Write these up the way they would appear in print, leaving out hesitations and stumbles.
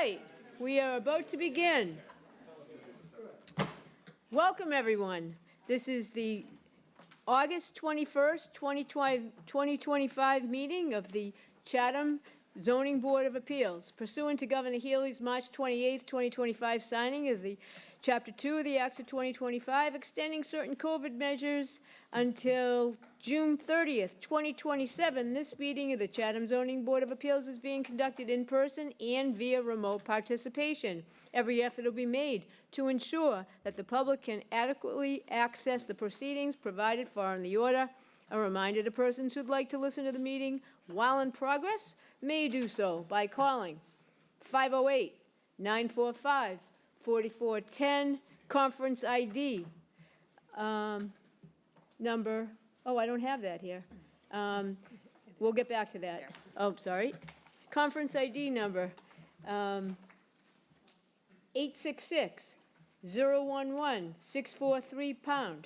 right, we are about to begin. Welcome, everyone. This is the August 21st, 2025 meeting of the Chatham Zoning Board of Appeals. Pursuant to Governor Healy's March 28th, 2025 signing of the Chapter 2 of the Acts of 2025, extending certain COVID measures until June 30th, 2027, this meeting of the Chatham Zoning Board of Appeals is being conducted in person and via remote participation. Every effort will be made to ensure that the public can adequately access the proceedings provided for in the order. A reminder to persons who'd like to listen to the meeting while in progress may do so by calling 508-945-4410, conference ID number, oh, I don't have that here. We'll get back to that. Oh, sorry. Conference ID number 866-011-643#.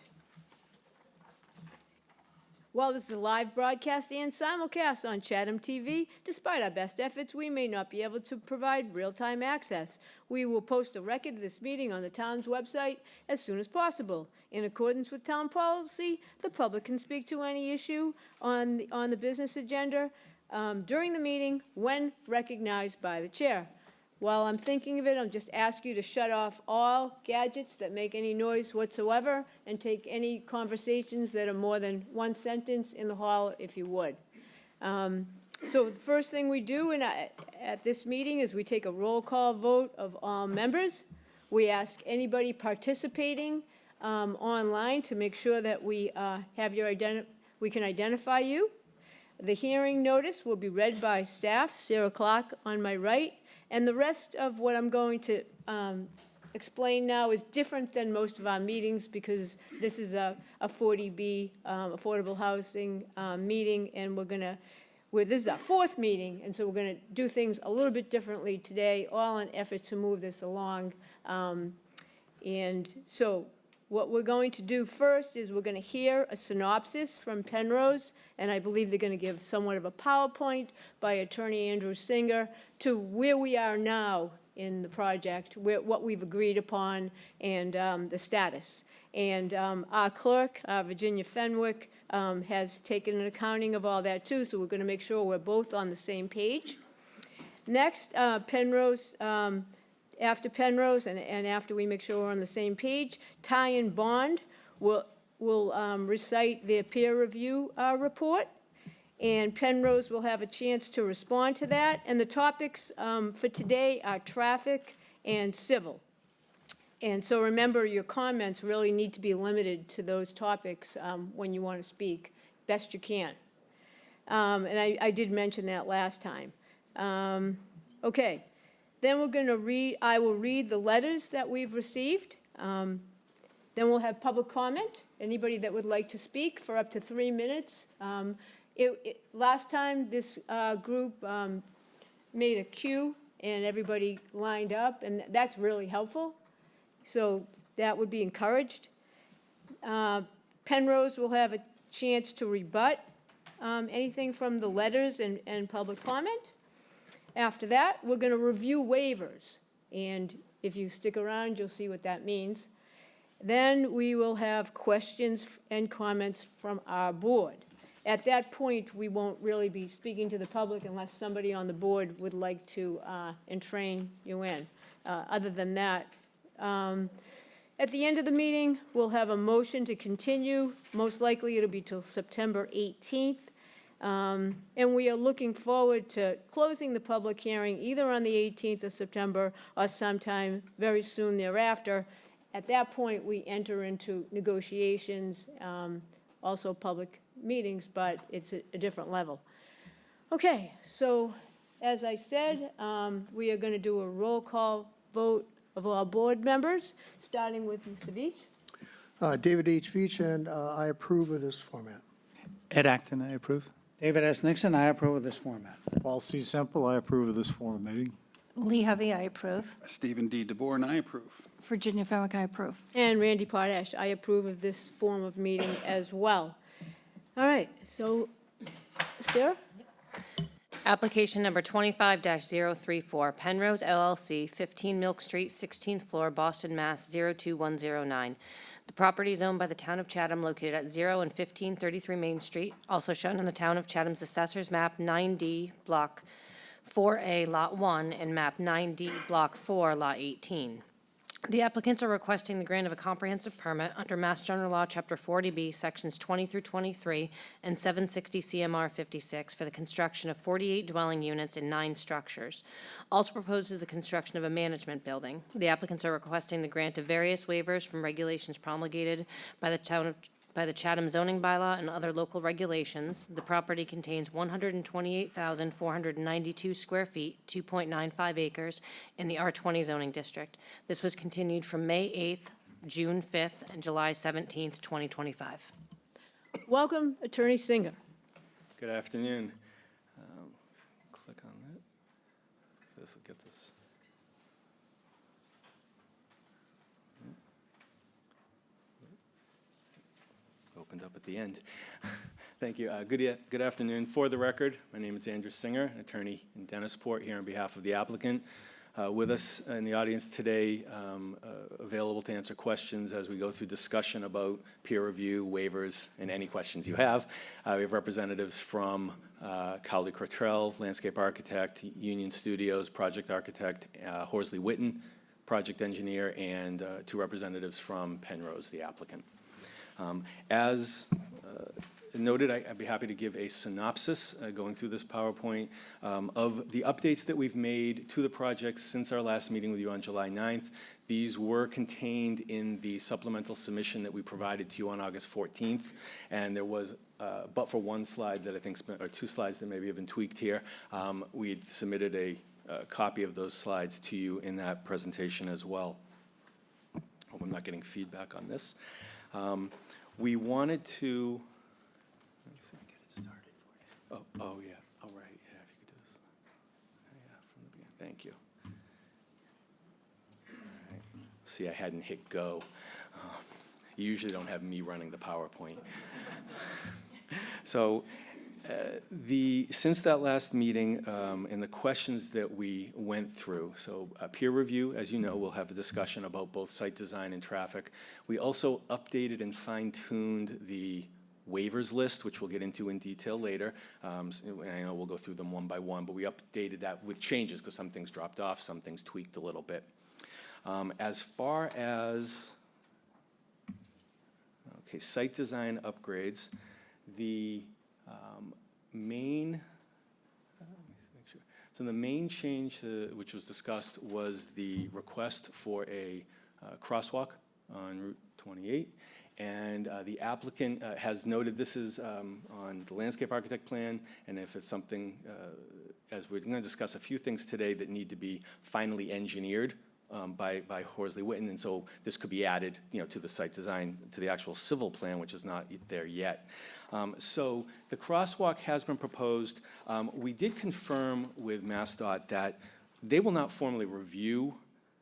While this is a live broadcast and simulcast on Chatham TV, despite our best efforts, we may not be able to provide real-time access. We will post a record of this meeting on the town's website as soon as possible. In accordance with town policy, the public can speak to any issue on the business agenda during the meeting when recognized by the chair. While I'm thinking of it, I'll just ask you to shut off all gadgets that make any noise whatsoever and take any conversations that are more than one sentence in the hall if you would. So the first thing we do at this meeting is we take a roll call vote of all members. We ask anybody participating online to make sure that we have we can identify you. The hearing notice will be read by staff, Sarah Clark on my right. And the rest of what I'm going to explain now is different than most of our meetings because this is a 40B affordable housing meeting, and this is our fourth meeting, and so we're going to do things a little bit differently today, all in effort to move this along. And so what we're going to do first is we're going to hear a synopsis from Penrose, and I believe they're going to give somewhat of a PowerPoint by Attorney Andrew Singer to where we are now in the project, what we've agreed upon, and the status. And our clerk, Virginia Fenwick, has taken an accounting of all that too, so we're going to make sure we're both on the same page. Next, Penrose. After Penrose and after we make sure we're on the same page, Ty and Bond will recite their peer review report, and Penrose will have a chance to respond to that. And the topics for today are traffic and civil. And so remember, your comments really need to be limited to those topics when you want to speak, best you can. And I did mention that last time. Okay. Then we're going to I will read the letters that we've received. Then we'll have public comment. Anybody that would like to speak for up to 3 minutes. Last time this group made a queue and everybody lined up, and that's really helpful. So that would be encouraged. Penrose will have a chance to rebut anything from the letters and public comment. After that, we're going to review waivers, and if you stick around, you'll see what that means. Then we will have questions and comments from our board. At that point, we won't really be speaking to the public unless somebody on the board would like to entrain you in. Other than that, at the end of the meeting, we'll have a motion to continue. Most likely it'll be till September 18th. And we are looking forward to closing the public hearing either on the 18th of September or sometime very soon thereafter. At that point, we enter into negotiations, also public meetings, but it's a different level. Okay, so as I said, we are going to do a roll call vote of our board members, starting with Mr. Veach. David H. Veach, and I approve of this format. Ed Acton, I approve. David S. Nixon, I approve of this format. Paul C. Semple, I approve of this form of meeting. Lee Hovey, I approve. Stephen D. DeBoer, and I approve. Virginia Fenwick, I approve. And Randy Potash, I approve of this form of meeting as well. All right, so Sarah? Application number 25-034, Penrose LLC, 15 Milk Street, 16th floor, Boston, Mass. 02109. The property is owned by the Town of Chatham, located at 0 and 1533 Main Street, also shown in the Town of Chatham's Assessors Map 9D, Block 4A, Lot 1, and Map 9D, Block 4, Lot 18. The applicants are requesting the grant of a comprehensive permit under Mass General Law, Chapter 40B, Sections 20 through 23, and 760 CMR 56 for the construction of 48 dwelling units in 9 structures. Also proposed is the construction of a management building. The applicants are requesting the grant of various waivers from regulations promulgated by the Chatham zoning bylaw and other local regulations. The property contains 128,492 square feet, 2.95 acres, in the R20 zoning district. This was continued from May 8th, June 5th, and July 17th, 2025. Welcome, Attorney Singer. Good afternoon. Click on that. This will get this. Opened up at the end. Thank you. Good afternoon. For the record, my name is Andrew Singer, an attorney in Dennisport, here on behalf of the applicant. With us in the audience today, available to answer questions as we go through discussion about peer review, waivers, and any questions you have. We have representatives from Cowley Cottrell, landscape architect, Union Studios, project architect, Horsley Witten, project engineer, and 2 representatives from Penrose, the applicant. As noted, I'd be happy to give a synopsis going through this PowerPoint of the updates that we've made to the project since our last meeting with you on July 9th. These were contained in the supplemental submission that we provided to you on August 14th, and there was, but for one slide that I think, or 2 slides that maybe have been tweaked here, we had submitted a copy of those slides to you in that presentation as well. Hope I'm not getting feedback on this. We wanted to. Oh, yeah. Oh, right. Yeah, if you could do this. Yeah, from the beginning. Thank you. All right. See, I hadn't hit go. You usually don't have me running the PowerPoint. So, since that last meeting and the questions that we went through, so peer review, as you know, we'll have a discussion about both site design and traffic. We also updated and fine-tuned the waivers list, which we'll get into in detail later. I know we'll go through them one by one, but we updated that with changes because some things dropped off, some things tweaked a little bit. As far as site design upgrades, the main, so the main change which was discussed was the request for a crosswalk on Route 28. And the applicant has noted this is on the landscape architect plan, and if it's something, as we're going to discuss a few things today that need to be finally engineered by Horsley Witten, and so this could be added, to the site design, to the actual civil plan, which is not there yet. So the crosswalk has been proposed. We did confirm with MassDOT that they will not formally review,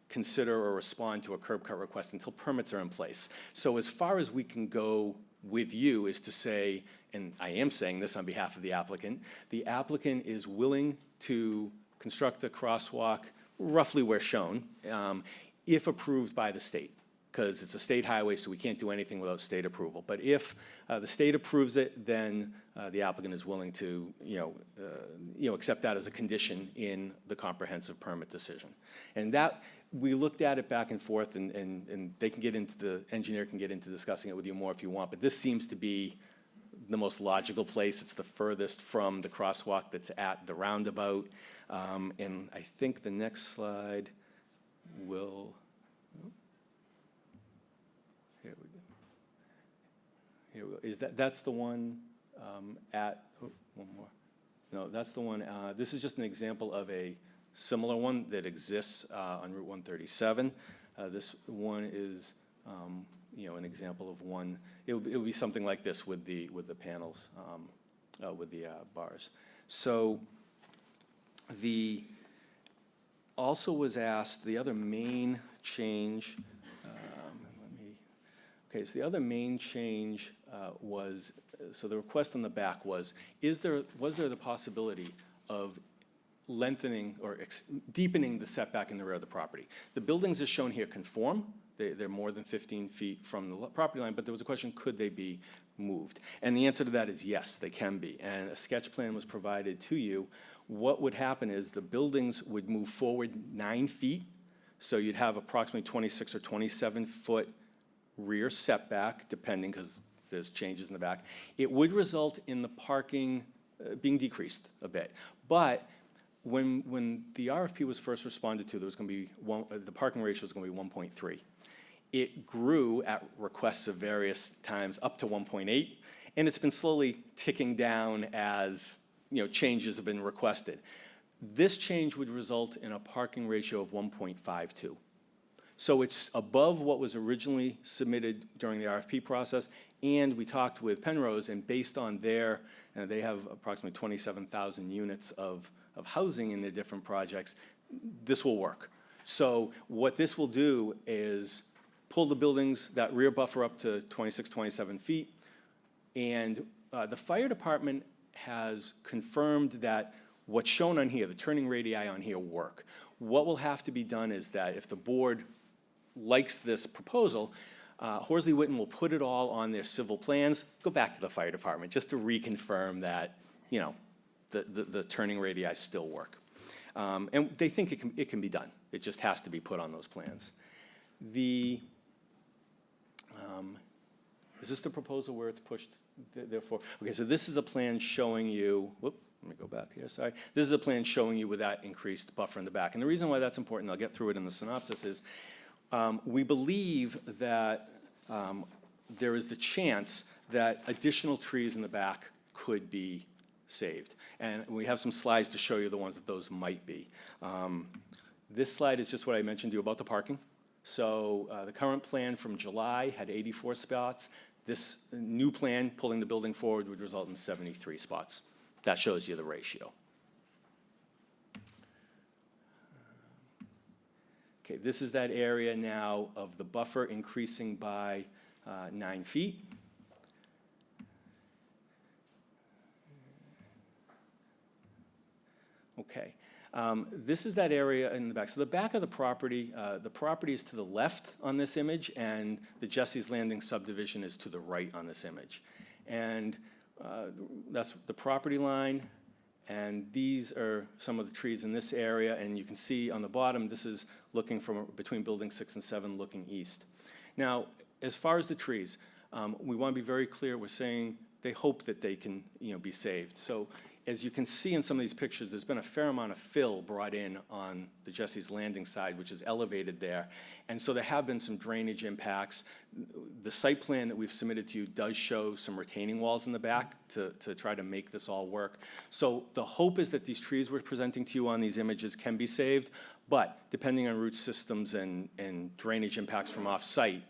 consider, or respond to a curb cut request until permits are in place. So as far as we can go with you is to say, and I am saying this on behalf of the applicant is willing to construct a crosswalk roughly where shown, if approved by the state, because it's a state highway, so we can't do anything without state approval. But if the state approves it, then the applicant is willing to, accept that as a condition in the comprehensive permit decision. And that, we looked at it back and forth, and they can get into, the engineer can get into discussing it with you more if you want, but this seems to be the most logical place. It's the furthest from the crosswalk that's at the roundabout. And I think the next slide will, here we go. Here we go. That's the one one more. No, that's the one, this is just an example of a similar one that exists on Route 137. This one is, an example of one. It would be something like this with the panels, with the bars. So also was asked, the other main change, so the other main change was, so the request on the back was there the possibility of lengthening or deepening the setback in the rear of the property. The buildings as shown here conform. They're more than 15 feet from the property line, but there was a question, could they be moved? And the answer to that is yes, they can be. And a sketch plan was provided to you. What would happen is the buildings would move forward 9 feet, so you'd have approximately 26 or 27-foot rear setback, depending, because there's changes in the back. It would result in the parking being decreased a bit. But when the RFP was first responded to, there was going to be the parking ratio was going to be 1.3. It grew at requests of various times up to 1.8, and it's been slowly ticking down as changes have been requested. This change would result in a parking ratio of 1.52. So it's above what was originally submitted during the RFP process, and we talked with Penrose, and based on they have approximately 27,000 units of housing in their different projects, this will work. So what this will do is pull the buildings, that rear buffer up to 26, 27 feet, and the fire department has confirmed that what's shown on here, the turning radii on here, work. What will have to be done is that if the board likes this proposal, Horsley Witten will put it all on their civil plans, go back to the fire department just to reconfirm that, the turning radii still work. And they think it can be done. It just has to be put on those plans. Is this the proposal where it's pushed, therefore? Okay, so this is a plan showing you, let me go back here, sorry. This is a plan showing you with that increased buffer in the back. And the reason why that's important, I'll get through it in the synopsis, is we believe that there is the chance that additional trees in the back could be saved. And we have some slides to show you the ones that those might be. This slide is just what I mentioned to you about the parking. So the current plan from July had 84 spots. This new plan, pulling the building forward, would result in 73 spots. That shows you the ratio. Okay, this is that area now of the buffer increasing by 9 feet. Okay, this is that area in the back. So the back of the property is to the left on this image, and the Jesse's Landing subdivision is to the right on this image. And that's the property line, and these are some of the trees in this area, and you can see on the bottom, this is looking from between building 6 and 7 looking east. Now, as far as the trees, we want to be very clear. We're saying they hope that they can be saved. So as you can see in some of these pictures, there's been a fair amount of fill brought in on the Jesse's Landing side, which is elevated there. And so there have been some drainage impacts. The site plan that we've submitted to you does show some retaining walls in the back to try to make this all work. So the hope is that these trees we're presenting to you on these images can be saved, but depending on root systems and drainage impacts from off-site,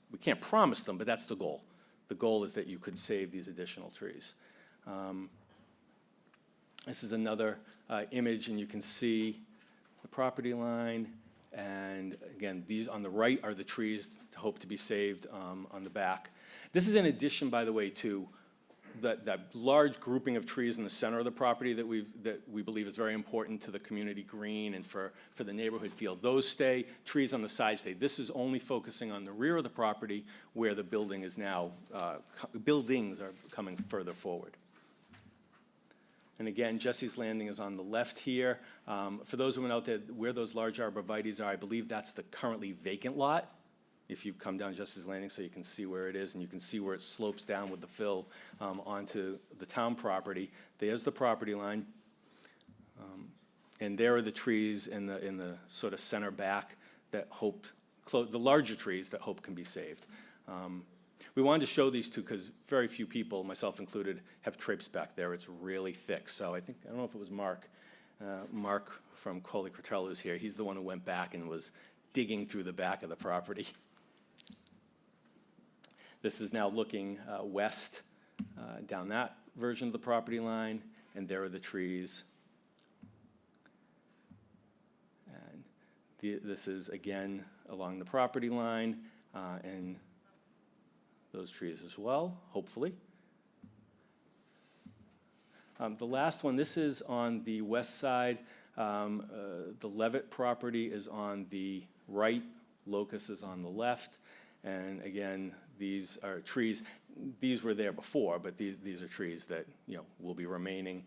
we can't promise them, but that's the goal. The goal is that you could save these additional trees. This is another image, and you can see the property line. And again, these on the right are the trees to hope to be saved on the back. This is in addition, by the way, to that large grouping of trees in the center of the property that we believe is very important to the community green and for the neighborhood feel. Those stay, trees on the side stay. This is only focusing on the rear of the property where the building is now, buildings are coming further forward. And again, Jesse's Landing is on the left here. For those who went out there, where those large arborvitaes are, I believe that's the currently vacant lot. If you come down Jesse's Landing, so you can see where it is, and you can see where it slopes down with the fill onto the town property. There's the property line. And there are the trees in the sort of center back that hope, the larger trees that hope can be saved. We wanted to show these two because very few people, myself included, have traipsed back there. It's really thick. So I don't know if it was Mark from Coley Cottrell who's here. He's the one who went back and was digging through the back of the property. This is now looking west down that version of the property line, and there are the trees. And this is, again, along the property line, and those trees as well, hopefully. The last one, this is on the west side. The Levitt property is on the right, Locust is on the left. And again, these are trees. These were there before, but these are trees that, will be remaining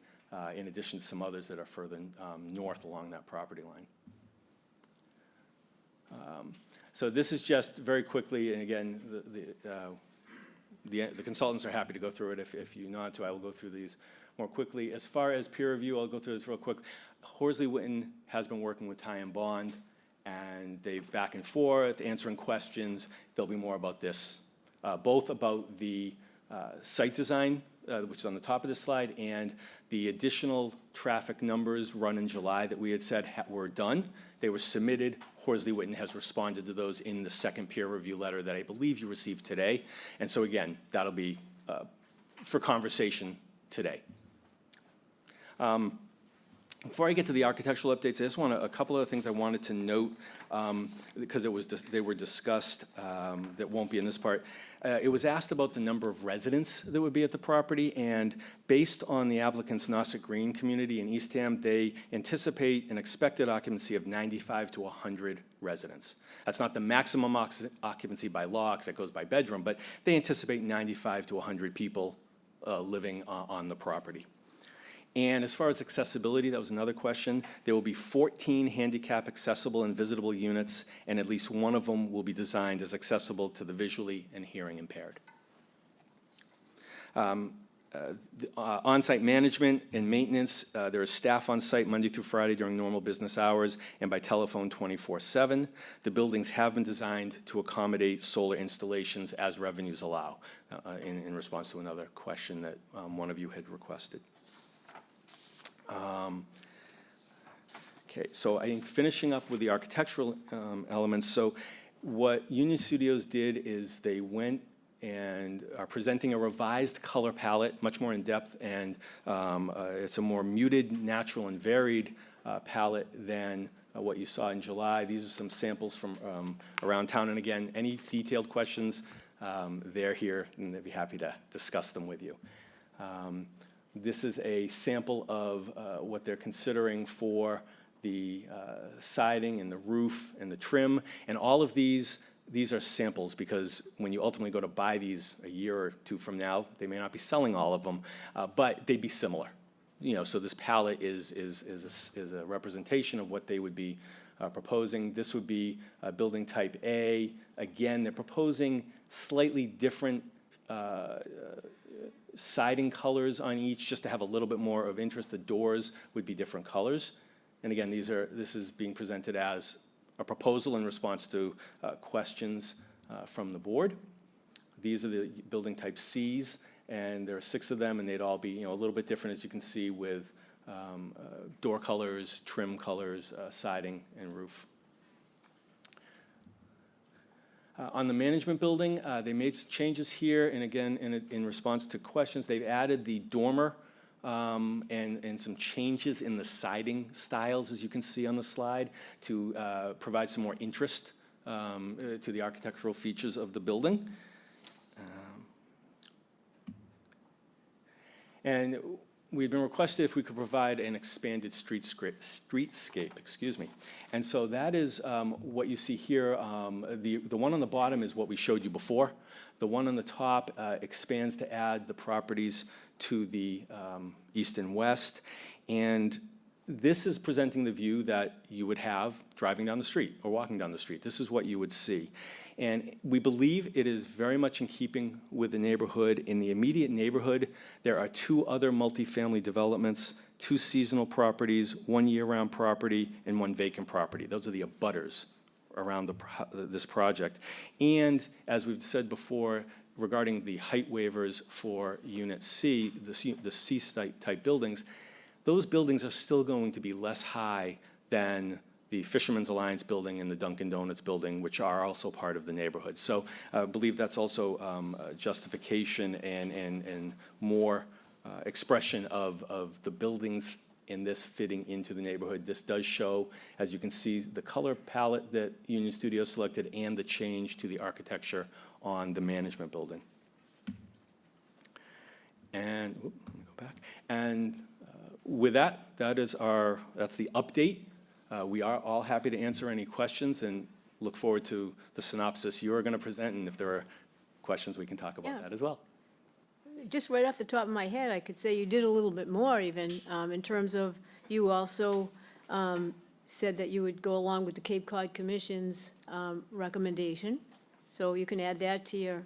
in addition to some others that are further north along that property line. So this is just very quickly, and again, the consultants are happy to go through it. If you nod to, I will go through these more quickly. As far as peer review, I'll go through this real quick. Horsley Witten has been working with Ty and Bond, and they've back and forth, answering questions. There'll be more about this, both about the site design, which is on the top of this slide, and the additional traffic numbers run in July that we had said were done. They were submitted. Horsley Witten has responded to those in the second peer review letter that I believe you received today. And so again, that'll be for conversation today. Before I get to the architectural updates, I just want a couple of things I wanted to note because they were discussed that won't be in this part. It was asked about the number of residents that would be at the property, and based on the applicant's Nauset Green community in Eastham, they anticipate an expected occupancy of 95 to 100 residents. That's not the maximum occupancy by law, because that goes by bedroom, but they anticipate 95 to 100 people living on the property. And as far as accessibility, that was another question. There will be 14 handicap accessible and visitable units, and at least one of them will be designed as accessible to the visually and hearing impaired. On-site management and maintenance, there is staff on site Monday through Friday during normal business hours and by telephone 24/7. The buildings have been designed to accommodate solar installations as revenues allow, in response to another question that one of you had requested. Okay, so I think finishing up with the architectural elements, so what Union Studios did is they went and are presenting a revised color palette, much more in-depth, and it's a more muted, natural, and varied palette than what you saw in July. These are some samples from around town, and again, any detailed questions, they're here, and they'd be happy to discuss them with you. This is a sample of what they're considering for the siding and the roof and the trim. And all of these are samples, because when you ultimately go to buy these a year or two from now, they may not be selling all of them, but they'd be similar. So this palette is a representation of what they would be proposing. This would be building type A. Again, they're proposing slightly different siding colors on each, just to have a little bit more of interest. The doors would be different colors. And again, this is being presented as a proposal in response to questions from the board. These are the building type Cs, and there are 6 of them, and they'd all be a little bit different, as you can see, with door colors, trim colors, siding, and roof. On the management building, they made some changes here, and again, in response to questions, they've added the dormer and some changes in the siding styles, as you can see on the slide, to provide some more interest to the architectural features of the building. And we've been requested if we could provide an expanded streetscape, excuse me. And so that is what you see here. The one on the bottom is what we showed you before. The one on the top expands to add the properties to the east and west. And this is presenting the view that you would have driving down the street or walking down the street. This is what you would see. And we believe it is very much in keeping with the neighborhood. In the immediate neighborhood, there are 2 other multifamily developments, 2 seasonal properties, 1 year-round property, and 1 vacant property. Those are the abutters around this project. And as we've said before, regarding the height waivers for Unit C, the C-type buildings, those buildings are still going to be less high than the Fisherman's Alliance building and the Dunkin' Donuts building, which are also part of the neighborhood. So I believe that's also justification and more expression of the buildings in this fitting into the neighborhood. This does show, as you can see, the color palette that Union Studios selected and the change to the architecture on the management building. And let me go back. And with that, that's the update. We are all happy to answer any questions and look forward to the synopsis you're going to present. And if there are questions, we can talk about Yeah. that as well. Just right off the top of my head, I could say you did a little bit more even, in terms of, you also said that you would go along with the Cape Cod Commission's recommendation. So you can add that to your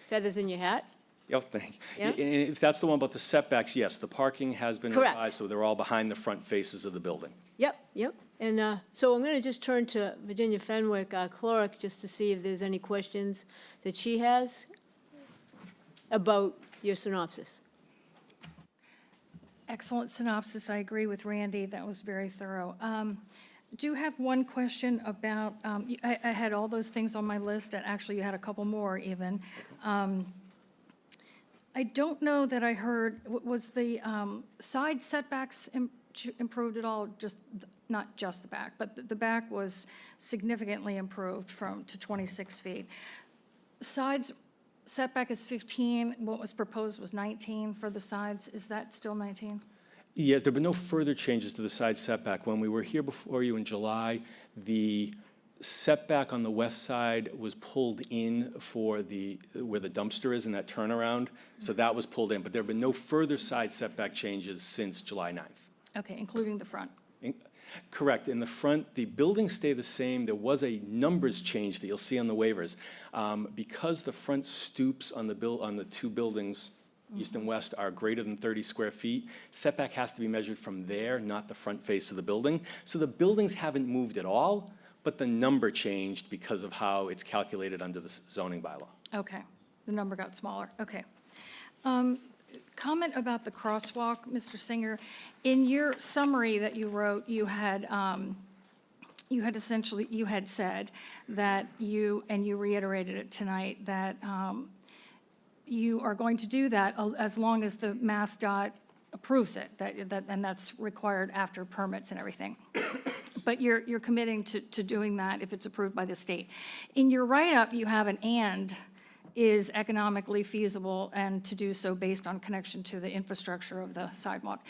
feathers in your hat. Yep, thank you. Yeah. And if that's the one about the setbacks, yes, the parking has been Correct. revised, so they're all behind the front faces of the building. Yep, yep. And so I'm going to just turn to Virginia Fenwick, our clerk, just to see if there's any questions that she has about your synopsis. Excellent synopsis. I agree with Randy. That was very thorough. Do have one question about, I had all those things on my list, and actually you had a couple more even. I don't know that I heard, was the side setbacks improved at all? Just, not just the back, but the back was significantly improved to 26 feet. Sides setback is 15, what was proposed was 19 for the sides. Is that still 19? Yes, there have been no further changes to the side setback. When we were here before you in July, the setback on the west side was pulled in for where the dumpster is in that turnaround. So that was pulled in, but there have been no further side setback changes since July 9th. Okay, including the front. Correct. In the front, the buildings stay the same. There was a numbers change that you'll see on the waivers. Because the front stoops on the two buildings, east and west, are greater than 30 square feet, setback has to be measured from there, not the front face of the building. So the buildings haven't moved at all, but the number changed because of how it's calculated under the zoning bylaw. Okay, the number got smaller, okay. Comment about the crosswalk, Mr. Singer. In your summary that you wrote, you had said that and you reiterated it tonight, that you are going to do that as long as the MassDOT approves it, and that's required after permits and everything. But you're committing to doing that if it's approved by the state. In your write-up, you have an "and" is economically feasible and to do so based on connection to the infrastructure of the sidewalk.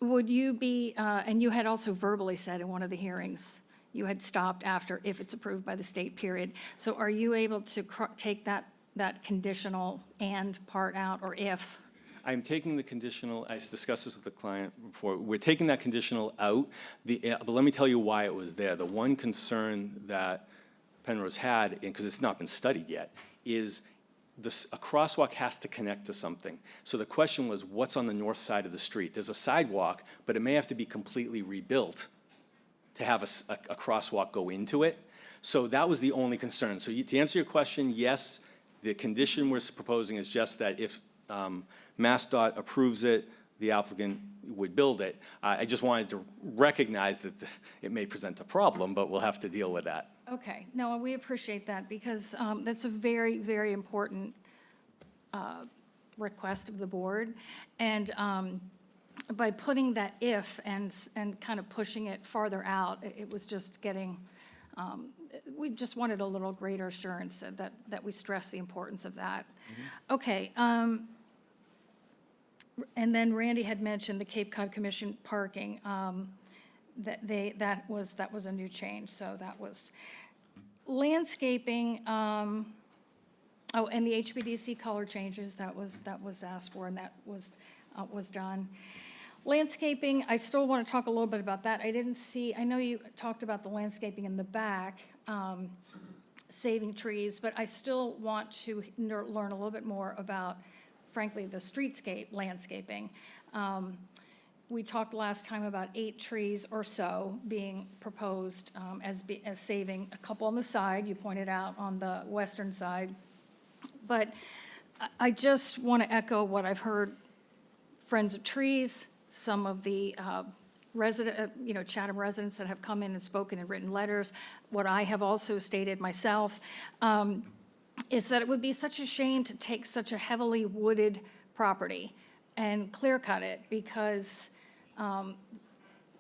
Would you be, and you had also verbally said in one of the hearings, you had stopped after if it's approved by the state, period. So are you able to take that conditional "and" part out, or if? I'm taking the conditional, I discussed this with the client before, we're taking that conditional out, but let me tell you why it was there. The one concern that Penrose had, because it's not been studied yet, is a crosswalk has to connect to something. So the question was, what's on the north side of the street? There's a sidewalk, but it may have to be completely rebuilt to have a crosswalk go into it. So that was the only concern. So to answer your question, yes, the condition we're proposing is just that if MassDOT approves it, the applicant would build it. I just wanted to recognize that it may present a problem, but we'll have to deal with that. Okay, no, we appreciate that, because that's a very, very important request of the board. And by putting that "if" and kind of pushing it farther out, it was just getting, we just wanted a little greater assurance that we stress the importance of that. Mm-hmm. Okay, and then Randy had mentioned the Cape Cod Commission parking, that was a new change, so that was landscaping. And the HVDC color changes, that was asked for, and that was done. Landscaping, I still want to talk a little bit about that. I didn't see, I know you talked about the landscaping in the back, saving trees, but I still want to learn a little bit more about, frankly, the streetscape landscaping. We talked last time about 8 trees or so being proposed as saving a couple on the side, you pointed out on the western side. But I just want to echo what I've heard Friends of Trees, some of the Chatham residents that have come in and spoken and written letters, what I have also stated myself, is that it would be such a shame to take such a heavily wooded property and clear cut it, because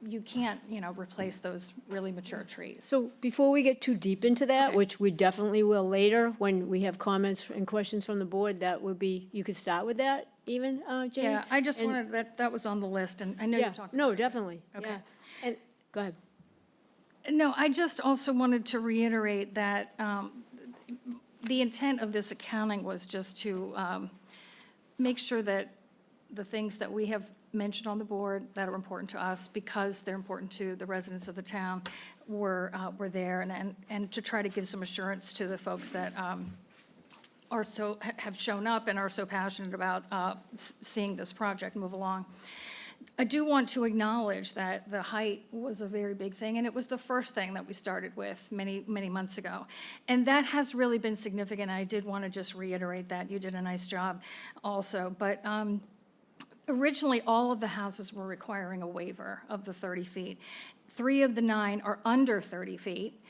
you can't, replace those really mature trees. So before we get too deep into that, Okay. which we definitely will later, when we have comments and questions from the board, that would be, you could start with that, even, Jenny? Yeah, I just And- wanted, that was on the list, and I know you Yeah, talked. no, definitely, Okay. yeah. And, go ahead. No, I just also wanted to reiterate that the intent of this accounting was just to make sure that the things that we have mentioned on the board that are important to us, because they're important to the residents of the town, were there, and to try to give some assurance to the folks that have shown up and are so passionate about seeing this project move along. I do want to acknowledge that the height was a very big thing, and it was the first thing that we started with many, many months ago. And that has really been significant. I did want to just reiterate that. You did a nice job also. But originally, all of the houses were requiring a waiver of the 30 feet. 3 of the 9 are under 30 feet.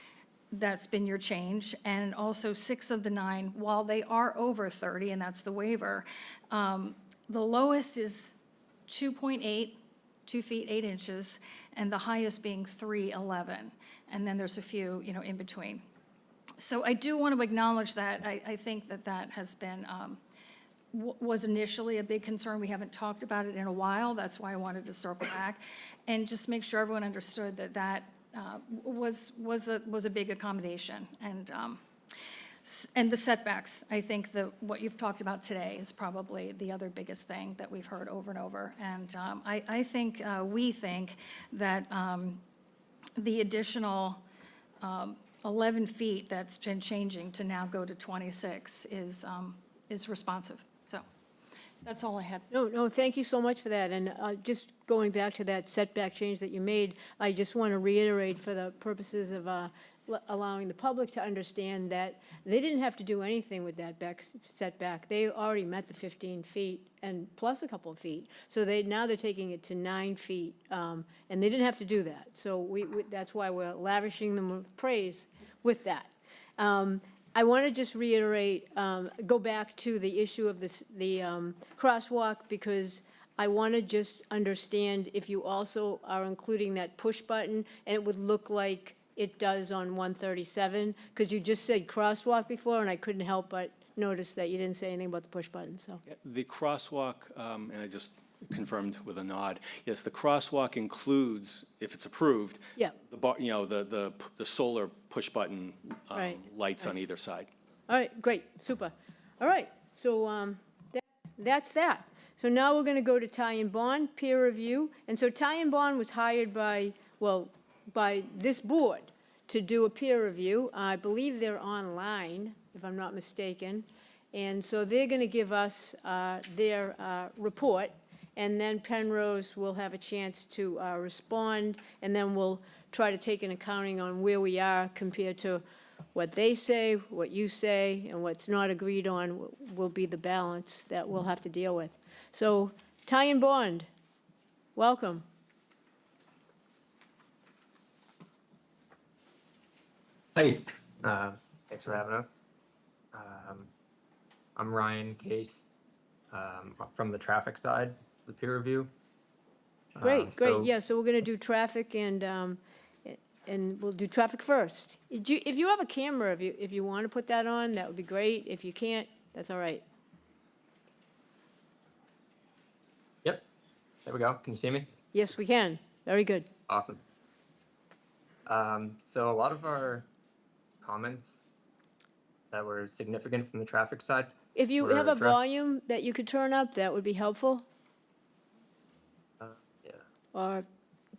That's been your change. And also 6 of the 9, while they are over 30, and that's the waiver, the lowest is 2.8, 2 feet 8 inches, and the highest being 3.11. And then there's a few, in between. So I do want to acknowledge that. I think that has been, was initially a big concern. We haven't talked about it in a while. That's why I wanted to circle back and just make sure everyone understood that was a big accommodation. And the setbacks, I think what you've talked about today is probably the other biggest thing that we've heard over and over. And we think that the additional 11 feet that's been changing to now go to 26 is responsive. So that's all I had. No, thank you so much for that. And just going back to that setback change that you made, I just want to reiterate for the purposes of allowing the public to understand that they didn't have to do anything with that setback. They already met the 15 feet and plus a couple of feet. So now they're taking it to 9 feet, and they didn't have to do that. So that's why we're lavishing them with praise with that. I want to just reiterate, go back to the issue of the crosswalk, because I want to just understand if you also are including that push button, and it would look like it does on 137, because you just said crosswalk before, and I couldn't help but notice that you didn't say anything about the push button, so. The crosswalk, and I just confirmed with a nod, yes, the crosswalk includes, if it's approved, Yeah. the solar push button Right, lights on either side. All right, great, super. All right, so that's that. So now we're going to go to Ty and Bond, peer review. And so Ty and Bond was hired by this board to do a peer review. I believe they're online, if I'm not mistaken. And so they're going to give us their report, and then Penrose will have a chance to respond, and then we'll try to take an accounting on where we are compared to what they say, what you say, and what's not agreed on will be the balance that we'll have to deal with. So, Ty and Bond, welcome. Hey, thanks for having us. I'm Ryan Case from the traffic side of the peer review. Great, great, so- yeah, so we're gonna do traffic and we'll do traffic first. If you have a camera, if you want to put that on, that would be great. If you can't, that's all right. Yep, there we go. Can you see me? Yes, we can, very good. Awesome. So a lot of our comments that were significant from the traffic side. If you were have a addressed- volume that you could turn up, that would be helpful, Yeah. or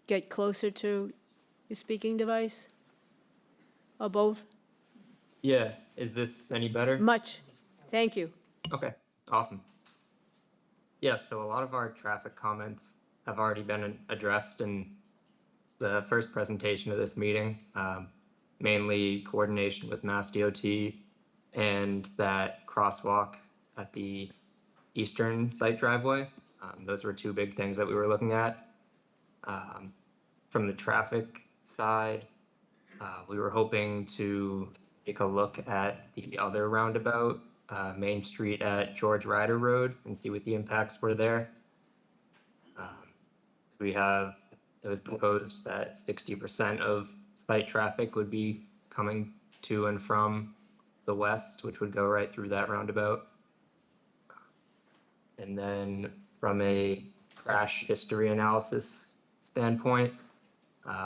get closer to your speaking device, or both. Yeah, is this any better? Much, thank you. Okay, awesome. Yeah, so a lot of our traffic comments have already been addressed in the first presentation of this meeting, mainly coordination with Mass DOT and that crosswalk at the eastern site driveway. Those were two big things that we were looking at. From the traffic side, we were hoping to take a look at the other roundabout, Main Street at George Ryder Road, and see what the impacts were there. It was proposed that 60% of site traffic would be coming to and from the west, which would go right through that roundabout. And then from a crash history analysis standpoint,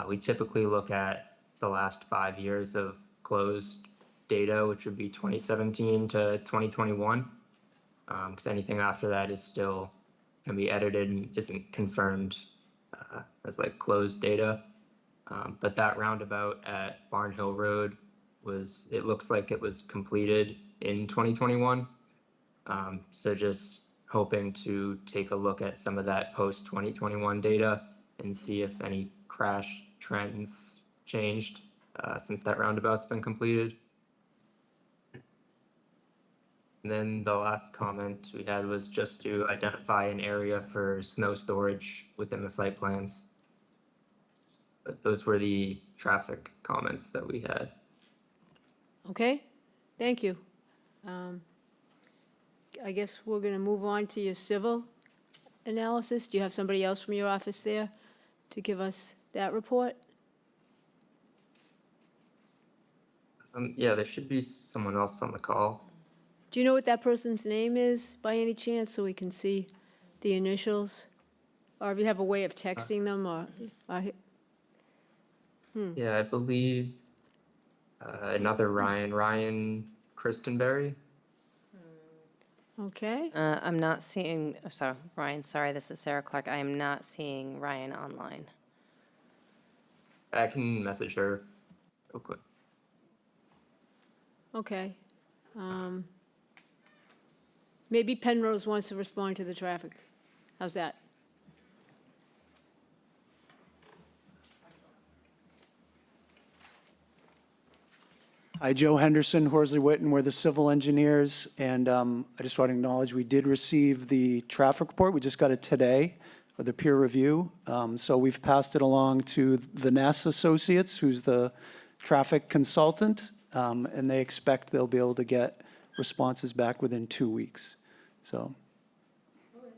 we typically look at the last 5 years of closed data, which would be 2017 to 2021. Because anything after that is still can be edited and isn't confirmed as like closed data. But that roundabout at Barn Hill Road it looks like it was completed in 2021. So just hoping to take a look at some of that post 2021 data and see if any crash trends changed since that roundabout's been completed. And then the last comment we had was just to identify an area for snow storage within the site plans. But those were the traffic comments that we had. Okay, thank you. I guess we're going to move on to your civil analysis. Do you have somebody else from your office there to give us that report? Yeah, there should be someone else on the call. Do you know what that person's name is by any chance, so we can see the initials? Or if you have a way of texting them, or Yeah, I believe another Ryan Christenberry. okay, I'm not seeing, sorry, Ryan, sorry, this is Sarah Clark. I am not seeing Ryan online. I can message her real quick. okay. Maybe Penrose wants to respond to the traffic. How's that? Hi, Joe Henderson, Horsley Witten, we're the civil engineers, and I just want to acknowledge we did receive the traffic report. We just got it today for the peer review. So we've passed it along to the NASA Associates, who's the traffic consultant, and they expect they'll be able to get responses back within 2 weeks. So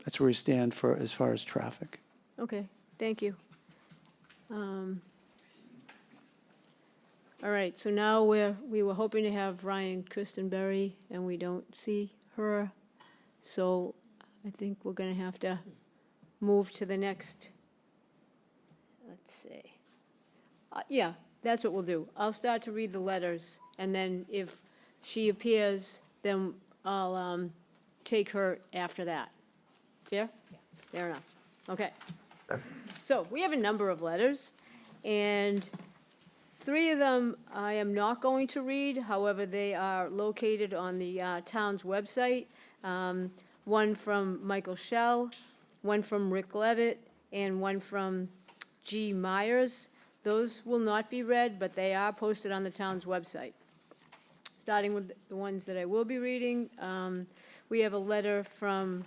that's where we stand for as far as traffic. Okay, thank you. All right, so now we were hoping to have Ryan Christenberry, and we don't see her. So I think we're going to have to move to the next, let's see. Yeah, that's what we'll do. I'll start to read the letters, and then if she appears, then I'll take her after that. Fair? Fair enough. Okay. So we have a number of letters, and 3 of them I am not going to read. However, they are located on the town's website. One from Michael Schell, one from Rick Levitt, and one from G. Myers. Those will not be read, but they are posted on the town's website. Starting with the ones that I will be reading, we have a letter from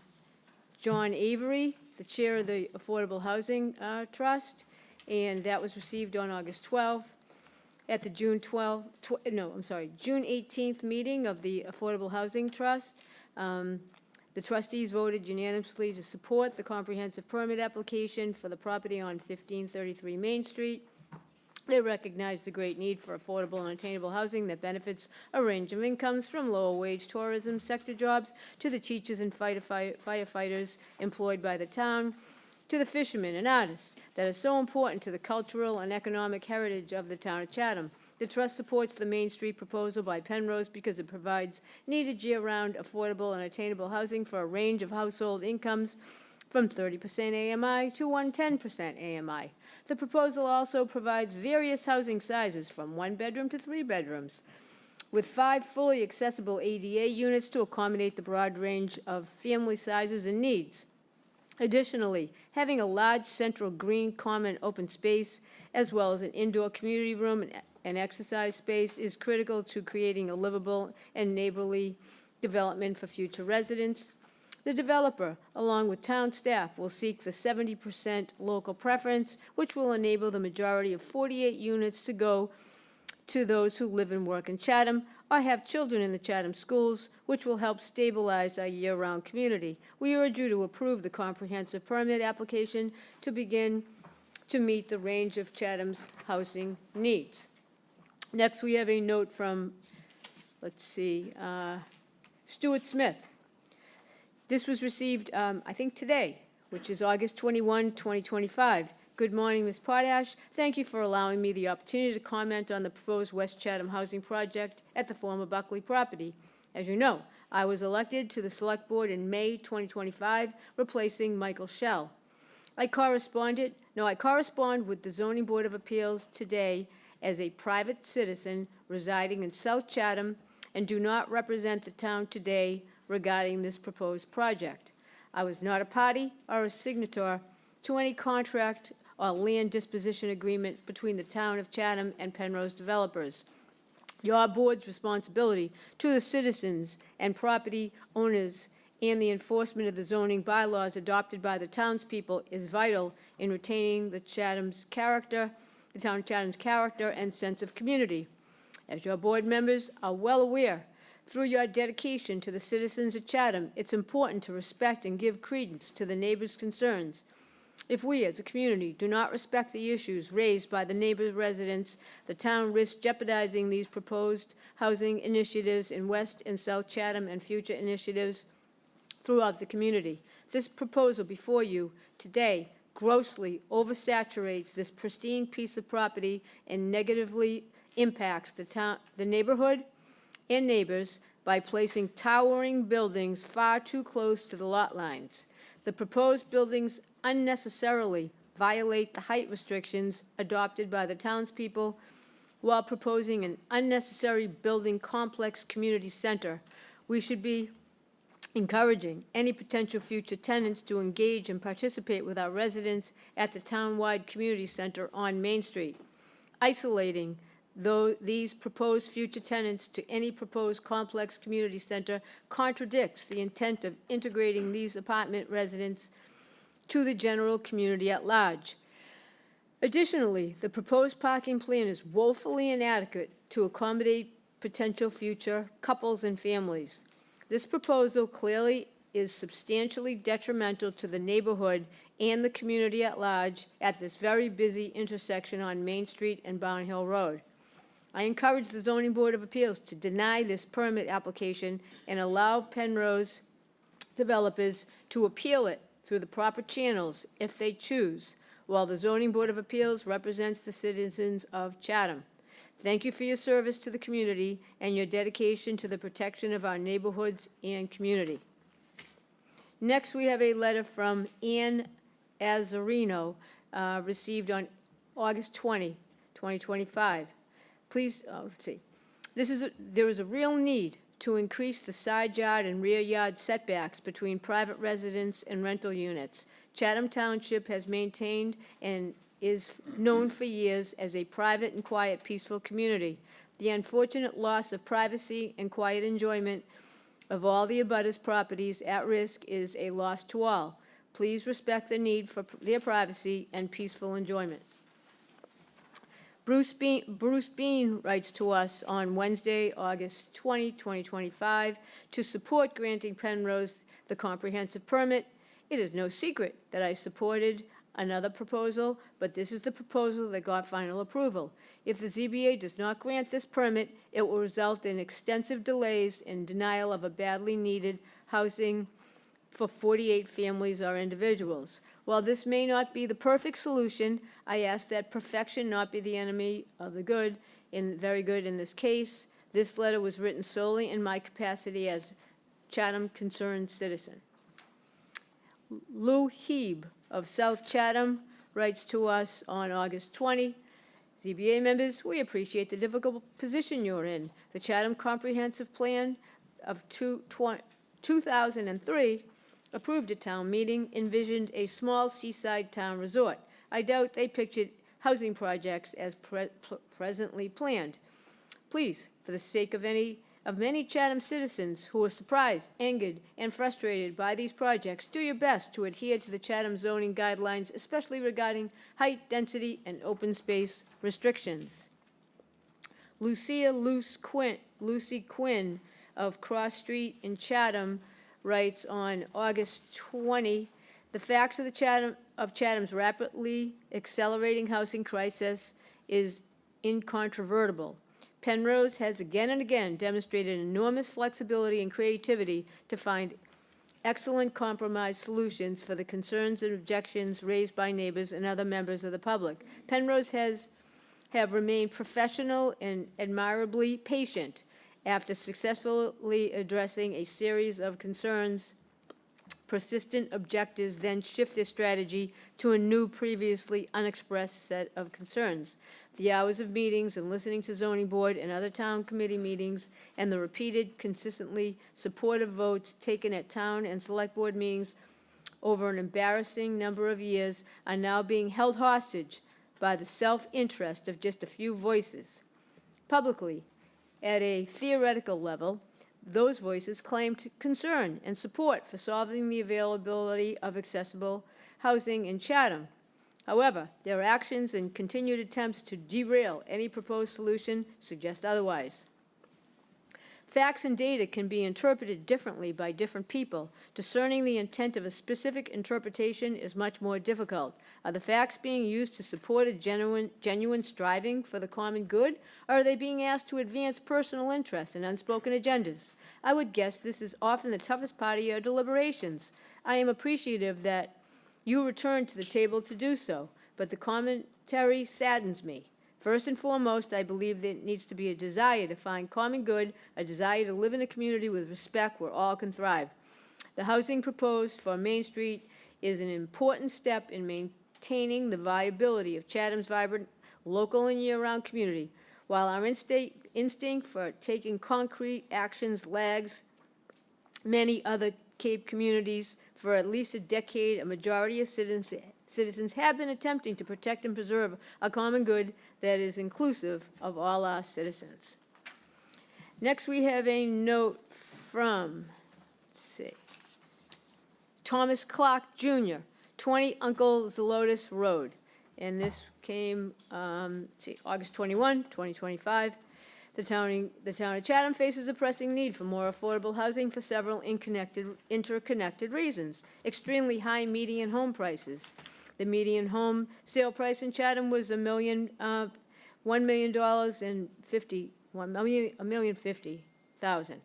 John Avery, the chair of the Affordable Housing Trust, and that was received on August 12th. At the June 18th meeting of the Affordable Housing Trust, the trustees voted unanimously to support the comprehensive permit application for the property on 1533 Main Street. They recognize the great need for affordable and attainable housing that benefits a range of incomes, from lower-wage tourism sector jobs to the teachers and firefighters employed by the town, to the fishermen and artists that are so important to the cultural and economic heritage of the town of Chatham. The trust supports the Main Street proposal by Penrose because it provides needed year-round, affordable, and attainable housing for a range of household incomes from 30% AMI to 110% AMI. The proposal also provides various housing sizes from 1 bedroom to 3 bedrooms, with 5 fully accessible ADA units to accommodate the broad range of family sizes and needs. Additionally, having a large central green common open space, as well as an indoor community room and exercise space, is critical to creating a livable and neighborly development for future residents. The developer, along with town staff, will seek the 70% local preference, which will enable the majority of 48 units to go to those who live and work in Chatham or have children in the Chatham schools, which will help stabilize our year-round community. We urge you to approve the comprehensive permit application to begin to meet the range of Chatham's housing needs. Next, we have a note from, Stuart Smith. This was received, I think, today, which is August 21, 2025. Good morning, Ms. Potash. Thank you for allowing me the opportunity to comment on the proposed West Chatham housing project at the former Buckley property. As you know, I was elected to the Select Board in May 2025, replacing Michael Schell. I correspond with the Zoning Board of Appeals today as a private citizen residing in South Chatham and do not represent the town today regarding this proposed project. I was not a party or a signator to any contract or land disposition agreement between the town of Chatham and Penrose developers. Your board's responsibility to the citizens and property owners and the enforcement of the zoning bylaws adopted by the townspeople is vital in retaining the town of Chatham's character and sense of community. As your board members are well aware, through your dedication to the citizens of Chatham, it's important to respect and give credence to the neighbors' concerns. If we, as a community, do not respect the issues raised by the neighbors' residents, the town risks jeopardizing these proposed housing initiatives in West and South Chatham and future initiatives throughout the community. This proposal before you today grossly oversaturates this pristine piece of property and negatively impacts the neighborhood and neighbors by placing towering buildings far too close to the lot lines. The proposed buildings unnecessarily violate the height restrictions adopted by the townspeople while proposing an unnecessary building complex community center. We should be encouraging any potential future tenants to engage and participate with our residents at the town-wide community center on Main Street. Isolating these proposed future tenants to any proposed complex community center contradicts the intent of integrating these apartment residents to the general community at large. Additionally, the proposed parking plan is woefully inadequate to accommodate potential future couples and families. This proposal clearly is substantially detrimental to the neighborhood and the community at large at this very busy intersection on Main Street and Barn Hill Road. I encourage the Zoning Board of Appeals to deny this permit application and allow Penrose developers to appeal it through the proper channels if they choose, while the Zoning Board of Appeals represents the citizens of Chatham. Thank you for your service to the community and your dedication to the protection of our neighborhoods and community. Next, we have a letter from Ann Azzarino, received on August 20, 2025. Please, let's see. There is a real need to increase the side yard and rear yard setbacks between private residents and rental units. Chatham Township has maintained and is known for years as a private and quiet, peaceful community. The unfortunate loss of privacy and quiet enjoyment of all the abutters' properties at risk is a loss to all. Please respect the need for their privacy and peaceful enjoyment. Bruce Bean writes to us on Wednesday, August 20, 2025, to support granting Penrose the comprehensive permit. It is no secret that I supported another proposal, but this is the proposal that got final approval. If the ZBA does not grant this permit, it will result in extensive delays and denial of a badly needed housing for 48 families or individuals. While this may not be the perfect solution, I ask that perfection not be the enemy of the good, very good in this case. This letter was written solely in my capacity as Chatham concerned citizen. Lou Heeb of South Chatham writes to us on August 20. ZBA members, we appreciate the difficult position you're in. The Chatham Comprehensive Plan of 2003, approved at town meeting, envisioned a small seaside town resort. I doubt they pictured housing projects as presently planned. Please, for the sake of many Chatham citizens who are surprised, angered, and frustrated by these projects, do your best to adhere to the Chatham zoning guidelines, especially regarding height, density, and open space restrictions. Lucy Quinn of Cross Street in Chatham writes on August 20, the facts of Chatham's rapidly accelerating housing crisis is incontrovertible. Penrose has again and again demonstrated enormous flexibility and creativity to find excellent compromise solutions for the concerns and objections raised by neighbors and other members of the public. Penrose have remained professional and admirably patient after successfully addressing a series of concerns. Persistent objectors then shift their strategy to a new, previously unexpressed set of concerns. The hours of meetings and listening to zoning board and other town committee meetings and the repeated, consistently supportive votes taken at town and select board meetings over an embarrassing number of years are now being held hostage by the self-interest of just a few voices. Publicly, at a theoretical level, those voices claimed concern and support for solving the availability of accessible housing in Chatham. However, their actions and continued attempts to derail any proposed solution suggest otherwise. Facts and data can be interpreted differently by different people. Discerning the intent of a specific interpretation is much more difficult. Are the facts being used to support a genuine striving for the common good, or are they being asked to advance personal interests and unspoken agendas? I would guess this is often the toughest part of your deliberations. I am appreciative that you return to the table to do so, but the commentary saddens me. First and foremost, I believe there needs to be a desire to find common good, a desire to live in a community with respect where all can thrive. The housing proposed for Main Street is an important step in maintaining the viability of Chatham's vibrant local and year-round community. While our instinct for taking concrete actions lags many other Cape communities, for at least a decade, a majority of citizens have been attempting to protect and preserve a common good that is inclusive of all our citizens. Next, we have a note from, Thomas Clark Jr., 20 Uncle Zelotes Road. And this came, August 21, 2025. The town of Chatham faces a pressing need for more affordable housing for several interconnected reasons. Extremely high median home prices. The median home sale price in Chatham was $1,050,000,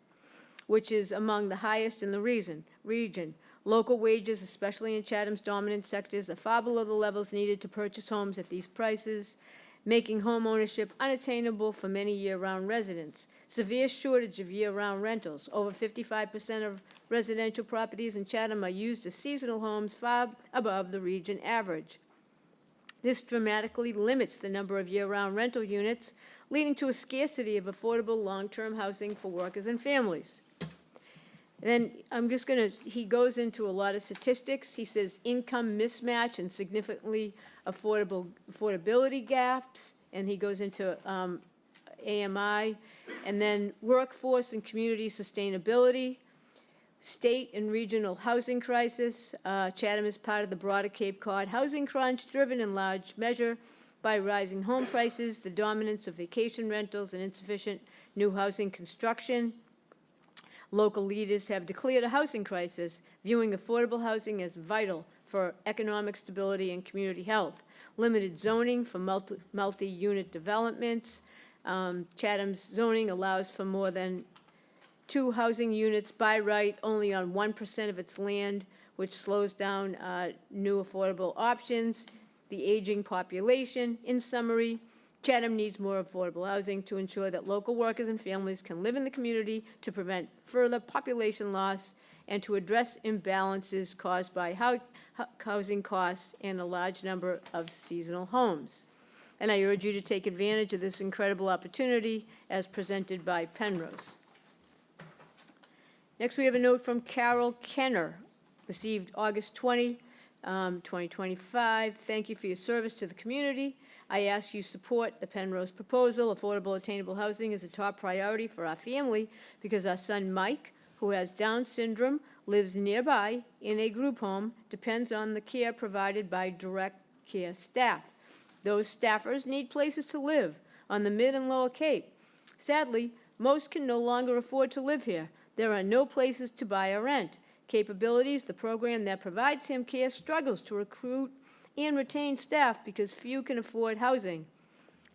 which is among the highest in the region. Local wages, especially in Chatham's dominant sectors, are far below the levels needed to purchase homes at these prices, making home ownership unattainable for many year-round residents. Severe shortage of year-round rentals. Over 55% of residential properties in Chatham are used as seasonal homes, far above the region average. This dramatically limits the number of year-round rental units, leading to a scarcity of affordable long-term housing for workers and families. Then he goes into a lot of statistics. He says income mismatch and significantly affordability gaps, and he goes into AMI, and then workforce and community sustainability, state and regional housing crisis. Chatham is part of the broader Cape Cod housing crunch, driven in large measure by rising home prices, the dominance of vacation rentals, and insufficient new housing construction. Local leaders have declared a housing crisis, viewing affordable housing as vital for economic stability and community health. Limited zoning for multi-unit developments. Chatham's zoning allows for more than 2 housing units by right only on 1% of its land, which slows down new affordable options. The aging population. In summary, Chatham needs more affordable housing to ensure that local workers and families can live in the community, to prevent further population loss, and to address imbalances caused by housing costs and a large number of seasonal homes. And I urge you to take advantage of this incredible opportunity as presented by Penrose. Next, we have a note from Carol Kenner, received August 20, 2025. Thank you for your service to the community. I ask you support the Penrose proposal. Affordable, attainable housing is a top priority for our family because our son Mike, who has Down syndrome, lives nearby in a group home, depends on the care provided by direct care staff. Those staffers need places to live on the Mid and Lower Cape. Sadly, most can no longer afford to live here. There are no places to buy or rent. Capabilities, the program that provides him care struggles to recruit and retain staff because few can afford housing.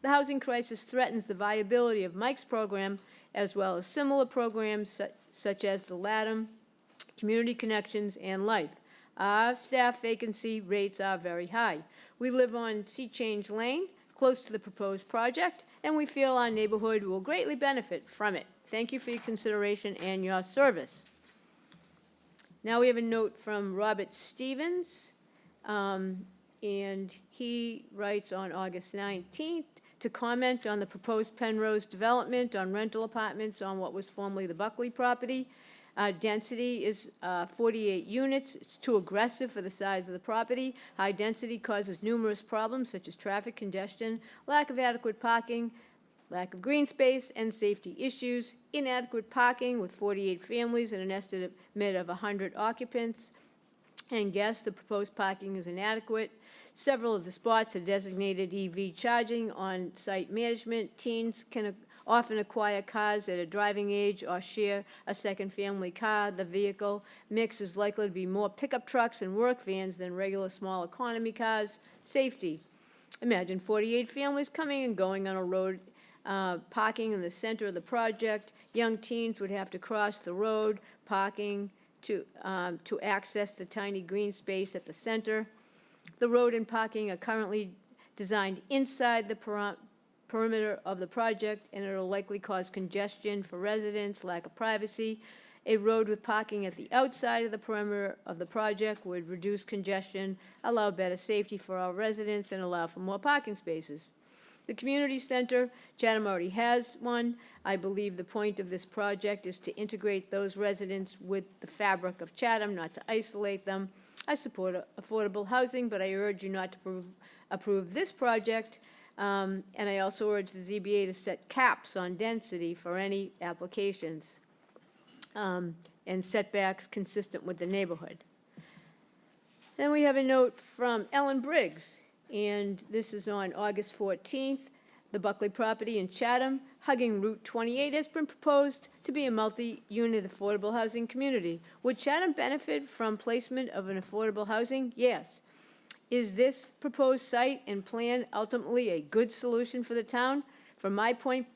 The housing crisis threatens the viability of Mike's program, as well as similar programs such as the LATAM community connections, and life. Our staff vacancy rates are very high. We live on Sea Change Lane, close to the proposed project, and we feel our neighborhood will greatly benefit from it. Thank you for your consideration and your service. Now we have a note from Robert Stevens, and he writes on August 19th to comment on the proposed Penrose development on rental apartments on what was formerly the Buckley property. Density is 48 units. It's too aggressive for the size of the property. High density causes numerous problems such as traffic congestion, lack of adequate parking, lack of green space, and safety issues. Inadequate parking with 48 families and an estimate of 100 occupants and guests. The proposed parking is inadequate. Several of the spots are designated EV charging on-site management. Teens can often acquire cars at a driving age or share a second family car. The vehicle mix is likely to be more pickup trucks and work vans than regular small economy cars. Safety. Imagine 48 families coming and going on a road, parking in the center of the project. Young teens would have to cross the road, parking to access the tiny green space at the center. The road and parking are currently designed inside the perimeter of the project, and it will likely cause congestion for residents, lack of privacy. A road with parking at the outside of the perimeter of the project would reduce congestion, allow better safety for our residents, and allow for more parking spaces. The community center, Chatham already has one. I believe the point of this project is to integrate those residents with the fabric of Chatham, not to isolate them. I support affordable housing, but I urge you not to approve this project. And I also urge the ZBA to set caps on density for any applications and setbacks consistent with the neighborhood. Then we have a note from Ellen Briggs, and this is on August 14th. The Buckley property in Chatham, hugging Route 28, has been proposed to be a multi-unit affordable housing community. Would Chatham benefit from placement of an affordable housing? Yes. Is this proposed site and plan ultimately a good solution for the town? From my point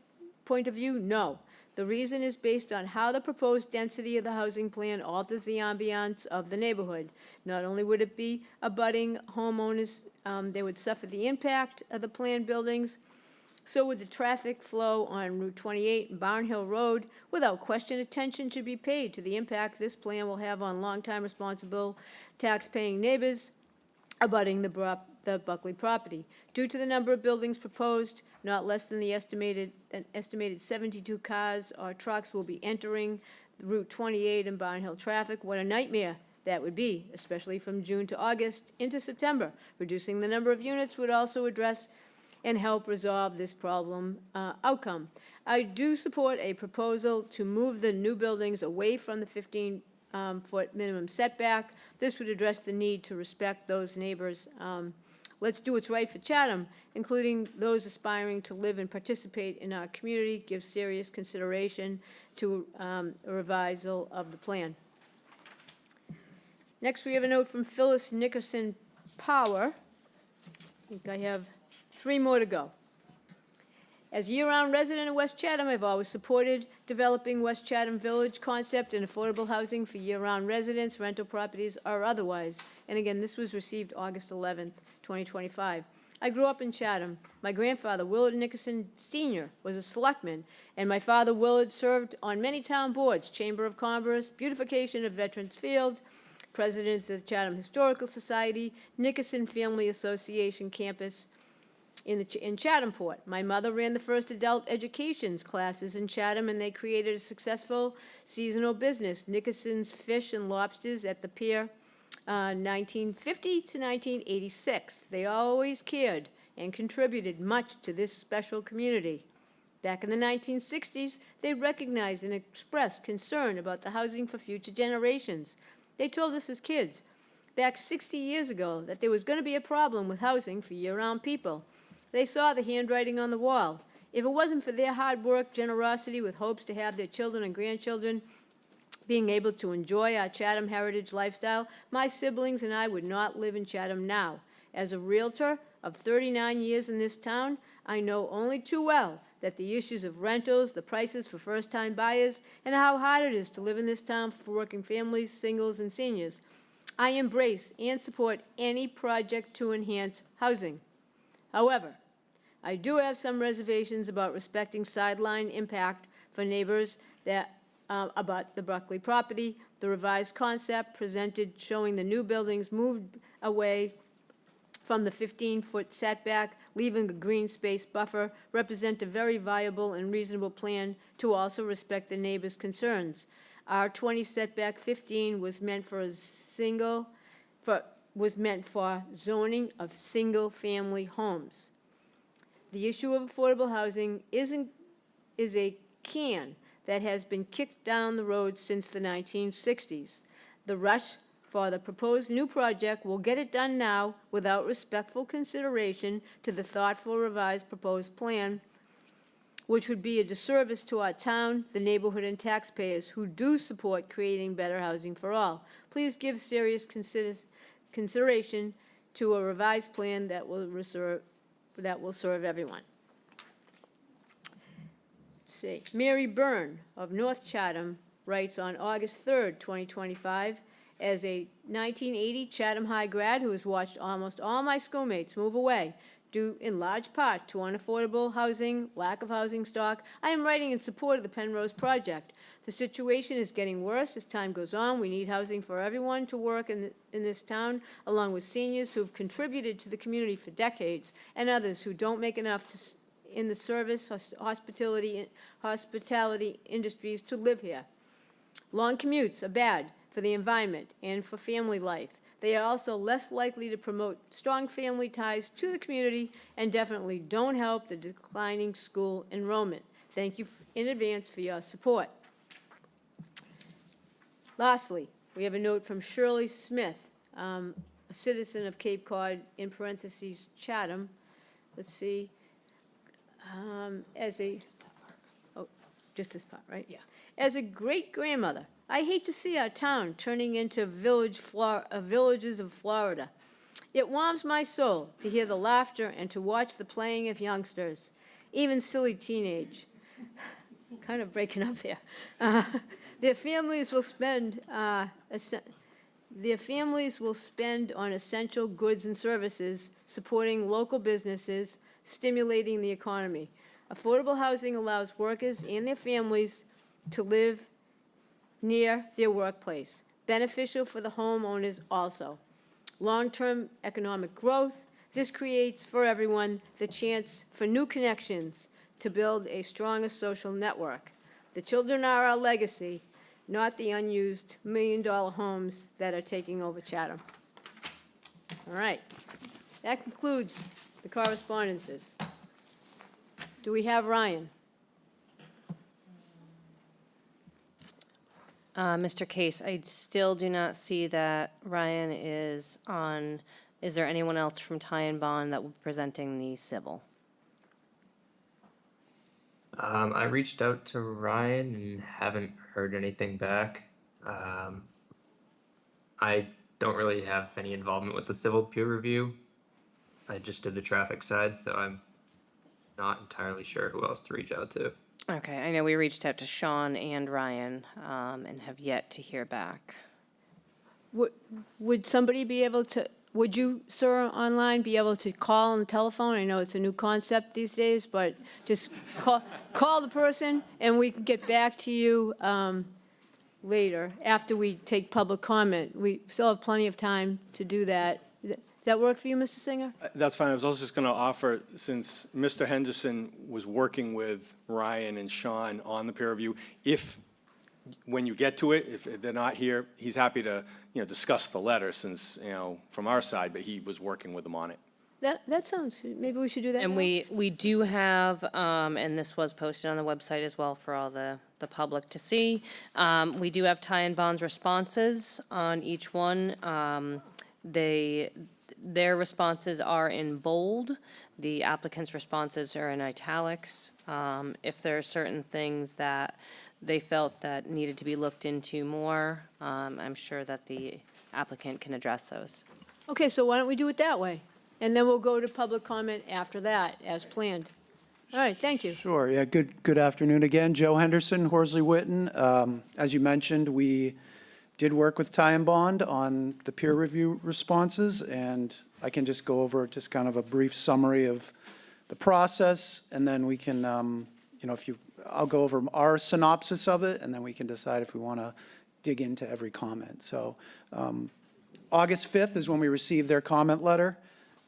of view, no. The reason is based on how the proposed density of the housing plan alters the ambiance of the neighborhood. Not only would it be abutting homeowners, they would suffer the impact of the planned buildings, so would the traffic flow on Route 28 and Barn Hill Road. Without question, attention should be paid to the impact this plan will have on longtime responsible tax-paying neighbors abutting the Buckley property. Due to the number of buildings proposed, not less than the estimated 72 cars or trucks will be entering Route 28 and Barn Hill traffic. What a nightmare that would be, especially from June to August into September. Reducing the number of units would also address and help resolve this problem outcome. I do support a proposal to move the new buildings away from the 15-foot minimum setback. This would address the need to respect those neighbors. Let's do what's right for Chatham, including those aspiring to live and participate in our community. Give serious consideration to a revisal of the plan. Next, we have a note from Phyllis Nickerson Power. I think I have 3 more to go. As a year-round resident of West Chatham, I've always supported developing West Chatham Village concept and affordable housing for year-round residents, rental properties, or otherwise. And again, this was received August 11th, 2025. I grew up in Chatham. My grandfather, Willard Nickerson Sr., was a selectman, and my father, Willard, served on many town boards, Chamber of Commerce, beautification of Veterans Field, president of the Chatham Historical Society, Nickerson Family Association campus in Chatham-port. My mother ran the first adult educations classes in Chatham, and they created a successful seasonal business, Nickerson's Fish and Lobsters at the Pier, 1950 to 1986. They always cared and contributed much to this special community. Back in the 1960s, they recognized and expressed concern about the housing for future generations. They told us as kids, back 60 years ago, that there was going to be a problem with housing for year-round people. They saw the handwriting on the wall. If it wasn't for their hard work, generosity, with hopes to have their children and grandchildren being able to enjoy our Chatham heritage lifestyle, my siblings and I would not live in Chatham now. As a realtor of 39 years in this town, I know only too well that the issues of rentals, the prices for first-time buyers, and how hard it is to live in this town for working families, singles, and seniors. I embrace and support any project to enhance housing. However, I do have some reservations about respecting sideline impact for neighbors that, about the Buckley property. The revised concept presented showing the new buildings moved away from the 15-foot setback, leaving a green space buffer, represent a very viable and reasonable plan to also respect the neighbors' concerns. Our 20 setback 15 was meant for zoning of single-family homes. The issue of affordable housing is a can that has been kicked down the road since the 1960s. The rush for the proposed new project will get it done now without respectful consideration to the thoughtful revised proposed plan, which would be a disservice to our town, the neighborhood, and taxpayers who do support creating better housing for all. Please give serious consideration to a revised plan that will serve everyone. Let's see. Mary Byrne of North Chatham writes on August 3rd, 2025, as a 1980 Chatham High grad who has watched almost all my schoolmates move away, due in large part to unaffordable housing, lack of housing stock, I am writing in support of the Penrose project. The situation is getting worse as time goes on. We need housing for everyone to work in this town, along with seniors who've contributed to the community for decades, and others who don't make enough in the service, hospitality industries to live here. Long commutes are bad for the environment and for family life. They are also less likely to promote strong family ties to the community and definitely don't help the declining school enrollment. Thank you in advance for your support. Lastly, we have a note from Shirley Smith, a citizen of Cape Cod, in parentheses, Chatham. Let's see. Just this part, right? Yeah. As a great-grandmother, I hate to see our town turning into villages of Florida. It warms my soul to hear the laughter and to watch the playing of youngsters, even silly teenage. Kind of breaking up here. Their families will spend on essential goods and services, supporting local businesses, stimulating the economy. Affordable housing allows workers and their families to live near their workplace, beneficial for the homeowners also. Long-term economic growth, this creates for everyone the chance for new connections to build a stronger social network. The children are our legacy, not the unused million-dollar homes that are taking over Chatham. All right, that concludes the correspondences. Do we have Ryan? Mr. Case, I still do not see that Ryan is on. Is there anyone else from Ty and Bond that will be presenting the civil? I reached out to Ryan and haven't heard anything back. I don't really have any involvement with the civil peer review. I just did the traffic side, so I'm not entirely sure who else to reach out to. Okay, I know we reached out to Sean and Ryan and have yet to hear back. Would somebody be able to, would you, sir, online, be able to call on the telephone? I know it's a new concept these days, but just call the person, and we can get back to you later, after we take public comment. We still have plenty of time to do that. Does that work for you, Mr. Singer? That's fine. I was also just going to offer, since Mr. Henderson was working with Ryan and Sean on the peer review, if, when you get to it, if they're not here, he's happy to, discuss the letter since, from our side, but he was working with them on it. That sounds, maybe we should do that And now? we do have, and this was posted on the website as well for all the public to see, we do have Ty and Bond's responses on each one. Their responses are in bold. The applicant's responses are in italics. If there are certain things that they felt that needed to be looked into more, I'm sure that the applicant can address those. Okay, so why don't we do it that way? And then we'll go to public comment after that, as planned. All right, thank you. Sure, yeah, good afternoon again. Joe Henderson, Horsley Witten. As you mentioned, we did work with Ty and Bond on the peer review responses, and I can just go over just kind of a brief summary of the process, and then we can, I'll go over our synopsis of it, and then we can decide if we want to dig into every comment. So August 5th is when we received their comment letter,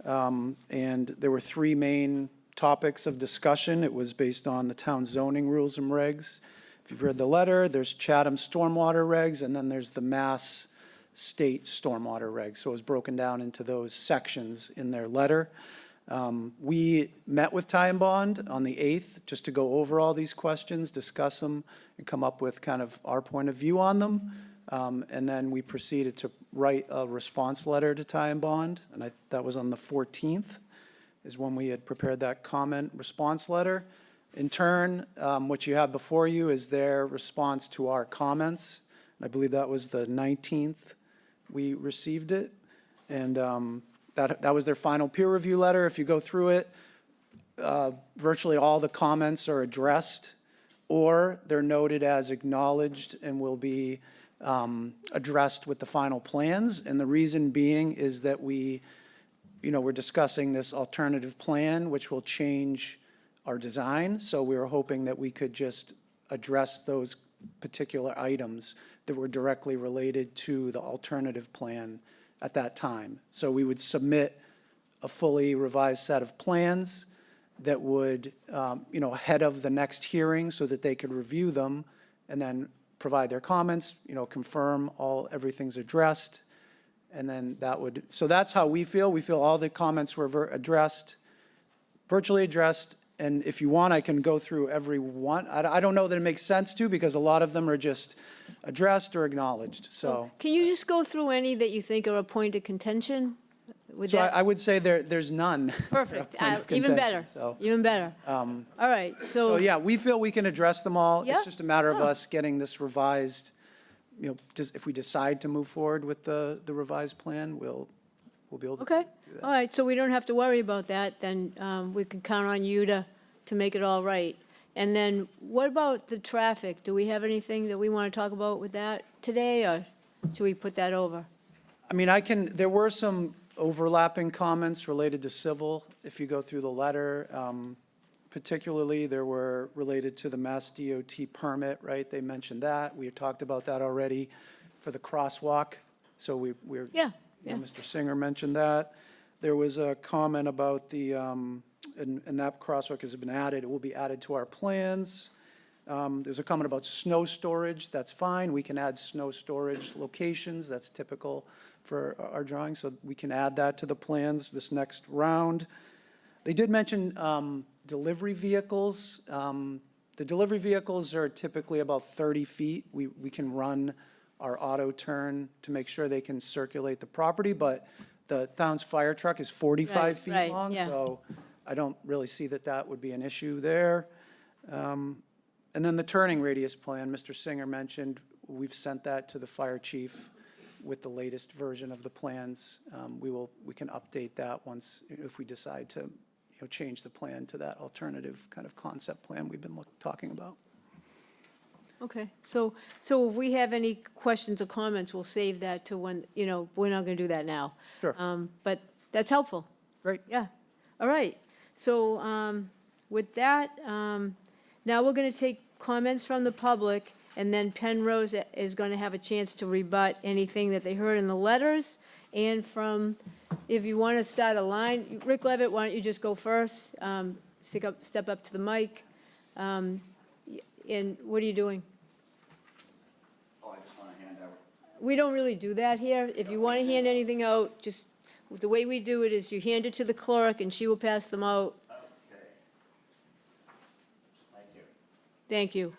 and there were three main topics of discussion. It was based on the town zoning rules and regs. If you've read the letter, there's Chatham stormwater regs, and then there's the Mass State stormwater regs. So it was broken down into those sections in their letter. We met with Ty and Bond on the 8th just to go over all these questions, discuss them, and come up with kind of our point of view on them. And then we proceeded to write a response letter to Ty and Bond, and that was on the 14th, is when we had prepared that comment response letter. In turn, what you have before you is their response to our comments. I believe that was the 19th we received it. And that was their final peer review letter. If you go through it, virtually all the comments are addressed, or they're noted as acknowledged and will be addressed with the final plans. And the reason being is that we're discussing this alternative plan, which will change our design. So we were hoping that we could just address those particular items that were directly related to the alternative plan at that time. So we would submit a fully revised set of plans that would, ahead of the next hearing so that they could review them and then provide their comments, confirm everything's addressed. And then so that's how we feel. We feel all the comments were virtually addressed. And if you want, I can go through every one. I don't know that it makes sense to, because a lot of them are just addressed or acknowledged, so. Can you just go through any that you think are a point of contention? Would So that- I would say there's none. Perfect, Point of even contention, better, so. even better. All right, So, yeah, we feel we can address them all. Yeah. It's just a matter of us getting this revised, if we decide to move forward with the revised plan, we'll be able to do Okay, that. all right, so we don't have to worry about that, then we can count on you to make it all right. And then what about the traffic? Do we have anything that we want to talk about with that today, or should we put that over? I mean, there were some overlapping comments related to civil, if you go through the letter. Particularly, there were related to the Mass DOT permit, right? They mentioned that. We had talked about that already for the crosswalk. So we're. Yeah, Mr. Singer mentioned that. There was a comment about the, and that crosswalk has been added, it will be added to our plans. There's a comment about snow storage, that's fine, we can add snow storage locations, that's typical for our drawing, so we can add that to the plans this next round. They did mention delivery vehicles. The delivery vehicles are typically about 30 feet. We can run our auto turn to make sure they can circulate the property, but the town's fire truck is 45 Right, feet right, long, yeah. so I don't really see that would be an issue there. And then the turning radius plan, Mr. Singer mentioned, we've sent that to the fire chief with the latest version of the plans. We can update that once, if we decide to, change the plan to that alternative kind of concept plan we've been talking about. Okay, so if we have any questions or comments, we'll save that to when, we're not going to do that now. Sure. But that's helpful. Great. Yeah, all right. So with that, now we're going to take comments from the public, and then Penrose is going to have a chance to rebut anything that they heard in the letters, and if you want to start a line, Rick Levitt, why don't you just go first? Step up to the mic. And what are you doing? Oh, I just want to hand out. We don't really do that here. If you want to hand anything out, just, the way we do it is you hand it to the clerk and she will pass them out. Okay. Thank you. Thank you.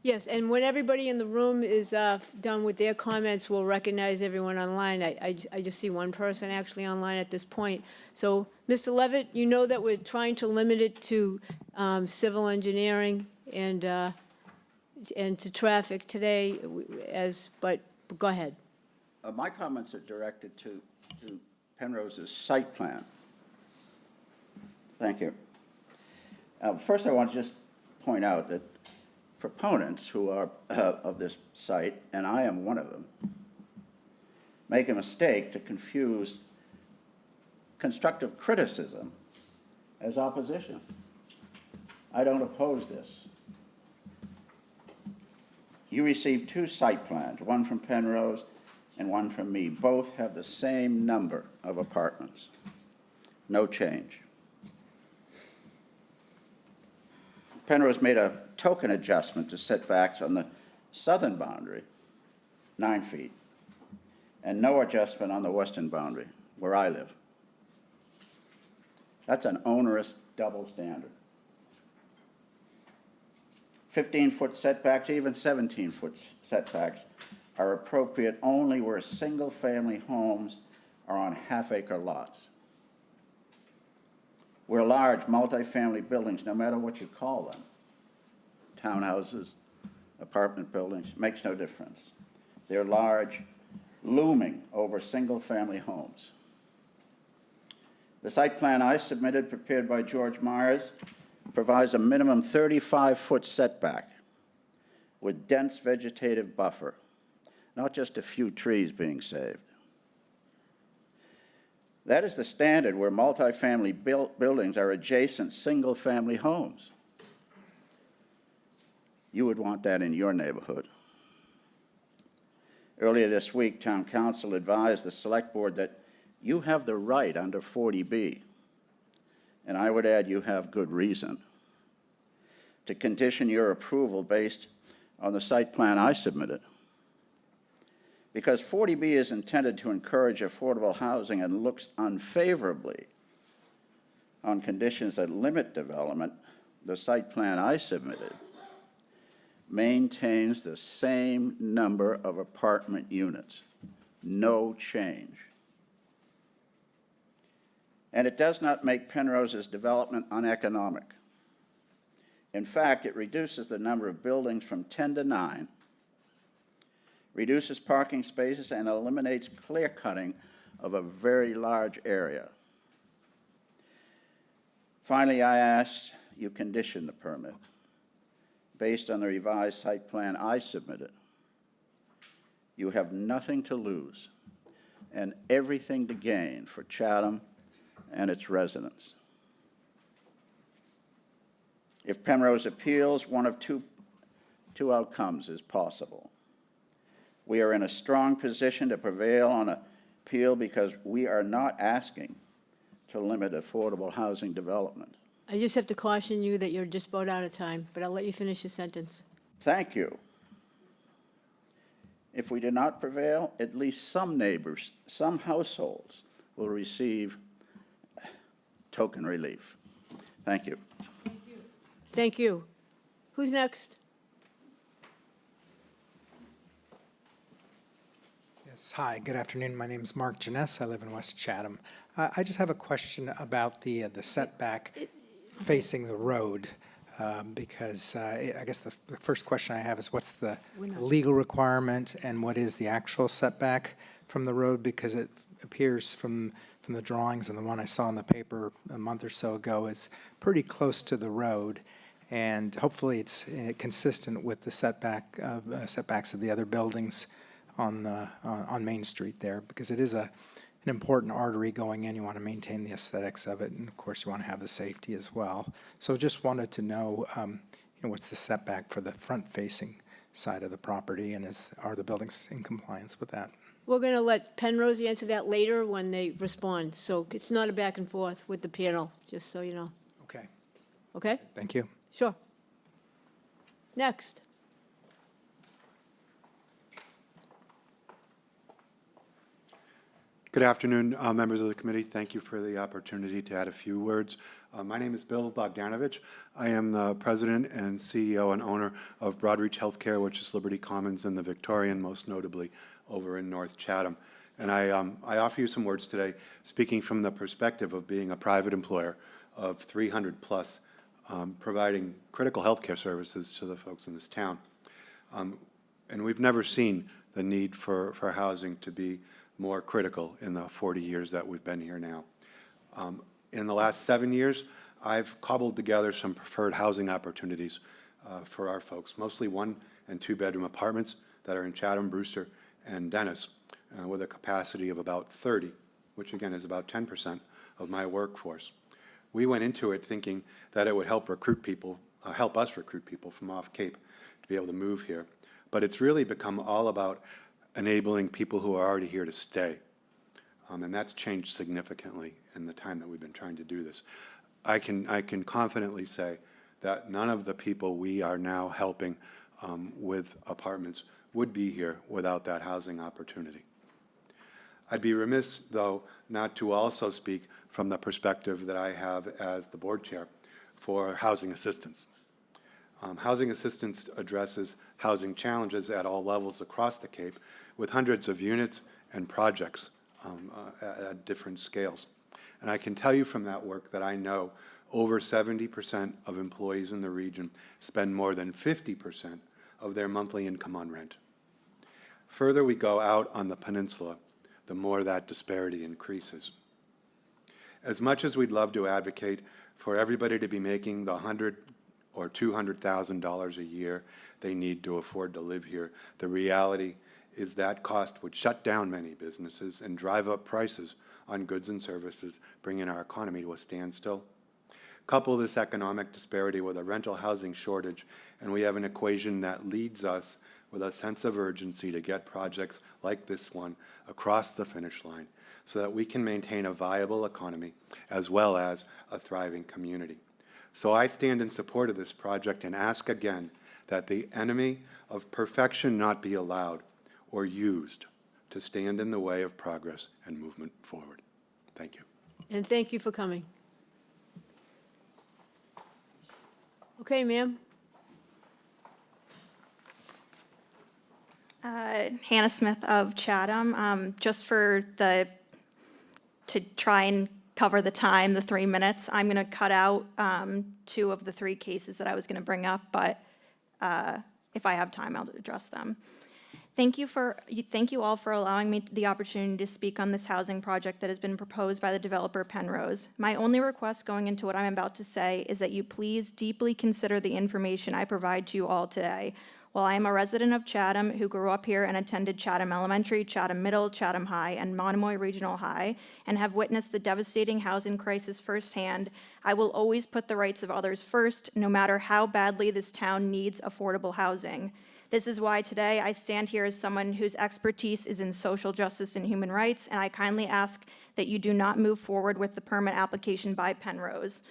Yes, and when everybody in the room is done with their comments, we'll recognize everyone online. I just see one person actually online at this point. So, Mr. Levitt, you know that we're trying to limit it to civil engineering and to traffic today, but go ahead. My comments are directed to Penrose's site plan. Thank you. First, I want to just point out that proponents who are of this site, and I am one of them, make a mistake to confuse constructive criticism as opposition. I don't oppose this. You received 2 site plans, one from Penrose and one from me. Both have the same number of apartments. No change. Penrose made a token adjustment to setbacks on the southern boundary, 9 feet, and no adjustment on the western boundary, where I live. That's an onerous double standard. 15-foot setbacks, even 17-foot setbacks, are appropriate only where single-family homes are on half-acre lots. Where large multifamily buildings, no matter what you call them, townhouses, apartment buildings, makes no difference. They're large, looming over single-family homes. The site plan I submitted, prepared by George Myers, provides a minimum 35-foot setback with dense vegetative buffer, not just a few trees being saved. That is the standard where multifamily buildings are adjacent single-family homes. You would want that in your neighborhood. Earlier this week, Town Council advised the Select Board that you have the right under 40B, and I would add you have good reason, to condition your approval based on the site plan I submitted. Because 40B is intended to encourage affordable housing and looks unfavorably on conditions that limit development, the site plan I submitted maintains the same number of apartment units. No change. And it does not make Penrose's development uneconomic. In fact, it reduces the number of buildings from 10 to 9, reduces parking spaces, and eliminates clear-cutting of a very large area. Finally, I asked you condition the permit based on the revised site plan I submitted. You have nothing to lose and everything to gain for Chatham and its residents. If Penrose appeals, one of two outcomes is possible. We are in a strong position to prevail on appeal because we are not asking to limit affordable housing development. I just have to caution you that you're just about out of time, but I'll let you finish your sentence. Thank you. If we do not prevail, at least some neighbors, some households will receive token relief. Thank you. Thank you. Who's next? Yes, hi, good afternoon. My name is Mark Janess. I live in West Chatham. I just have a question about the setback facing the road, because I guess the first question I have is what's the legal requirement and what is the actual setback from the road? Because it appears from the drawings and the one I saw in the paper a month or so ago is pretty close to the road. And hopefully it's consistent with the setbacks of the other buildings on Main Street there, because it is an important artery going in. You want to maintain the aesthetics of it, and of course you want to have the safety as well. So just wanted to know, what's the setback for the front-facing side of the property, and are the buildings in compliance with that? We're going to let Penrose answer that later when they respond, so it's not a back and forth with the panel, just so you know. Okay, Okay? thank you. Sure. Next. Good afternoon, members of the committee. Thank you for the opportunity to add a few words. My name is Bill Bogdanovich. I am the president and CEO and owner of Broadreach Healthcare, which is Liberty Commons in the Victorian, most notably over in North Chatham. And I offer you some words today, speaking from the perspective of being a private employer of 300 plus, providing critical healthcare services to the folks in this town. And we've never seen the need for housing to be more critical in the 40 years that we've been here now. In the last 7 years, I've cobbled together some preferred housing opportunities for our folks, mostly 1- and 2-bedroom apartments that are in Chatham, Brewster, and Dennis, with a capacity of about 30, which again is about 10% of my workforce. We went into it thinking that it would help help us recruit people from off Cape to be able to move here. But it's really become all about enabling people who are already here to stay. And that's changed significantly in the time that we've been trying to do this. I can confidently say that none of the people we are now helping with apartments would be here without that housing opportunity. I'd be remiss, though, not to also speak from the perspective that I have as the board chair for housing assistance. Housing assistance addresses housing challenges at all levels across the Cape with hundreds of units and projects at different scales. And I can tell you from that work that I know over 70% of employees in the region spend more than 50% of their monthly income on rent. Further we go out on the peninsula, the more that disparity increases. As much as we'd love to advocate for everybody to be making the $100,000 or $200,000 a year they need to afford to live here, the reality is that cost would shut down many businesses and drive up prices on goods and services, bringing our economy to a standstill. Couple this economic disparity with a rental housing shortage, and we have an equation that leads us with a sense of urgency to get projects like this one across the finish line so that we can maintain a viable economy as well as a thriving community. So I stand in support of this project and ask again that the enemy of perfection not be allowed or used to stand in the way of progress and movement forward. Thank you. And thank you for coming. Okay, ma'am. Hannah Smith of Chatham. Just to try and cover the time, the 3 minutes, I'm going to cut out 2 of the 3 cases that I was going to bring up, but if I have time, I'll address them. Thank you all for allowing me the opportunity to speak on this housing project that has been proposed by the developer Penrose. My only request going into what I'm about to say is that you please deeply consider the information I provide to you all today. While I am a resident of Chatham who grew up here and attended Chatham Elementary, Chatham Middle, Chatham High, and Monomoy Regional High, and have witnessed the devastating housing crisis firsthand, I will always put the rights of others first, no matter how badly this town needs affordable housing. This is why today I stand here as someone whose expertise is in social justice and human rights, and I kindly ask that you do not move forward with the permit application by Penrose.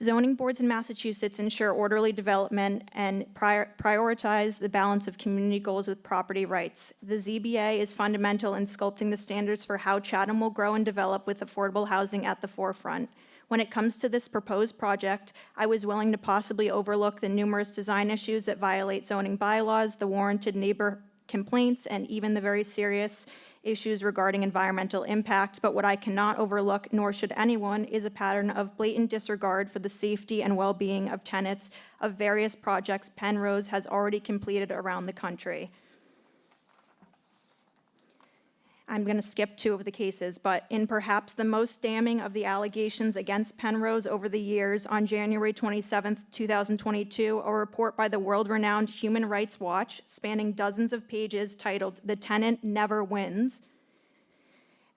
Zoning boards in Massachusetts ensure orderly development and prioritize the balance of community goals with property rights. The ZBA is fundamental in sculpting the standards for how Chatham will grow and develop with affordable housing at the forefront. When it comes to this proposed project, I was willing to possibly overlook the numerous design issues that violate zoning bylaws, the warranted neighbor complaints, and even the very serious issues regarding environmental impact, but what I cannot overlook, nor should anyone, is a pattern of blatant disregard for the safety and well-being of tenants of various projects Penrose has already completed around the country. I'm going to skip 2 of the cases, but in perhaps the most damning of the allegations against Penrose over the years, on January 27, 2022, a report by the world-renowned Human Rights Watch, spanning dozens of pages, titled "The Tenant Never Wins,"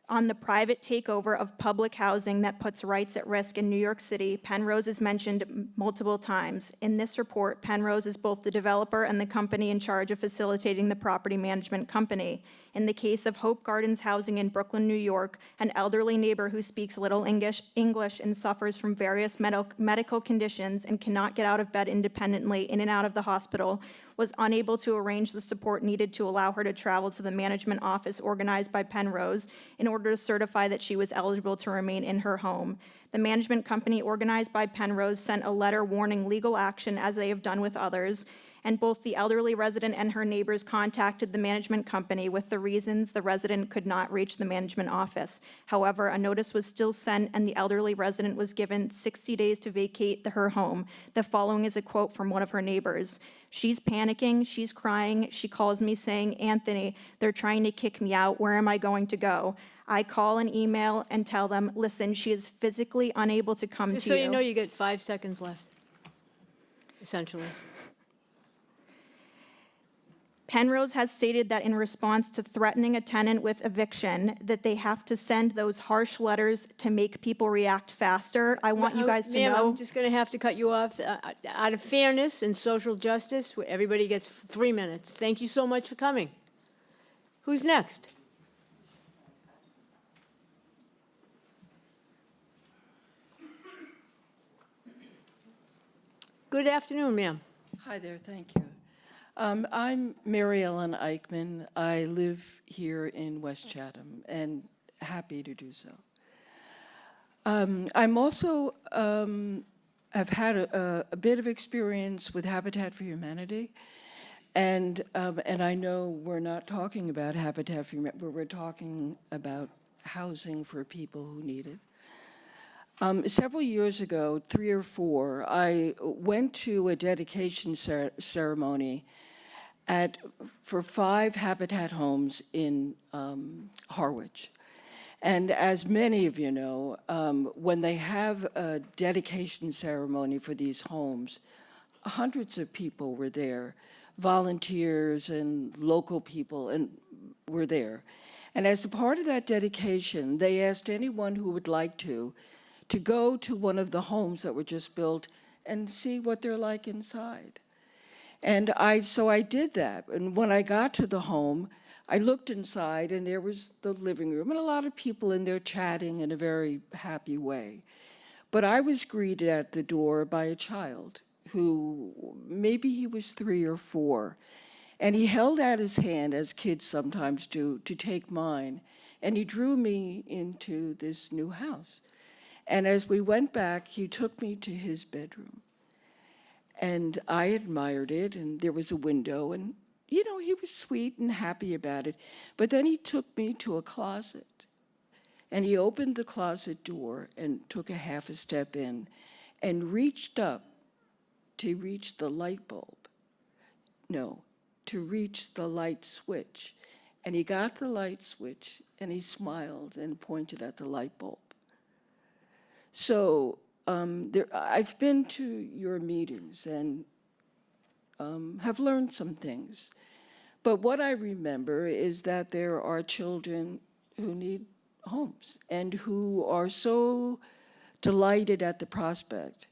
on the private takeover of public housing that puts rights at risk in New York City, Penrose is mentioned multiple times. In this report, Penrose is both the developer and the company in charge of facilitating the property management company. In the case of Hope Gardens Housing in Brooklyn, New York, an elderly neighbor who speaks little English and suffers from various medical conditions and cannot get out of bed independently in and out of the hospital was unable to arrange the support needed to allow her to travel to the management office organized by Penrose in order to certify that she was eligible to remain in her home. The management company organized by Penrose sent a letter warning legal action, as they have done with others, and both the elderly resident and her neighbors contacted the management company with the reasons the resident could not reach the management office. However, a notice was still sent, and the elderly resident was given 60 days to vacate her home. The following is a quote from one of her neighbors. "She's panicking, she's crying, she calls me saying, 'Anthony, they're trying to kick me out, where am I going to go?' I call and email and tell them, 'Listen, she is physically unable to come to you.'" Just so you know, you get 5 seconds left, essentially. Penrose has stated that in response to threatening a tenant with eviction, that they have to send those harsh letters to make people react faster. I want you guys to Ma'am, know. I'm just going to have to cut you off. Out of fairness and social justice, everybody gets 3 minutes. Thank you so much for coming. Who's next? Good afternoon, ma'am. Hi there, thank you. I'm Mary Ellen Eichman. I live here in West Chatham and happy to do so. I'm also have had a bit of experience with Habitat for Humanity, and I know we're not talking about Habitat for Humanity, but we're talking about housing for people who need it. Several years ago, 3 or 4, I went to a dedication ceremony for 5 Habitat homes in Harwich. And as many of you know, when they have a dedication ceremony for these homes, hundreds of people were there, volunteers and local people were there. And as a part of that dedication, they asked anyone who would like to go to one of the homes that were just built and see what they're like inside. And so I did that. And when I got to the home, I looked inside, and there was the living room, and a lot of people in there chatting in a very happy way. But I was greeted at the door by a child who, maybe he was 3 or 4, and he held out his hand, as kids sometimes do, to take mine, and he drew me into this new house. And as we went back, he took me to his bedroom. And I admired it, and there was a window, and, you know, he was sweet and happy about it. But then he took me to a closet, and he opened the closet door and took a half a step in and reached up to reach the light bulb. No, to reach the light switch. And he got the light switch, and he smiled and pointed at the light bulb. So I've been to your meetings and have learned some things. But what I remember is that there are children who need homes and who are so delighted at the prospect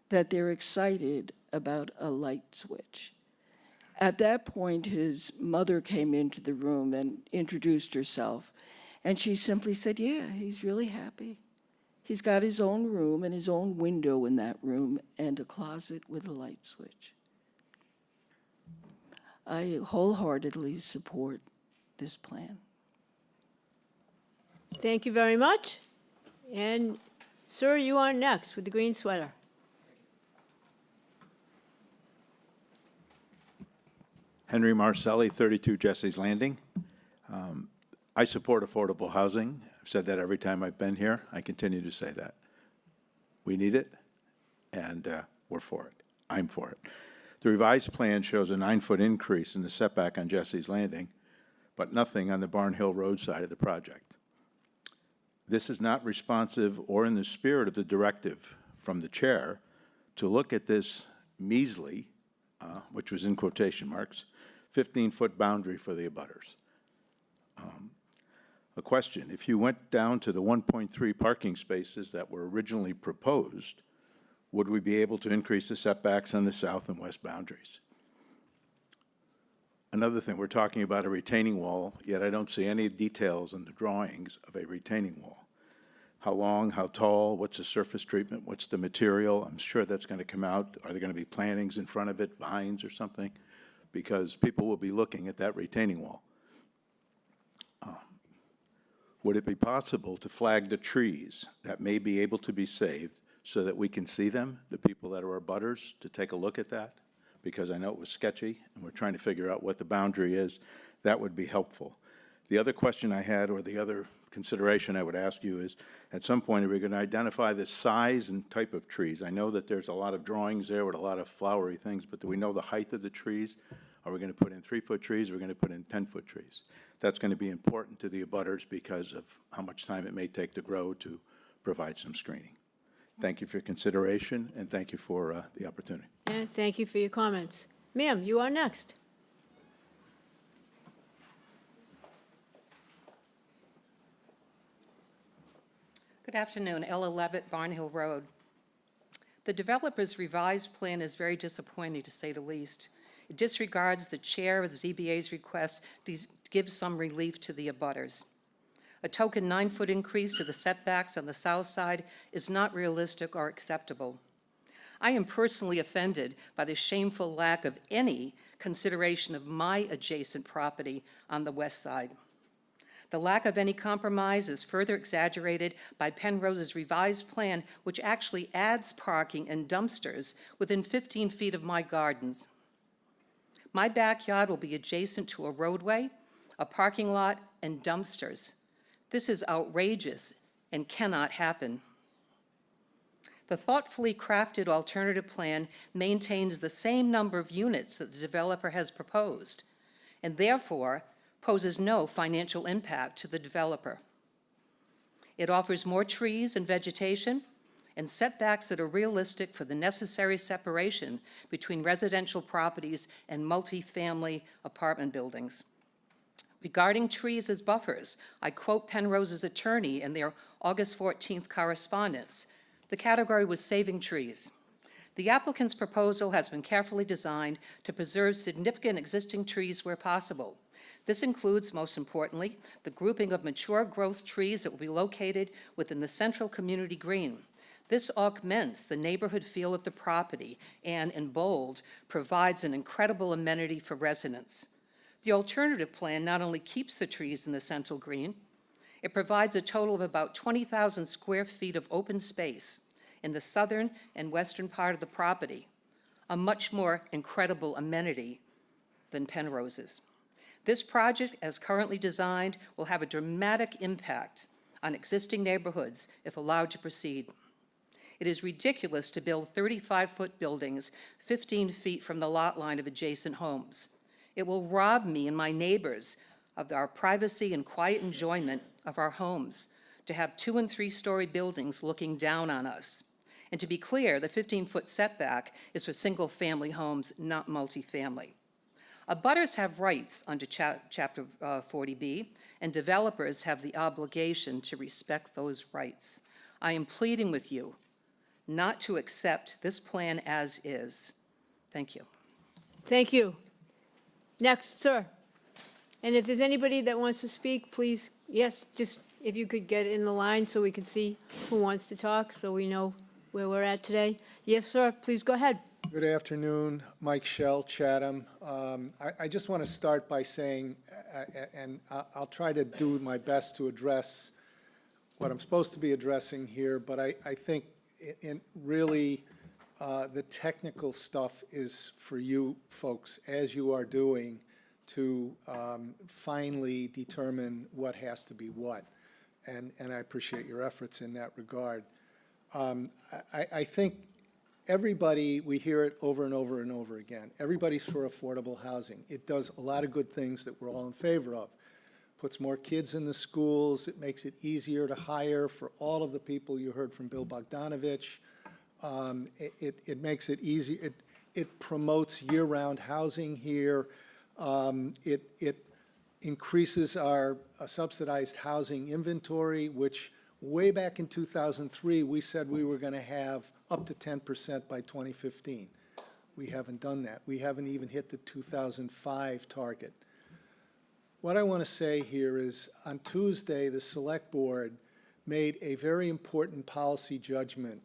that they're excited about a light switch. At that point, his mother came into the room and introduced herself, and she simply said, "Yeah, he's really happy. He's got his own room and his own window in that room and a closet with a light switch." I wholeheartedly support this plan. Thank you very much. And, sir, you are next with the green sweater. Henry Marcelli, 32 Jesse's Landing. I support affordable housing. I've said that every time I've been here. I continue to say that. We need it, and we're for it. I'm for it. The revised plan shows a 9-foot increase in the setback on Jesse's Landing, but nothing on the Barn Hill Road side of the project. This is not responsive or in the spirit of the directive from the chair to look at this measly, which was in quotation marks, 15-foot boundary for the abutters. A question, if you went down to the 1.3 parking spaces that were originally proposed, would we be able to increase the setbacks on the south and west boundaries? Another thing, we're talking about a retaining wall, yet I don't see any details in the drawings of a retaining wall. How long, how tall, what's the surface treatment, what's the material? I'm sure that's going to come out. Are there going to be plantings in front of it, vines or something? Because people will be looking at that retaining wall. Would it be possible to flag the trees that may be able to be saved so that we can see them, the people that are abutters, to take a look at that because I know it was sketchy, and we're trying to figure out what the boundary is. That would be helpful. The other question I had, or the other consideration I would ask you is, at some point, are we going to identify the size and type of trees? I know that there's a lot of drawings there with a lot of flowery things, but do we know the height of the trees? Are we going to put in 3-foot trees? Are we going to put in 10-foot trees? That's going to be important to the abutters because of how much time it may take to grow to provide some screening. Thank you for your consideration, and thank you for the opportunity. And thank you for your comments. Ma'am, you are next. Good afternoon, Ella Levitt, Barnhill Road. The developer's revised plan is very disappointing, to say the least. It disregards the chair of the ZBA's request to give some relief to the abutters. A token 9-foot increase to the setbacks on the south side is not realistic or acceptable. I am personally offended by the shameful lack of any consideration of my adjacent property on the west side. The lack of any compromise is further exaggerated by Penrose's revised plan, which actually adds parking and dumpsters within 15 feet of my gardens. My backyard will be adjacent to a roadway, a parking lot, and dumpsters. This is outrageous and cannot happen. The thoughtfully crafted alternative plan maintains the same number of units that the developer has proposed, and therefore poses no financial impact to the developer. It offers more trees and vegetation and setbacks that are realistic for the necessary separation between residential properties and multifamily apartment buildings. Regarding trees as buffers, I quote Penrose's attorney in their August 14th correspondence. The category was saving trees. The applicant's proposal has been carefully designed to preserve significant existing trees where possible. This includes, most importantly, the grouping of mature growth trees that will be located within the central community green. This augments the neighborhood feel of the property and, in bold, provides an incredible amenity for residents. The alternative plan not only keeps the trees in the central green, it provides a total of about 20,000 square feet of open space in the southern and western part of the property, a much more incredible amenity than Penrose's. This project, as currently designed, will have a dramatic impact on existing neighborhoods if allowed to proceed. It is ridiculous to build 35-foot buildings 15 feet from the lot line of adjacent homes. It will rob me and my neighbors of our privacy and quiet enjoyment of our homes to have 2- and 3-story buildings looking down on us. And to be clear, the 15-foot setback is for single-family homes, not multifamily. Abutters have rights under Chapter 40B, and developers have the obligation to respect those rights. I am pleading with you not to accept this plan as is. Thank you. Thank you. Next, sir. And if there's anybody that wants to speak, please, yes, just if you could get in the line so we can see who wants to talk, so we know where we're at today. Yes, sir, please go ahead. Good afternoon, Mike Shell, Chatham. I just want to start by saying, and I'll try to do my best to address what I'm supposed to be addressing here, but I think really the technical stuff is for you folks, as you are doing, to finally determine what has to be what. And I appreciate your efforts in that regard. I think everybody, we hear it over and over and over again. Everybody's for affordable housing. It does a lot of good things that we're all in favor of. Puts more kids in the schools. It makes it easier to hire for all of the people you heard from Bill Bogdanovich. It makes it easy. It promotes year-round housing here. It increases our subsidized housing inventory, which way back in 2003, we said we were going to have up to 10% by 2015. We haven't done that. We haven't even hit the 2005 target. What I want to say here is, on Tuesday, the Select Board made a very important policy judgment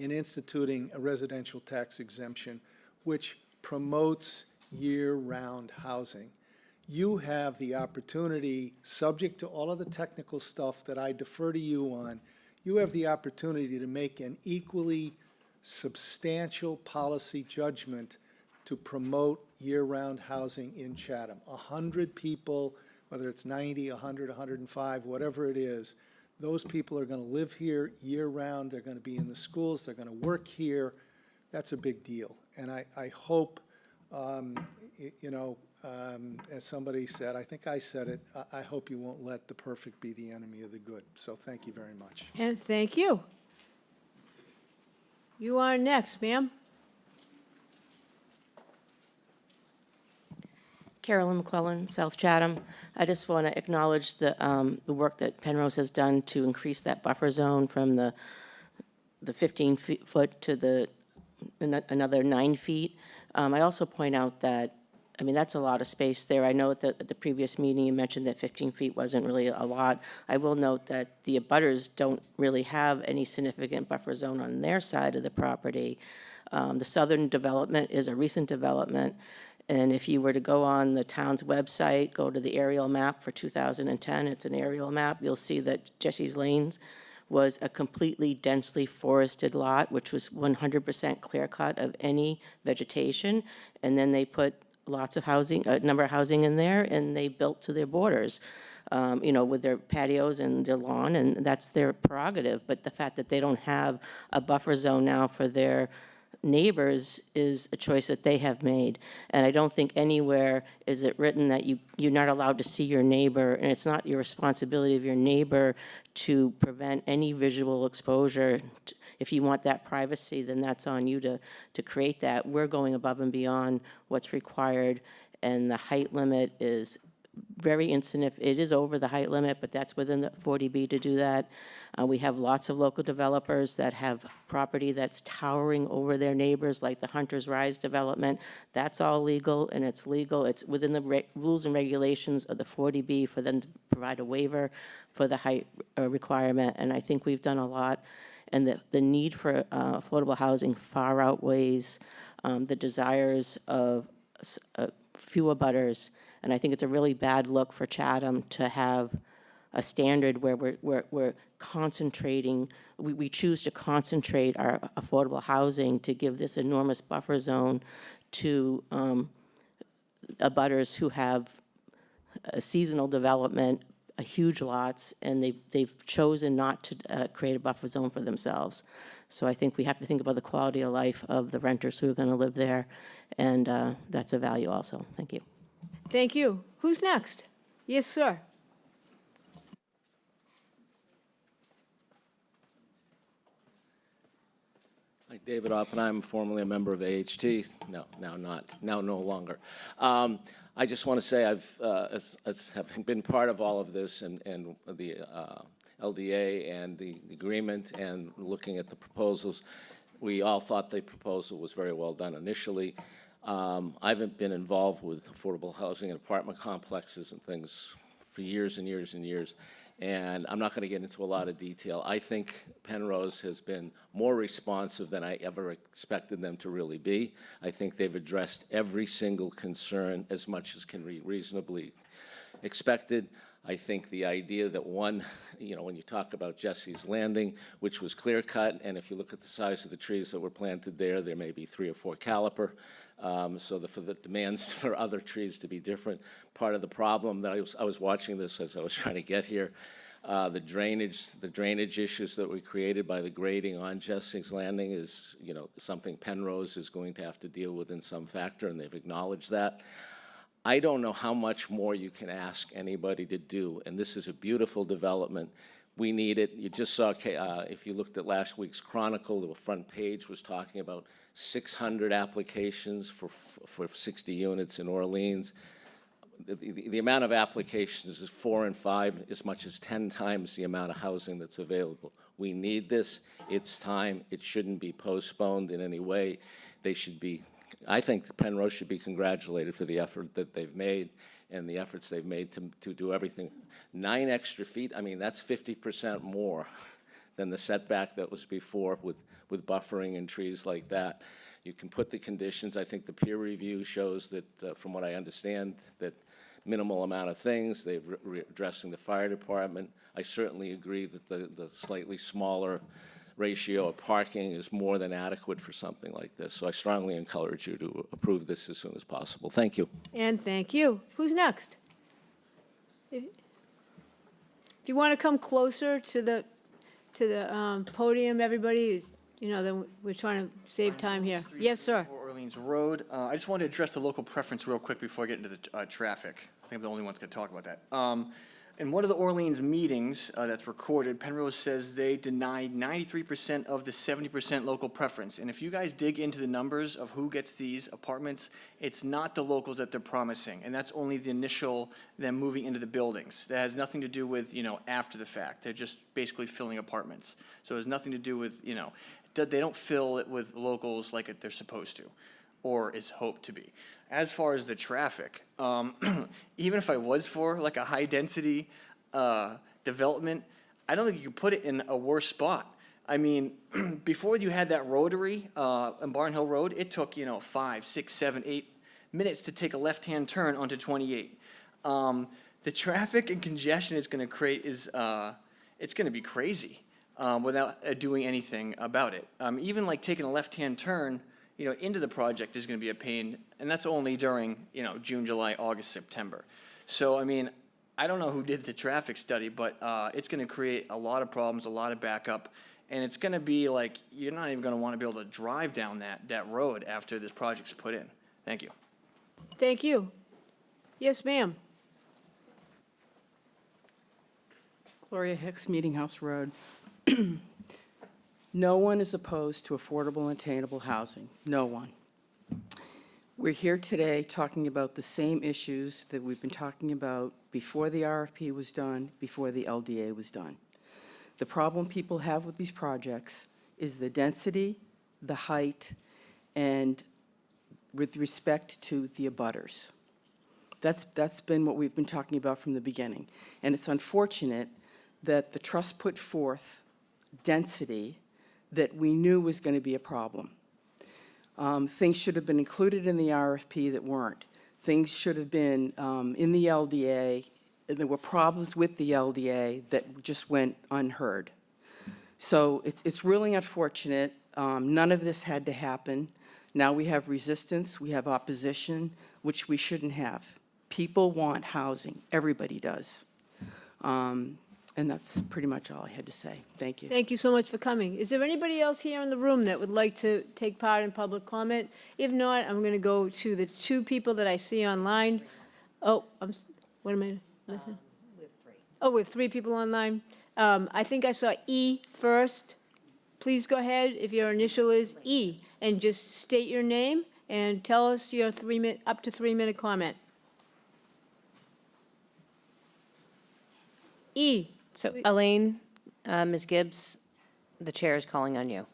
in instituting a residential tax exemption, which promotes year-round housing. You have the opportunity, subject to all of the technical stuff that I defer to you on, you have the opportunity to make an equally substantial policy judgment to promote year-round housing in Chatham. 100 people, whether it's 90, 100, 105, whatever it is, those people are going to live here year-round. They're going to be in the schools. They're going to work here. That's a big deal. And I hope, as somebody said, I think I said it, I hope you won't let the perfect be the enemy of the good. So thank you very much. And thank you. You are next, ma'am. Carolyn McClellan, South Chatham. I just want to acknowledge the work that Penrose has done to increase that buffer zone from the 15 foot to another 9 feet. I also point out that, that's a lot of space there. I know that at the previous meeting, you mentioned that 15 feet wasn't really a lot. I will note that the abutters don't really have any significant buffer zone on their side of the property. The southern development is a recent development. And if you were to go on the town's website, go to the aerial map for 2010, it's an aerial map, you'll see that Jesse's Lanes was a completely densely forested lot, which was 100% clear cut of any vegetation. And then they put lots of housing, a number of housing in there, and they built to their borders, with their patios and their lawn, and that's their prerogative. But the fact that they don't have a buffer zone now for their neighbors is a choice that they have made. And I don't think anywhere is it written that you're not allowed to see your neighbor, and it's not your responsibility of your neighbor to prevent any visual exposure. If you want that privacy, then that's on you to create that. We're going above and beyond what's required, and the height limit is very insignificant. It is over the height limit, but that's within the 40B to do that. We have lots of local developers that have property that's towering over their neighbors, like the Hunter's Rise development. That's all legal, and it's legal. It's within the rules and regulations of the 40B for them to provide a waiver for the height requirement, and I think we've done a lot. And the need for affordable housing far outweighs the desires of few abutters. And I think it's a really bad look for Chatham to have a standard where we're concentrating, we choose to concentrate our affordable housing to give this enormous buffer zone to abutters who have a seasonal development, huge lots, and they've chosen not to create a buffer zone for themselves. So I think we have to think about the quality of life of the renters who are going to live there, and that's a value also. Thank you. Thank you. Who's next? Yes, sir. Hi, David Oppenheim, formerly a member of AHT. No, now no longer. I just want to say I've as having been part of all of this and the LDA and the agreement and looking at the proposals, we all thought the proposal was very well done initially. I've been involved with affordable housing and apartment complexes and things for years and years and years, and I'm not going to get into a lot of detail. I think Penrose has been more responsive than I ever expected them to really be. I think they've addressed every single concern as much as can be reasonably expected. I think the idea that when you talk about Jesse's Landing, which was clear-cut, and if you look at the size of the trees that were planted there may be 3 or 4 caliper. So for the demands for other trees to be different. Part of the problem that I was watching this as I was trying to get here, the drainage issues that were created by the grading on Jesse's Landing is something Penrose is going to have to deal with in some factor, and they've acknowledged that. I don't know how much more you can ask anybody to do, and this is a beautiful development. We need it. You just saw, if you looked at last week's Chronicle, the front page was talking about 600 applications for 60 units in Orleans. The amount of applications is 4 and 5, as much as 10 times the amount of housing that's available. We need this. It's time. It shouldn't be postponed in any way. I think Penrose should be congratulated for the effort that they've made and the efforts they've made to do everything. 9 extra feet, that's 50% more than the setback that was before with buffering and trees like that. You can put the conditions. I think the peer review shows that, from what I understand, that minimal amount of things. They've addressing the fire department. I certainly agree that the slightly smaller ratio of parking is more than adequate for something like this. So I strongly encourage you to approve this as soon as possible. Thank you. And thank you. Who's next? If you want to come closer to the podium, everybody, you know, then we're trying to save time here. Yes, sir. 4 Orleans Road. I just wanted to address the local preference real quick before I get into the traffic. I think I'm the only one that's going to talk about that. In one of the Orleans meetings that's recorded, Penrose says they denied 93% of the 70% local preference. And if you guys dig into the numbers of who gets these apartments, it's not the locals that they're promising. And that's only the initial, them moving into the buildings. That has nothing to do with, you know, after the fact. They're just basically filling apartments. So it has nothing to do with, you know, they don't fill it with locals like they're supposed to, or is hoped to be. As far as the traffic, even if I was for like a high density development, I don't think you could put it in a worse spot. I mean, before you had that rotary on Barn Hill Road, it took, you know, 5, 6, 7, 8 minutes to take a left-hand turn onto 28. The traffic and congestion it's going to create is, it's going to be crazy without doing anything about it. Even like taking a left-hand turn, you know, into the project is going to be a pain, and that's only during, you know, June, July, August, September. So, I mean, I don't know who did the traffic study, but it's going to create a lot of problems, a lot of backup, and it's going to be like you're not even going to want to be able to drive down that road after this project's put in. Thank you. Thank you. Yes, ma'am. Gloria Hicks, Meeting House Road. No one is opposed to affordable and attainable housing. No one. We're here today talking about the same issues that we've been talking about before the RFP was done, before the LDA was done. The problem people have with these projects is the density, the height, and with respect to the abutters. That's been what we've been talking about from the beginning. And it's unfortunate that the trust put forth density that we knew was going to be a problem. Things should have been included in the RFP that weren't. Things should have been in the LDA. There were problems with the LDA that just went unheard. So it's really unfortunate. None of this had to happen. Now we have resistance, we have opposition, which we shouldn't have. People want housing. Everybody does. And that's pretty much all I had to say. Thank you. Thank you so much for coming. Is there anybody else here in the room that would like to take part in public comment? If not, I'm going to go to the 2 people that I see online. Oh, what am I missing? We have 3. Oh, we have 3 people online. I think I saw E first. Please go ahead if your initial is E, and just state your name and tell us your up to 3-minute comment. E. So Elaine, Ms. Gibbs, the chair is calling on you.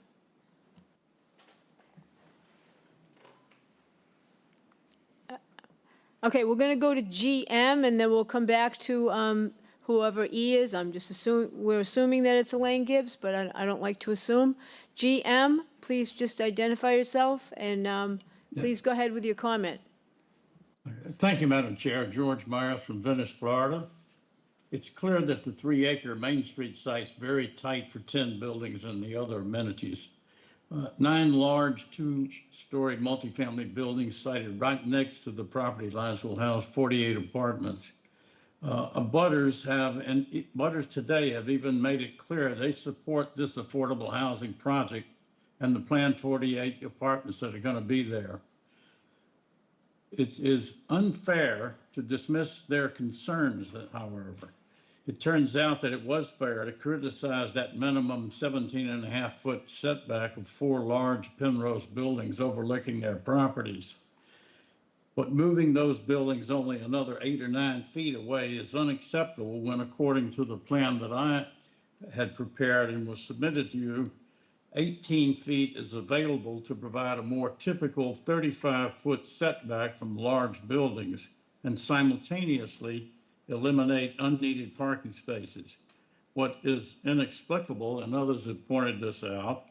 Okay, we're going to go to GM, and then we'll come back to whoever E is. We're assuming that it's Elaine Gibbs, but I don't like to assume. GM, please just identify yourself, and please go ahead with your comment. Thank you, Madam Chair. George Myers from Venice, Florida. It's clear that the 3-acre Main Street site's very tight for 10 buildings and the other amenities. 9 large 2-story multifamily buildings sited right next to the property lines will house 48 apartments. Abutters today have even made it clear they support this affordable housing project and the planned 48 apartments that are going to be there. It is unfair to dismiss their concerns, however. It turns out that it was fair to criticize that minimum 17.5-foot setback of 4 large Penrose buildings overlooking their properties. But moving those buildings only another 8 or 9 feet away is unacceptable when, according to the plan that I had prepared and was submitted to you, 18 feet is available to provide a more typical 35-foot setback from large buildings and simultaneously eliminate unneeded parking spaces. What is inexplicable, and others have pointed this out,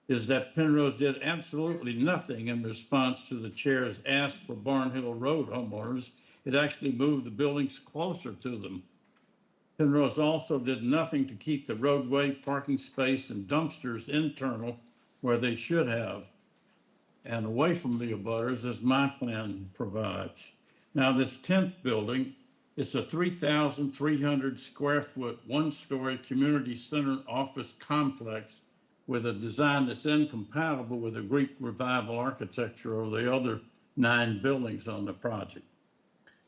is that Penrose did absolutely nothing in response to the chair's ask for Barn Hill Road homeowners. It actually moved the buildings closer to them. Penrose also did nothing to keep the roadway, parking space, and dumpsters internal where they should have, and away from the abutters as my plan provides. Now, this 10th building is a 3,300 square foot, one-story community center office complex with a design that's incompatible with the Greek Revival architecture of the other 9 buildings on the project.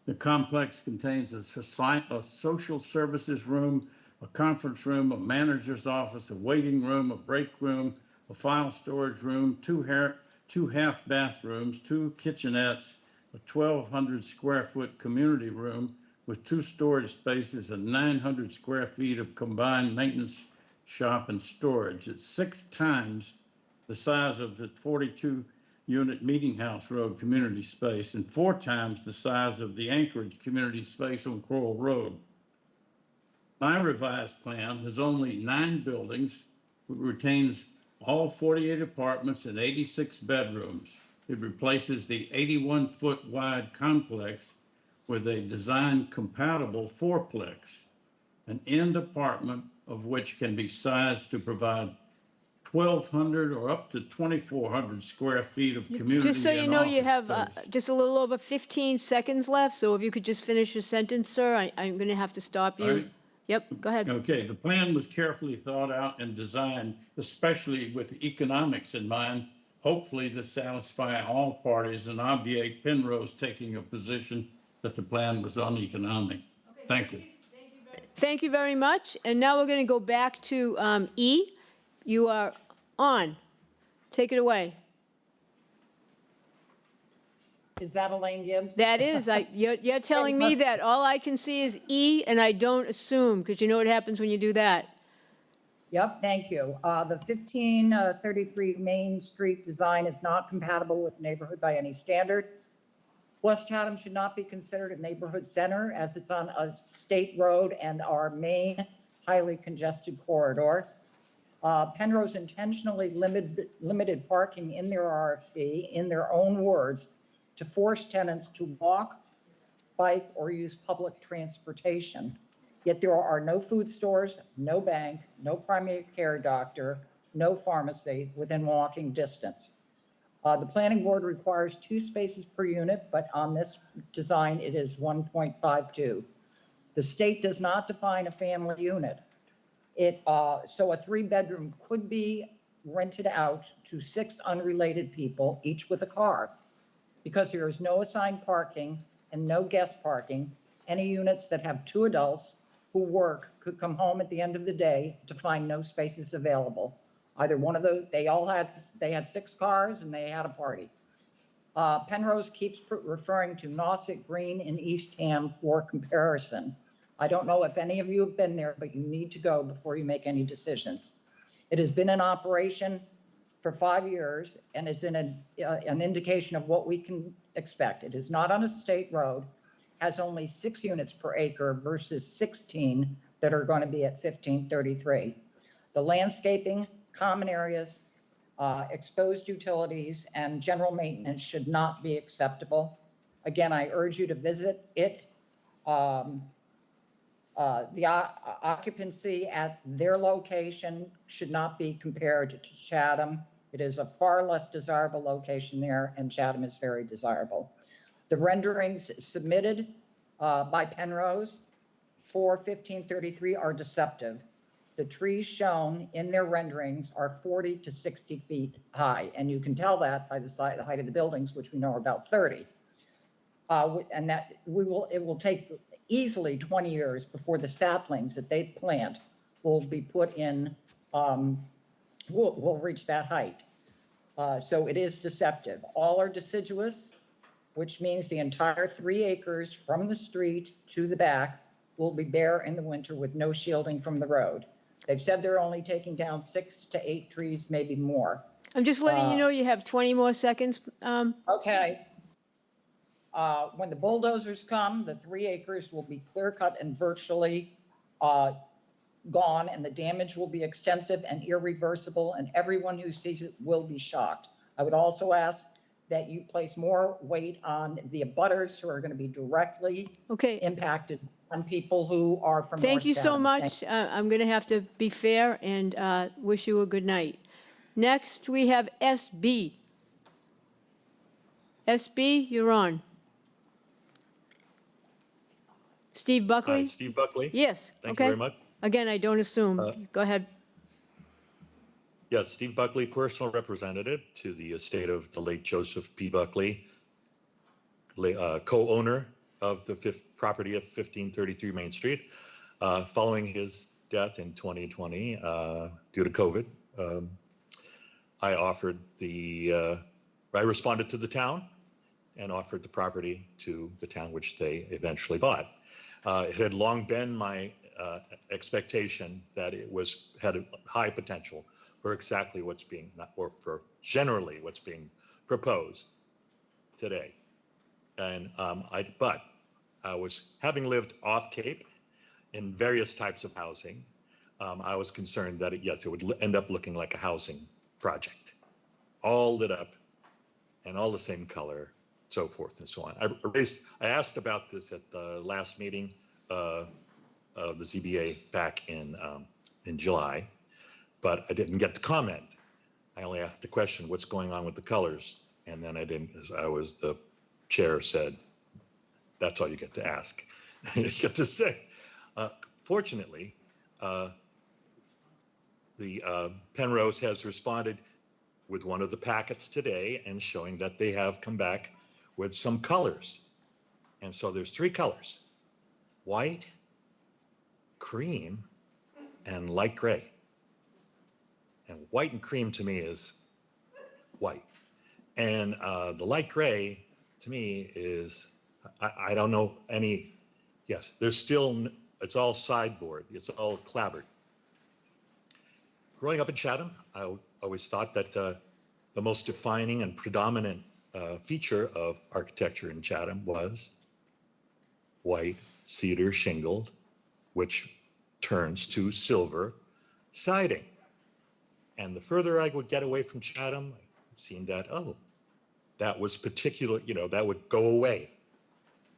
The complex contains a social services room, a conference room, a manager's office, a waiting room, a break room, a file storage room, 2 half bathrooms, 2 kitchenettes, a 1,200 square foot community room with 2 storage spaces and 900 square feet of combined maintenance shop and storage. It's 6 times the size of the 42-unit Meeting House Road community space and 4 times the size of the Anchorage community space on Crowell Road. My revised plan has only 9 buildings, but retains all 48 apartments and 86 bedrooms. It replaces the 81-foot wide complex with a design-compatible 4-plex, an end apartment of which can be sized to provide 1,200 or up to 2,400 square feet of community Just so you and know, you office have space. just a little over 15 seconds left, so if you could just finish your sentence, sir, I'm going to have to stop All you. right. Yep, go ahead. Okay, the plan was carefully thought out and designed, especially with economics in mind, hopefully to satisfy all parties and obviate Penrose taking a position that the plan was uneconomic. Thank you. Thank you very much. And now we're going to go back to E. You are on. Take it away. Is that Elaine Gibbs? That is, you're telling me that all I can see is E, and I don't assume, because you know what happens when you do that. Yep, thank you. The 1533 Main Street design is not compatible with neighborhood by any standard. West Chatham should not be considered a neighborhood center as it's on a state road and our main highly congested corridor. Penrose intentionally limited parking in their RFP, in their own words, to force tenants to walk, bike, or use public transportation. Yet there are no food stores, no bank, no primary care doctor, no pharmacy within walking distance. The planning board requires 2 spaces per unit, but on this design, it is 1.52. The state does not define a family unit. So a 3-bedroom could be rented out to 6 unrelated people, each with a car. Because there is no assigned parking and no guest parking, any units that have 2 adults who work could come home at the end of the day to find no spaces available. Either one of those, they had 6 cars and they had a party. Penrose keeps referring to Nauset Green in Eastham for comparison. I don't know if any of you have been there, but you need to go before you make any decisions. It has been in operation for 5 years and is in an indication of what we can expect. It is not on a state road, has only 6 units per acre versus 16 that are going to be at 1533. The landscaping, common areas, exposed utilities, and general maintenance should not be acceptable. Again, I urge you to visit it. The occupancy at their location should not be compared to Chatham. It is a far less desirable location there, and Chatham is very desirable. The renderings submitted by Penrose for 1533 are deceptive. The trees shown in their renderings are 40 to 60 feet high, and you can tell that by the height of the buildings, which we know are about 30. And that it will take easily 20 years before the saplings that they plant will be put in, will reach that height. So it is deceptive. All are deciduous, which means the entire 3 acres from the street to the back will be bare in the winter with no shielding from the road. They've said they're only taking down 6 to 8 trees, maybe more. I'm just letting you know you have 20 more seconds. Okay. When the bulldozers come, the 3 acres will be clear cut and virtually gone, and the damage will be extensive and irreversible, and everyone who sees it will be shocked. I would also ask that you place more weight on the abutters who are going to be directly impacted on people who are from North Thank you so Chatham. much. I'm going to have to be fair and wish you a good night. Next, we have SB. SB, you're on. Steve Buckley? Hi, Steve Buckley. Yes, Thank you okay. very much. Again, I don't assume. Go ahead. Yes, Steve Buckley, personal representative to the estate of the late Joseph P. Buckley, co-owner of the property at 1533 Main Street. Following his death in 2020 due to COVID, I responded to the town and offered the property to the town, which they eventually bought. It had long been my expectation that it had a high potential for exactly what's being, or for generally what's being proposed today. And but I was, having lived off Cape in various types of housing, I was concerned that it would end up looking like a housing project, all lit up and all the same color, so forth and so on. I asked about this at the last meeting of the ZBA back in July, but I didn't get to comment. I only asked the question, what's going on with the colors? And then the chair said, that's all you get to ask. You get to say. Fortunately, the Penrose has responded with one of the packets today and showing that they have come back with some colors. And so there's 3 colors: white, cream, and light gray. And white and cream to me is white. And the light gray to me is, I don't know any, yes, there's still, it's all sideboard, it's all clapboard. Growing up in Chatham, I always thought that the most defining and predominant feature of architecture in Chatham was white cedar shingled, which turns to silver siding. And the further I would get away from Chatham, it seemed that, that was particular, that would go away.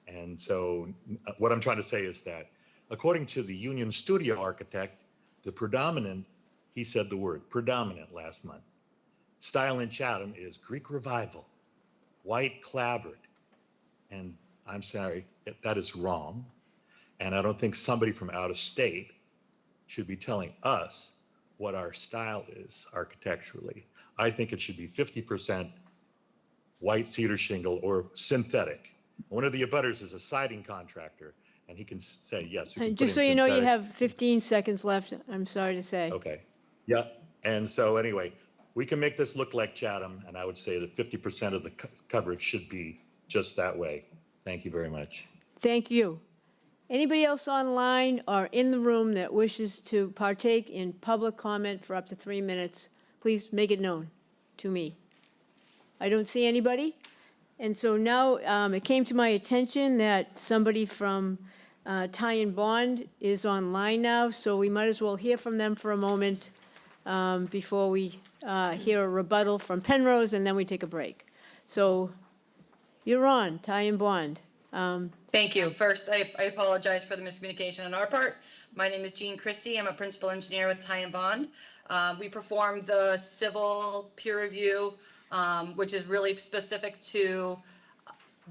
And so what I'm trying to say is that according to the Union Studio architect, the predominant, he said the word predominant last month, style in Chatham is Greek Revival, white clapboard. And I'm sorry, that is wrong. And I don't think somebody from out of state should be telling us what our style is architecturally. I think it should be 50% white cedar shingle or synthetic. One of the abutters is a siding contractor, and he can say, yes, you can And put just in so you know, you synthetic. have 15 seconds left, I'm sorry to say. Okay, yeah, and so anyway, we can make this look like Chatham, and I would say that 50% of the coverage should be just that way. Thank you very much. Thank you. Anybody else online or in the room that wishes to partake in public comment for up to 3 minutes, please make it known to me. I don't see anybody. And so now it came to my attention that somebody from Ty and Bond is online now, so we might as well hear from them for a moment before we hear a rebuttal from Penrose, and then we take a break. So you're on, Ty and Bond. Thank you. First, I apologize for the miscommunication on our part. My name is Jean Christie. I'm a principal engineer with Ty and Bond. We perform the civil peer review, which is really specific to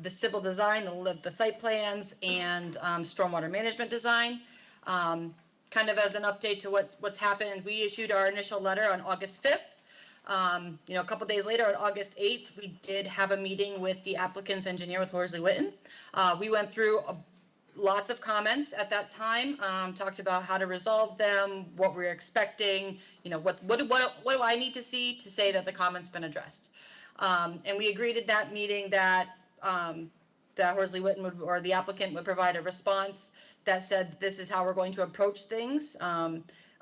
the civil design, the site plans, and stormwater management design. Kind of as an update to what's happened, we issued our initial letter on August 5th. A couple days later, on August 8th, we did have a meeting with the applicant's engineer with Horsley Witten. We went through lots of comments at that time, talked about how to resolve them, what we're expecting, what do I need to see to say that the comment's been addressed. And we agreed at that meeting that that Horsley Witten or the applicant would provide a response that said this is how we're going to approach things.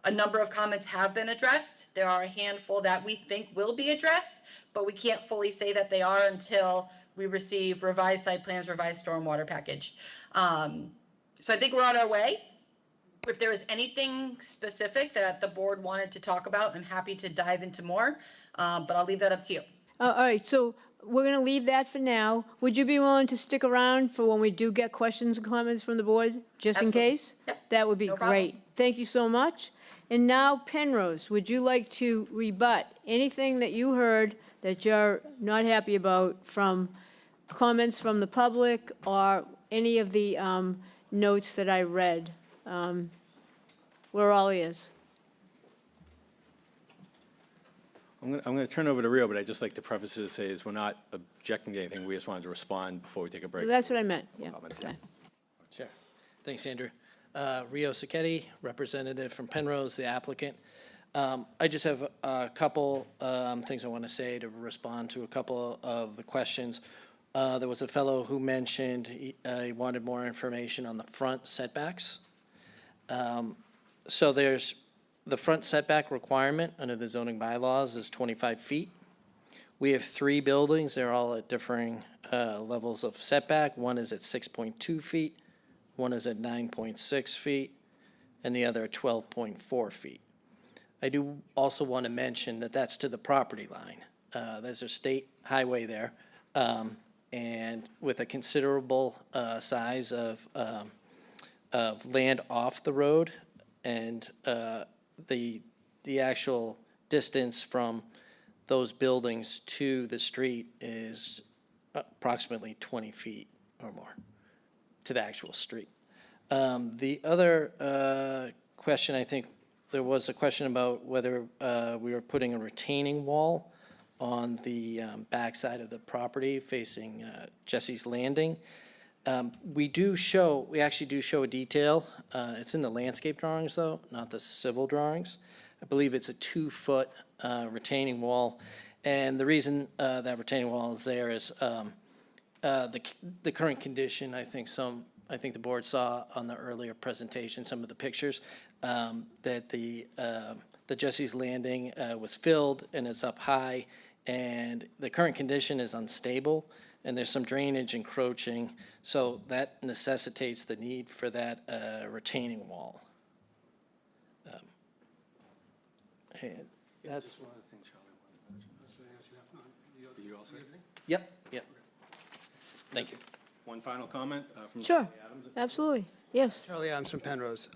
A number of comments have been addressed. There are a handful that we think will be addressed, but we can't fully say that they are until we receive revised site plans, revised stormwater package. So I think we're on our way. If there is anything specific that the board wanted to talk about, I'm happy to dive into more, but I'll leave that up to you. All right, so we're going to leave that for now. Would you be willing to stick around for when we do get questions and comments from the board, just in Absolutely. case? That would be No problem. great. Thank you so much. And now, Penrose, would you like to rebut anything that you heard that you're not happy about from comments from the public or any of the notes that I read? We're all ears. I'm going to turn over to Rio, but I'd just like to preface it to say is we're not objecting to anything. We just wanted to respond before we take a break. That's what I meant, yeah. Comments, Okay. Sure. Thanks, Andrew. Rio Sacchetti, representative from Penrose, the applicant. I just have a couple things I want to say to respond to a couple of the questions. There was a fellow who mentioned he wanted more information on the front setbacks. So there's the front setback requirement under the zoning bylaws is 25 feet. We have 3 buildings. They're all at differing levels of setback. One is at 6.2 feet, one is at 9.6 feet, and the other at 12.4 feet. I do also want to mention that that's to the property line. There's a state highway there, and with a considerable size of land off the road, and the actual distance from those buildings to the street is approximately 20 feet or more to the actual street. The other question, I think there was a question about whether we were putting a retaining wall on the backside of the property facing Jesse's Landing. We actually do show a detail. It's in the landscape drawings though, not the civil drawings. I believe it's a 2-foot retaining wall. And the reason that retaining wall is there is the current condition. I think the board saw on the earlier presentation, some of the pictures, that the Jesse's Landing was filled and it's up high, and the current condition is unstable, and there's some drainage encroaching, so that necessitates the need for that retaining wall. And that's one of the things Charlie wanted to mention. You all say? Yep. Thank you. One final comment from Sure, Charlie Adams. absolutely, yes. Charlie Adams from Penrose.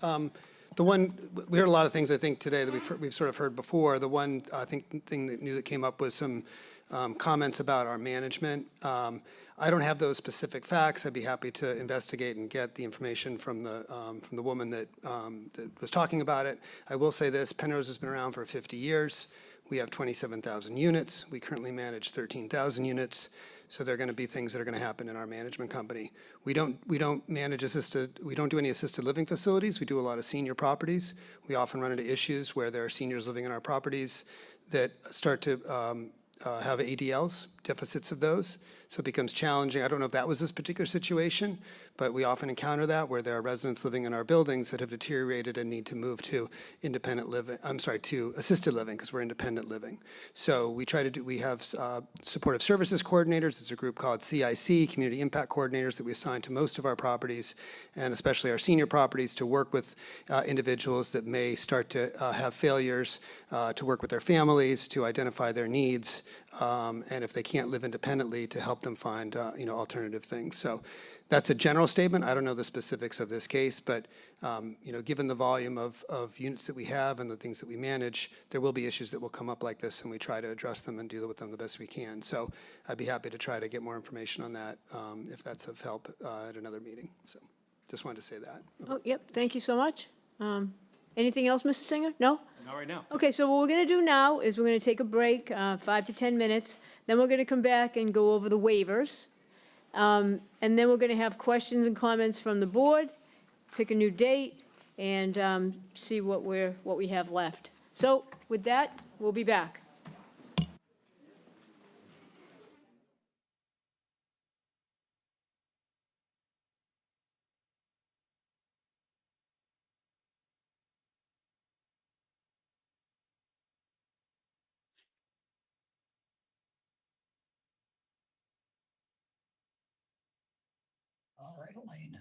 The one, we heard a lot of things, I think, today that we've sort of heard before. The one, I think, thing that came up was some comments about our management. I don't have those specific facts. I'd be happy to investigate and get the information from the woman that was talking about it. I will say this, Penrose has been around for 50 years. We have 27,000 units. We currently manage 13,000 units. So there are going to be things that are going to happen in our management company. We don't manage we don't do any assisted living facilities. We do a lot of senior properties. We often run into issues where there are seniors living in our properties that start to have ADLs, deficits of those. So it becomes challenging. I don't know if that was this particular situation, but we often encounter that where there are residents living in our buildings that have deteriorated and need to move to to assisted living because we're independent living. So we have supportive services coordinators. It's a group called CIC, Community Impact Coordinators, that we assign to most of our properties, and especially our senior properties, to work with individuals that may start to have failures, to work with their families, to identify their needs, and if they can't live independently, to help them find alternative things. So that's a general statement. I don't know the specifics of this case, but given the volume of units that we have and the things that we manage, there will be issues that will come up like this, and we try to address them and deal with them the best we can. So I'd be happy to try to get more information on that if that's of help at another meeting. So just wanted to say that. Oh, yep, thank you so much. Anything else, Mr. Singer? No? Not right now. Okay, so what we're going to do now is we're going to take a break, 5 to 10 minutes. Then we're going to come back and go over the waivers. And then we're going to have questions and comments from the board, pick a new date, and see what we have left. So with that, we'll be back. All right, Elaine.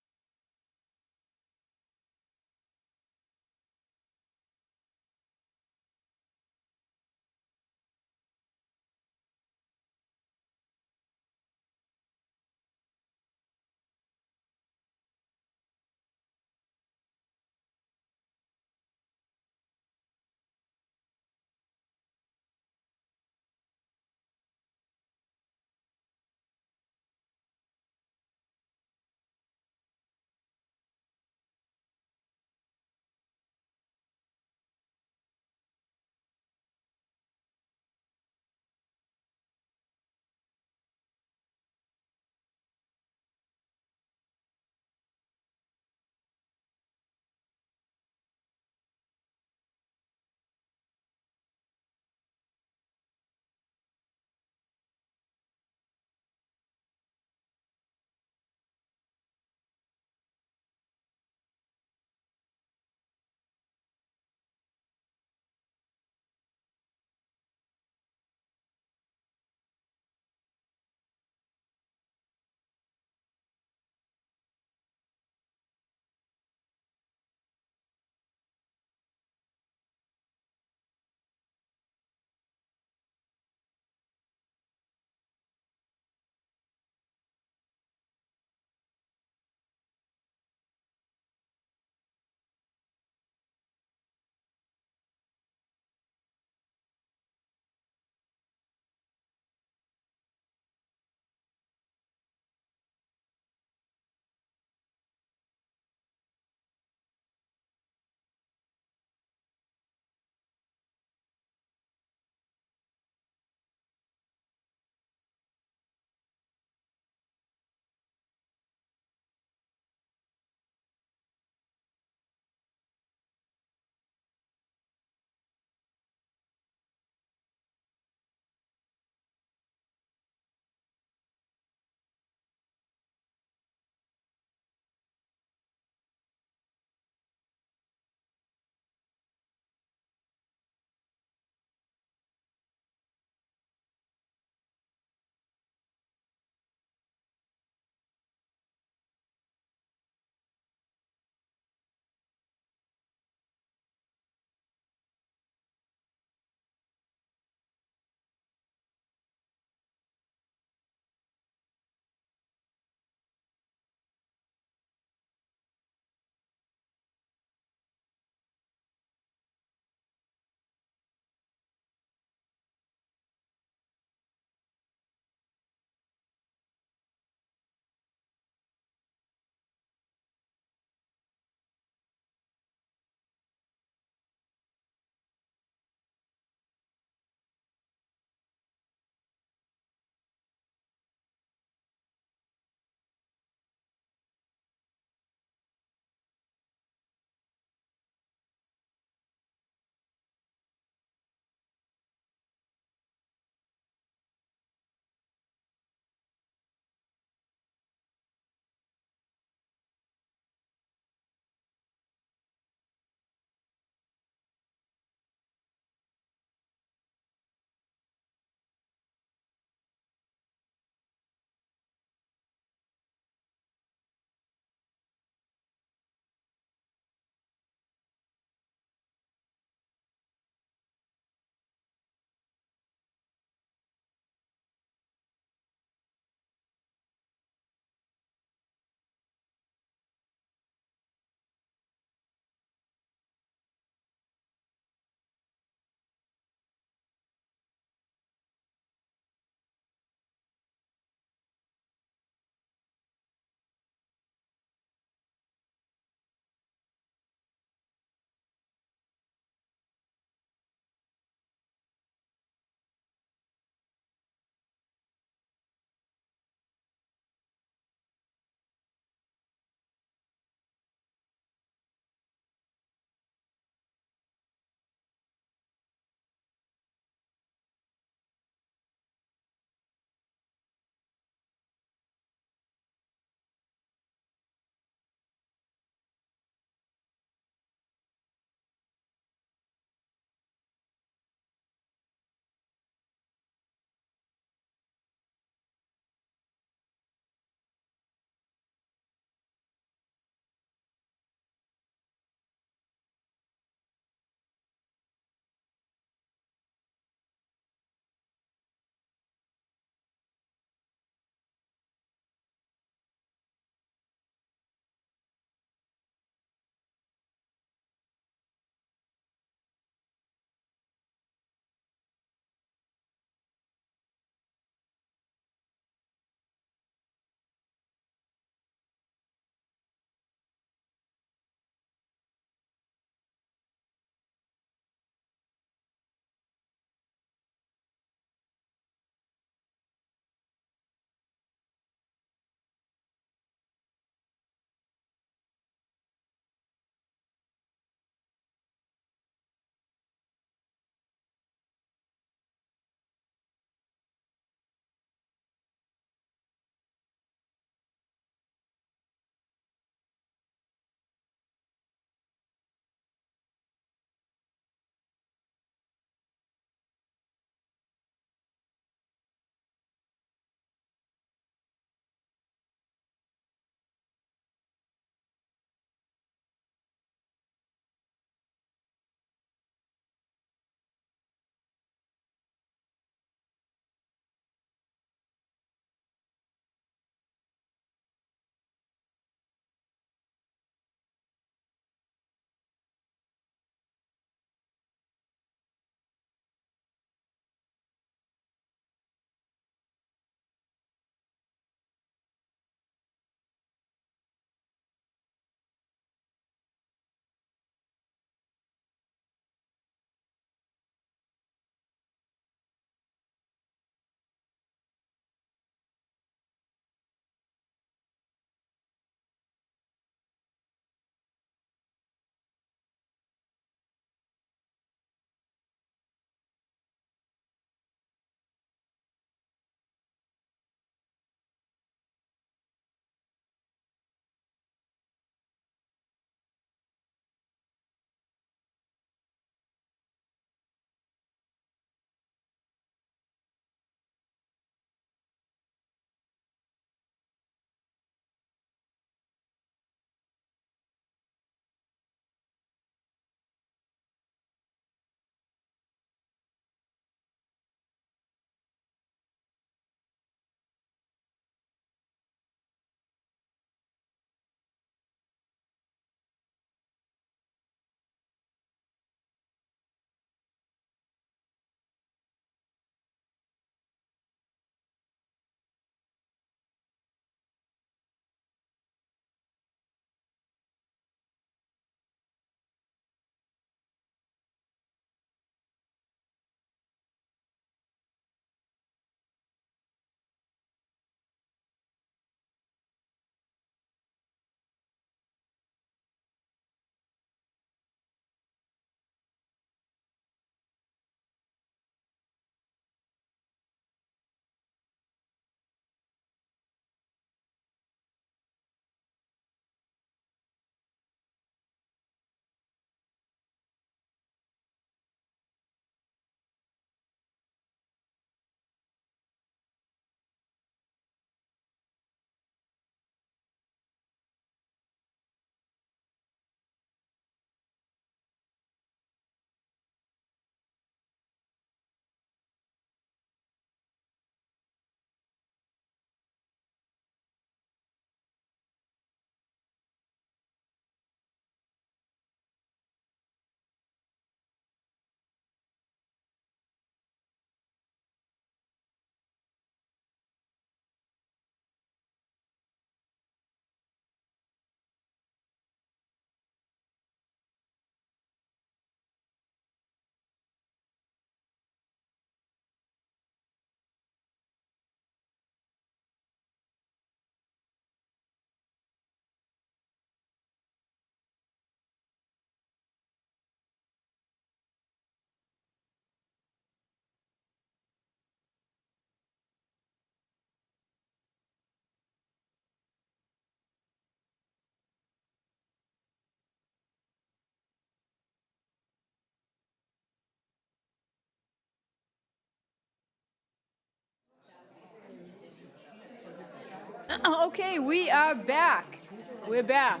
Okay, we are back. We're back.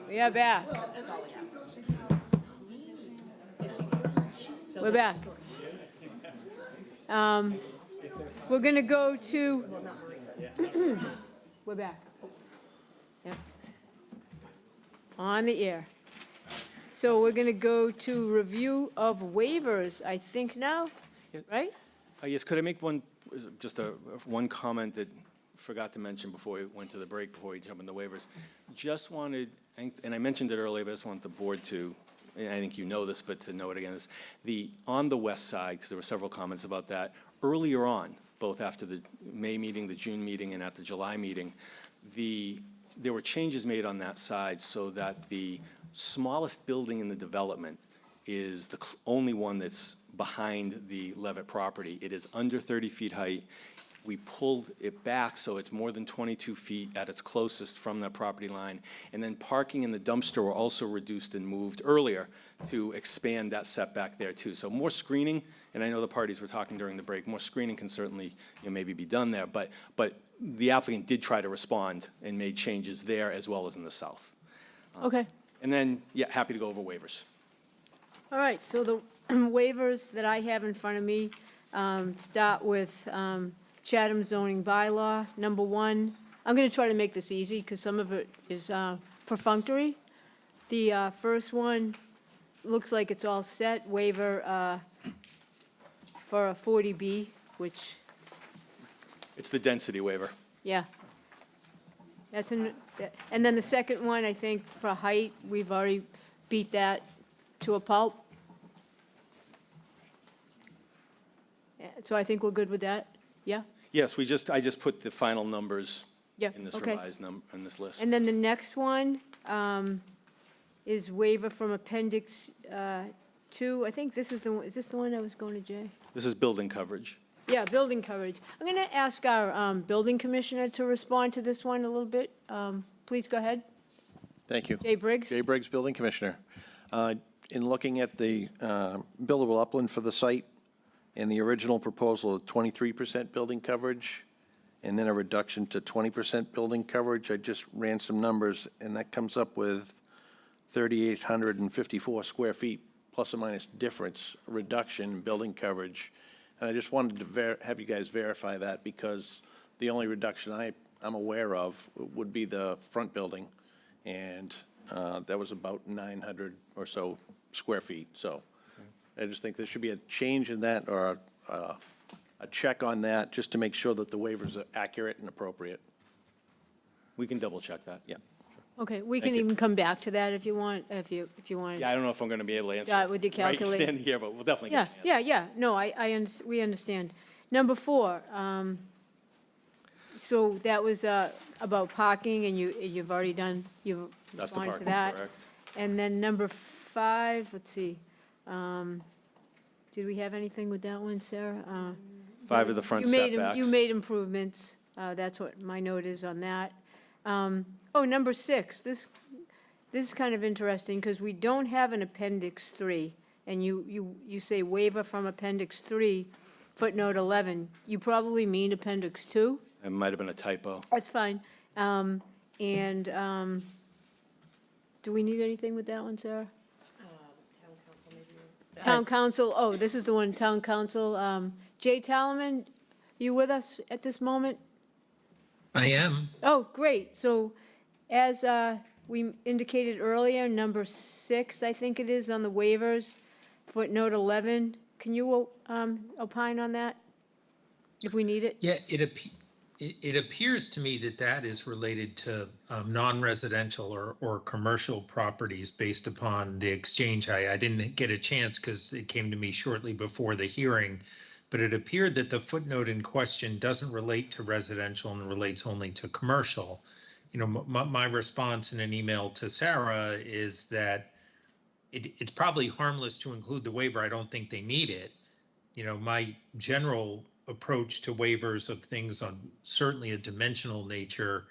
We are back. We're back. We're going to go to, we're back. Yep. On the air. So we're going to go to review of waivers, I think now, right? Yes, could I make one, one comment that forgot to mention before we went to the break, before we jump into waivers? Just wanted, and I mentioned it earlier, but I just want the board to, and I think you know this, but to know it again, is on the west side, because there were several comments about that, earlier on, both after the May meeting, the June meeting, and at the July meeting, there were changes made on that side so that the smallest building in the development is the only one that's behind the Levitt property. It is under 30 feet height. We pulled it back so it's more than 22 feet at its closest from that property line. And then parking and the dumpster were also reduced and moved earlier to expand that setback there too. So more screening, and I know the parties were talking during the break, more screening can certainly maybe be done there, but the applicant did try to respond and made changes there as well as in the south. Okay. And then, yeah, happy to go over waivers. All right, so the waivers that I have in front of me start with Chatham zoning bylaw. Number 1, I'm going to try to make this easy because some of it is perfunctory. The first one looks like it's all set, waiver for a 40B, which, It's the density waiver. yeah. And then the second one, I think, for height, we've already beat that to a pulp. So I think we're good with that, yeah? Yes, I just put the final numbers Yeah, in this okay. revised in this list. And then the next one is waiver from Appendix 2. I think this is is this the one that was going to Jay? This is building coverage. Yeah, building coverage. I'm going to ask our building commissioner to respond to this one a little bit. Please go ahead. Thank you. Jay Briggs? Jay Briggs, Building Commissioner. In looking at the buildable upland for the site, in the original proposal of 23% building coverage, and then a reduction to 20% building coverage, I just ran some numbers, and that comes up with 3,854 square feet, plus or minus difference, reduction in building coverage. And I just wanted to have you guys verify that, because the only reduction I'm aware of would be the front building, and that was about 900 or so square feet. So I just think there should be a change in that, or a check on that, just to make sure that the waivers are accurate and appropriate. We can double check that. Yeah. Okay, we Thank can you. even come back to that if you want, if you want. Yeah, I don't know if I'm going to be able to answer. Yeah, with your right calculator. standing here, but we'll definitely Yeah, get an answer. yeah. No, we understand. Number 4, so that was about parking, and you've already done, you've That's the gone to parking, that. correct. And then number 5, let's see, did we have anything with that one, Sarah? 5 of the front You made setbacks. You made improvements, that's what my note is on that. Oh, number 6, this is kind of interesting, because we don't have an Appendix 3, and you say waiver from Appendix 3, footnote 11. You probably mean Appendix 2? It might have been a typo. That's fine. And do we need anything with that one, Sarah? Town council, oh, this is the one, town council. Jay Talaman, you with us at this moment? I am. Oh, great. So as we indicated earlier, number 6, I think it is, on the waivers, footnote 11. Can you opine on that, if we need it? Yeah, it appears to me that that is related to non-residential or commercial properties based upon the exchange. I didn't get a chance because it came to me shortly before the hearing, but it appeared that the footnote in question doesn't relate to residential and relates only to commercial. You know, my response in an email to Sarah is that it's probably harmless to include the waiver. I don't think they need it. You know, my general approach to waivers of things on certainly a dimensional nature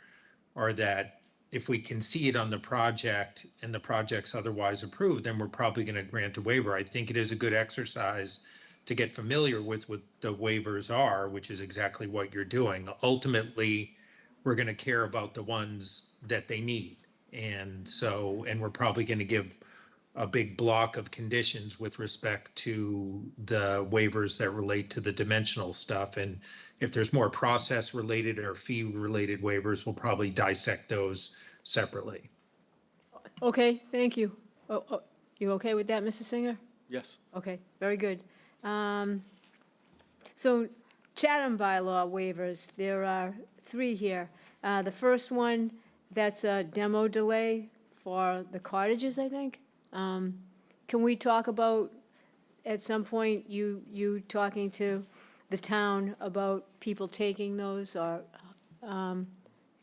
are that if we can see it on the project and the project's otherwise approved, then we're probably going to grant a waiver. I think it is a good exercise to get familiar with what the waivers are, which is exactly what you're doing. Ultimately, we're going to care about the ones that they need. And so, and we're probably going to give a big block of conditions with respect to the waivers that relate to the dimensional stuff. And if there's more process related or fee related waivers, we'll probably dissect those separately. Okay, thank you. You okay with that, Mr. Singer? Yes. Okay, very good. So Chatham bylaw waivers, there are 3 here. The first one, that's a demo delay for the cottages, I think. Can we talk about, at some point, you talking to the town about people taking those or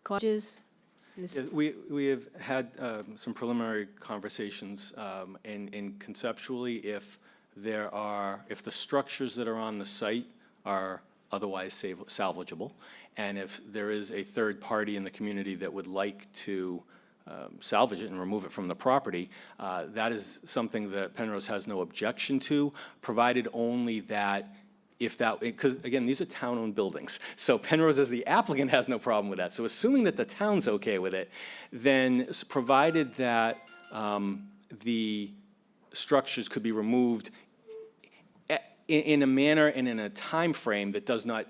cottages? Yeah, we have had some preliminary conversations, and conceptually, if the structures that are on the site are otherwise salvageable, and if there is a third party in the community that would like to salvage it and remove it from the property, that is something that Penrose has no objection to, provided only that because again, these are town-owned buildings. So Penrose as the applicant has no problem with that. So assuming that the town's okay with it, then provided that the structures could be removed in a manner and in a time frame that does not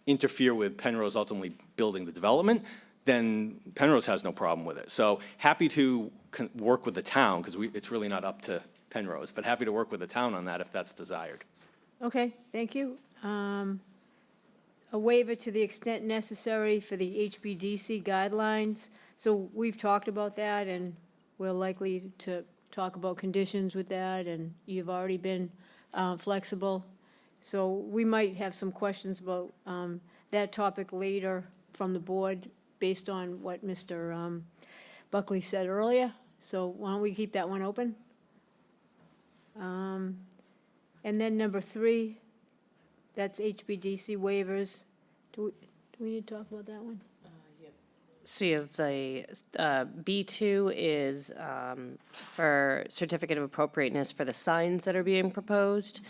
interfere with Penrose ultimately building the development, then Penrose has no problem with it. So happy to work with the town, because it's really not up to Penrose, but happy to work with the town on that if that's desired. Okay, thank you. A waiver to the extent necessary for the HBDC guidelines. So we've talked about that, and we're likely to talk about conditions with that, and you've already been flexible. So we might have some questions about that topic later from the board based on what Mr. Buckley said earlier. So why don't we keep that one open? And then number 3, that's HBDC waivers. Do we need to talk about that one? So you have the, B2 is for certificate of appropriateness for the signs that are being proposed.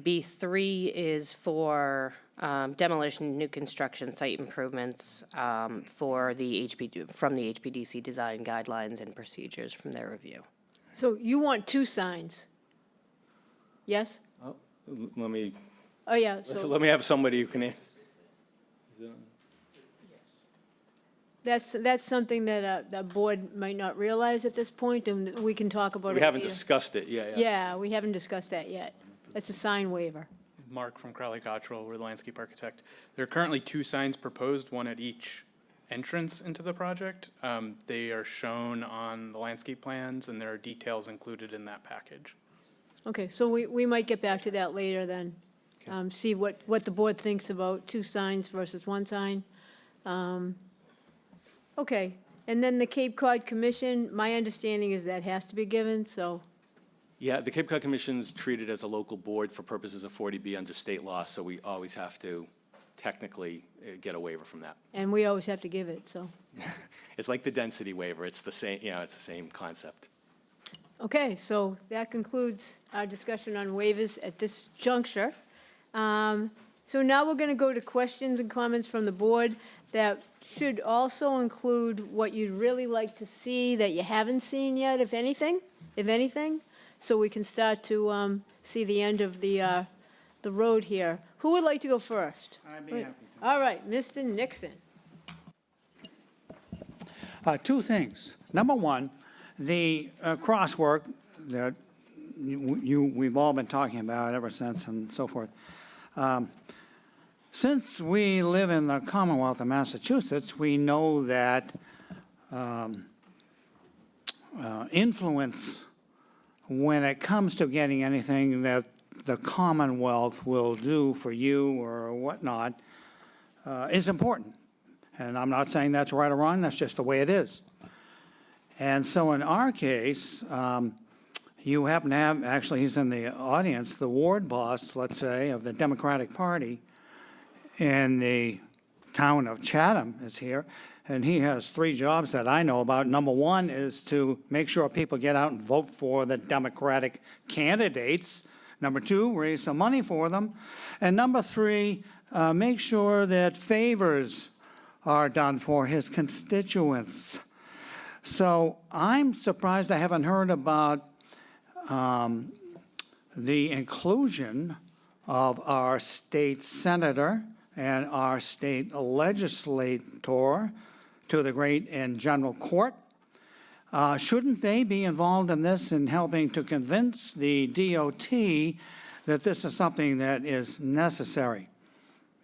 B3 is for demolition, new construction, site improvements for from the HPDC design guidelines and procedures from their review. So you want 2 signs? Yes? Let me Oh, yeah, so let me have somebody who can. that's something that the board might not realize at this point, and we can talk about it We haven't later. discussed it, yeah. Yeah, we haven't discussed that yet. That's a sign waiver. Mark from Crowley Cottrell, we're the landscape architect. There are currently 2 signs proposed, one at each entrance into the project. They are shown on the landscape plans, and there are details included in that package. Okay, so we might get back to that later then. See what the board thinks about 2 signs versus 1 sign. Okay, and then the Cape Cod Commission, my understanding is that has to be given, so, Yeah, the Cape Cod Commission's treated as a local board for purposes of 40B under state law, so we always have to technically get a waiver from that. and we always have to give it, so. It's like the density waiver, it's the same, it's the same concept. Okay, so that concludes our discussion on waivers at this juncture. So now we're going to go to questions and comments from the board that should also include what you'd really like to see that you haven't seen yet, if anything, so we can start to see the end of the road here. Who would like to go first? I'd be happy to. All right, Mr. Nixon. 2 things. Number 1, the crosswork that we've all been talking about ever since and so forth. Since we live in the Commonwealth of Massachusetts, we know that influence when it comes to getting anything that the Commonwealth will do for you or whatnot is important. And I'm not saying that's right or wrong, that's just the way it is. And so in our case, you happen to have, actually he's in the audience, the ward boss, let's say, of the Democratic Party in the town of Chatham is here, and he has 3 jobs that I know about. Number 1 is to make sure people get out and vote for the Democratic candidates. Number 2, raise some money for them. And number 3, make sure that favors are done for his constituents. So I'm surprised I haven't heard about the inclusion of our state senator and our state legislator to the great and general court. Shouldn't they be involved in this in helping to convince the DOT that this is something that is necessary?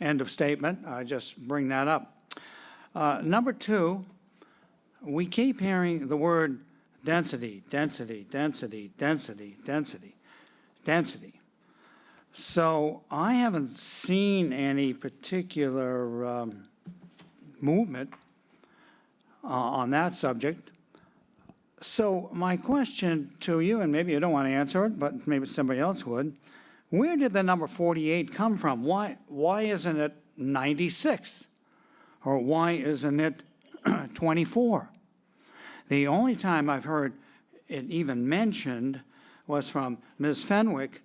End of statement. I just bring that up. Number two, we keep hearing the word density, density, density, density, density, density. So I haven't seen any particular movement on that subject. So my question to you, and maybe you don't want to answer it, but maybe somebody else would, where did the number 48 come from? Why isn't it 96? Or why isn't it 24? The only time I've heard it even mentioned was from Ms. Fenwick,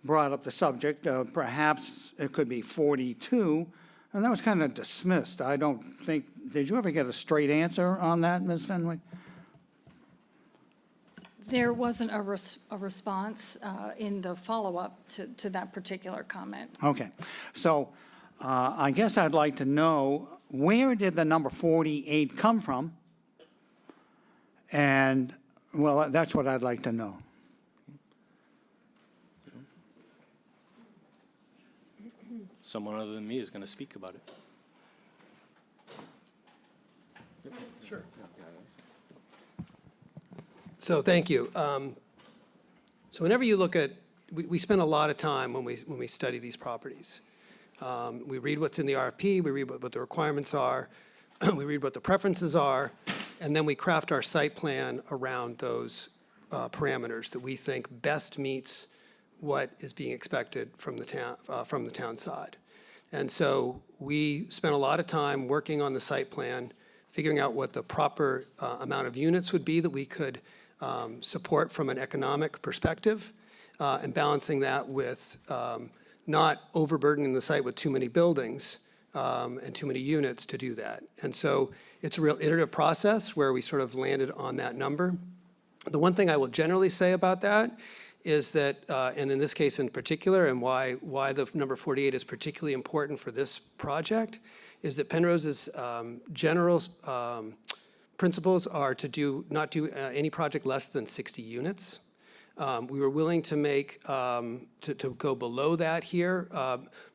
brought up the subject of perhaps it could be 42, and that was kind of dismissed. I don't think, did you ever get a straight answer on that, Ms. Fenwick? There wasn't a response in the follow-up to that particular comment. Okay, so I guess I'd like to know, where did the number 48 come from? And, well, that's what I'd like to know. Someone other than me is going to speak about it. Sure. So thank you. So whenever you look at, we spend a lot of time when we study these properties. We read what's in the RFP, we read what the requirements are, we read what the preferences are, and then we craft our site plan around those parameters that we think best meets what is being expected from the town side. And so we spent a lot of time working on the site plan, figuring out what the proper amount of units would be that we could support from an economic perspective, and balancing that with not overburdening the site with too many buildings and too many units to do that. And so it's a real iterative process where we sort of landed on that number. The one thing I will generally say about that is that, and in this case in particular, and why the number 48 is particularly important for this project, is that Penrose's general principles are to not do any project less than 60 units. We were willing to make, to go below that here,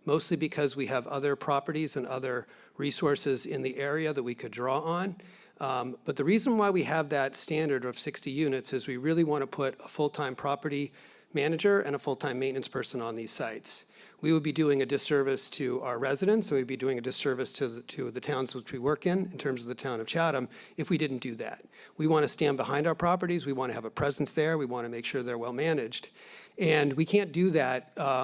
mostly because we have other properties and other resources in the area that we could draw on. But the reason why we have that standard of 60 units is we really want to put a full-time property manager and a full-time maintenance person on these sites. We would be doing a disservice to our residents, and we'd be doing a disservice to the towns which we work in terms of the town of Chatham, if we didn't do that. We want to stand behind our properties. We want to have a presence there. We want to make sure they're well managed. And we can't do that at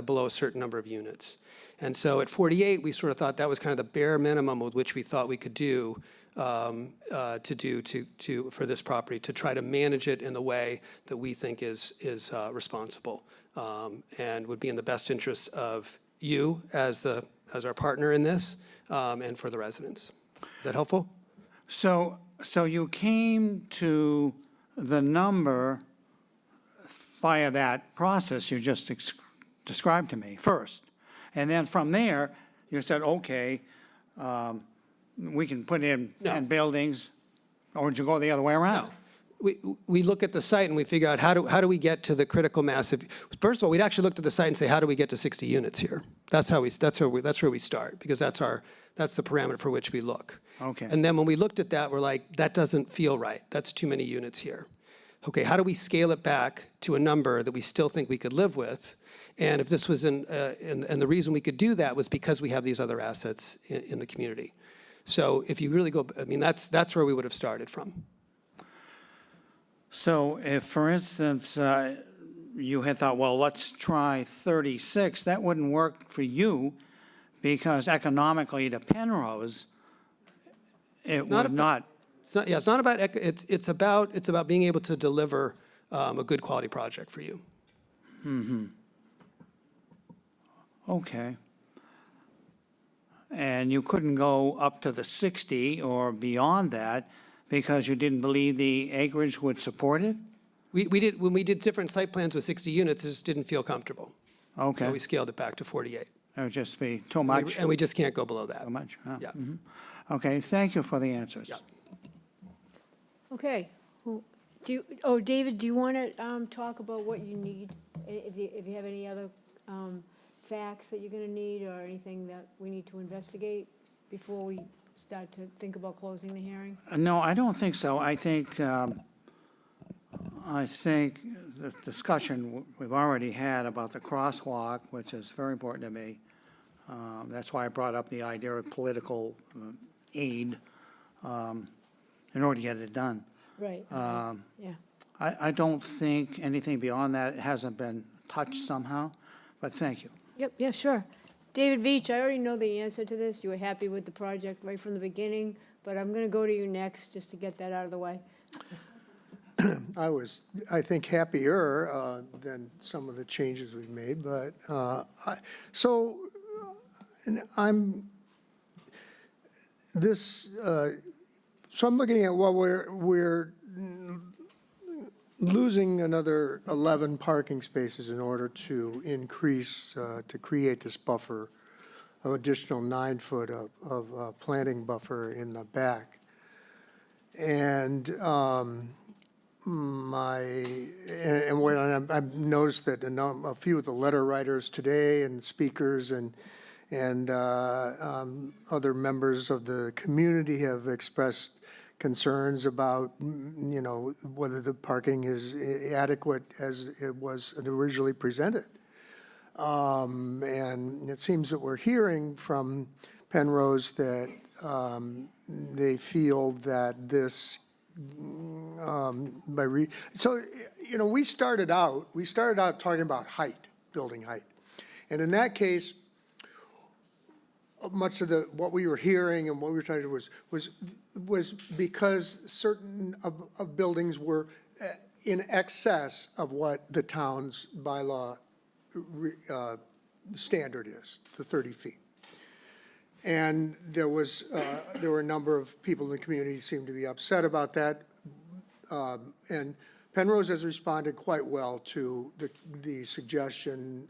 below a certain number of units. And so at 48, we sort of thought that was kind of the bare minimum with which we thought we could do for this property, to try to manage it in the way that we think is responsible and would be in the best interest of you as our partner in this, and for the residents. Is that helpful? So you came to the number via that process you just described to me first. And then from there, you said, okay, we can put in 10 buildings, or did you go the other way around? We look at the site and we figure out how do we get to the critical mass of, first of all, we'd actually looked at the site and say, how do we get to 60 units here? That's where we start, because that's the parameter for which we look. Okay. And then when we looked at that, we're like, that doesn't feel right. That's too many units here. Okay, how do we scale it back to a number that we still think we could live with? And if this was and the reason we could do that was because we have these other assets in the community. So if you really go, I mean, that's where we would have started from. So if, for instance, you had thought, well, let's try 36, that wouldn't work for you because economically to Penrose, it would not. It's not about, it's about being able to deliver a good quality project for you. Mm-hmm. Okay. and you couldn't go up to the 60 or beyond that because you didn't believe the acreage would support it? We did, when we did different site plans with 60 units, it just didn't feel comfortable. So Okay. we scaled it back to 48. It would just be too much? And we just can't go below that. Too much? Oh, Yeah. mhm. Okay, thank you for the answers. Yeah. Okay. David, do you want to talk about what you need? If you have any other facts that you're going to need or anything that we need to investigate before we start to think about closing the hearing? No, I don't think so. I think the discussion we've already had about the crosswalk, which is very important to me, that's why I brought up the idea of political aid in order to get it done. Right. Yeah. I don't think anything beyond that hasn't been touched somehow, but thank you. Yep, yeah, sure. David Veach, I already know the answer to this. You were happy with the project right from the beginning, but I'm going to go to you next just to get that out of the way. I was, I think, happier than some of the changes we've made, but, so I'm looking at what we're losing another 11 parking spaces in order to increase, to create this buffer of additional 9 foot of planting buffer in the back. And I've noticed that a few of the letter writers today and speakers and other members of the community have expressed concerns about, whether the parking is adequate as it was originally presented. And it seems that we're hearing from Penrose that they feel that this, we started out talking about height, building height. And in that case, much of what we were hearing and what we were trying to do was because certain of buildings were in excess of what the town's bylaw standard is, the 30 feet. And there were a number of people in the community who seemed to be upset about that. And Penrose has responded quite well to the suggestions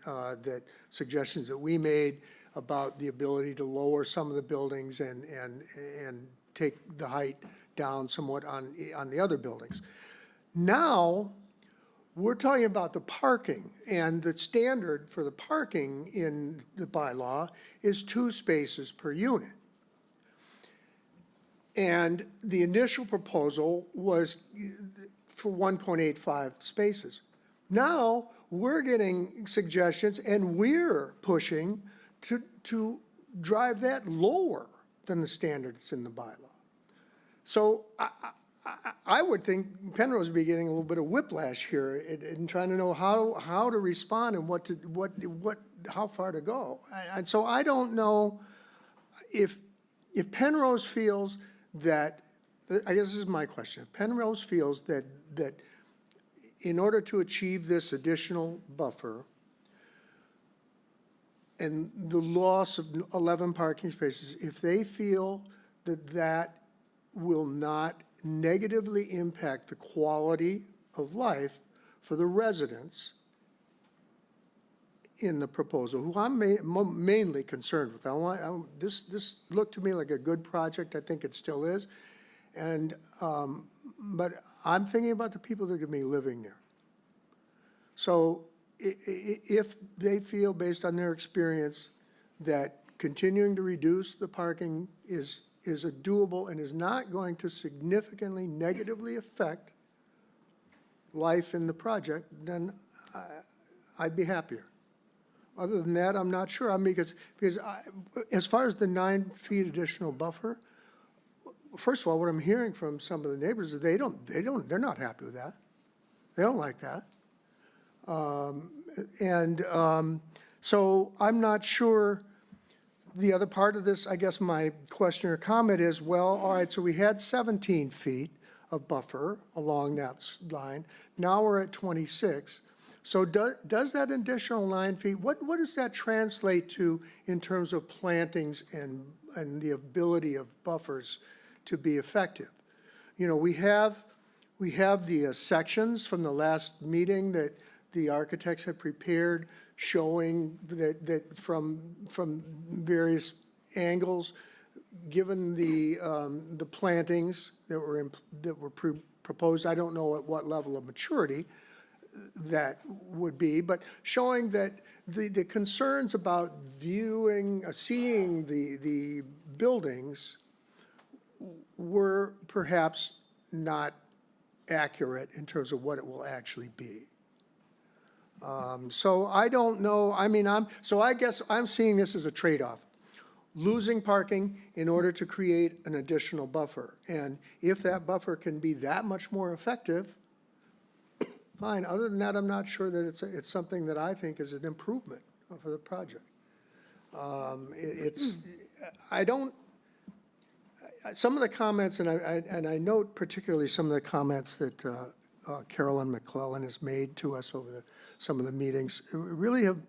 that we made about the ability to lower some of the buildings and take the height down somewhat on the other buildings. Now, we're talking about the parking, and the standard for the parking in the bylaw is 2 spaces per unit. And the initial proposal was for 1.85 spaces. Now, we're getting suggestions, and we're pushing to drive that lower than the standards in the bylaw. So I would think Penrose would be getting a little bit of whiplash here in trying to know how to respond and how far to go. And so I don't know if Penrose feels that, I guess this is my question, if Penrose feels that in order to achieve this additional buffer and the loss of 11 parking spaces, if they feel that will not negatively impact the quality of life for the residents in the proposal, who I'm mainly concerned with. This looked to me like a good project. I think it still is. And, but I'm thinking about the people that are going to be living there. So if they feel, based on their experience, that continuing to reduce the parking is a doable and is not going to significantly negatively affect life in the project, then I'd be happier. Other than that, I'm not sure. Because as far as the 9 feet additional buffer, first of all, what I'm hearing from some of the neighbors is they're not happy with that. They don't like that. So I'm not sure. The other part of this, I guess my question or comment is, well, all right, so we had 17 feet of buffer along that line. Now we're at 26. So does that additional 9 feet, what does that translate to in terms of plantings and the ability of buffers to be effective? You know, we have the sections from the last meeting that the architects had prepared showing that from various angles, given the plantings that were proposed, I don't know at what level of maturity that would be, but showing that the concerns about seeing the buildings were perhaps not accurate in terms of what it will actually be. So I don't know, I mean, I guess I'm seeing this as a trade-off. Losing parking in order to create an additional buffer. And if that buffer can be that much more effective, fine. Other than that, I'm not sure that it's something that I think is an improvement for the project. Some of the comments, and I note particularly some of the comments that Carolyn McClellan has made to us over some of the meetings, really have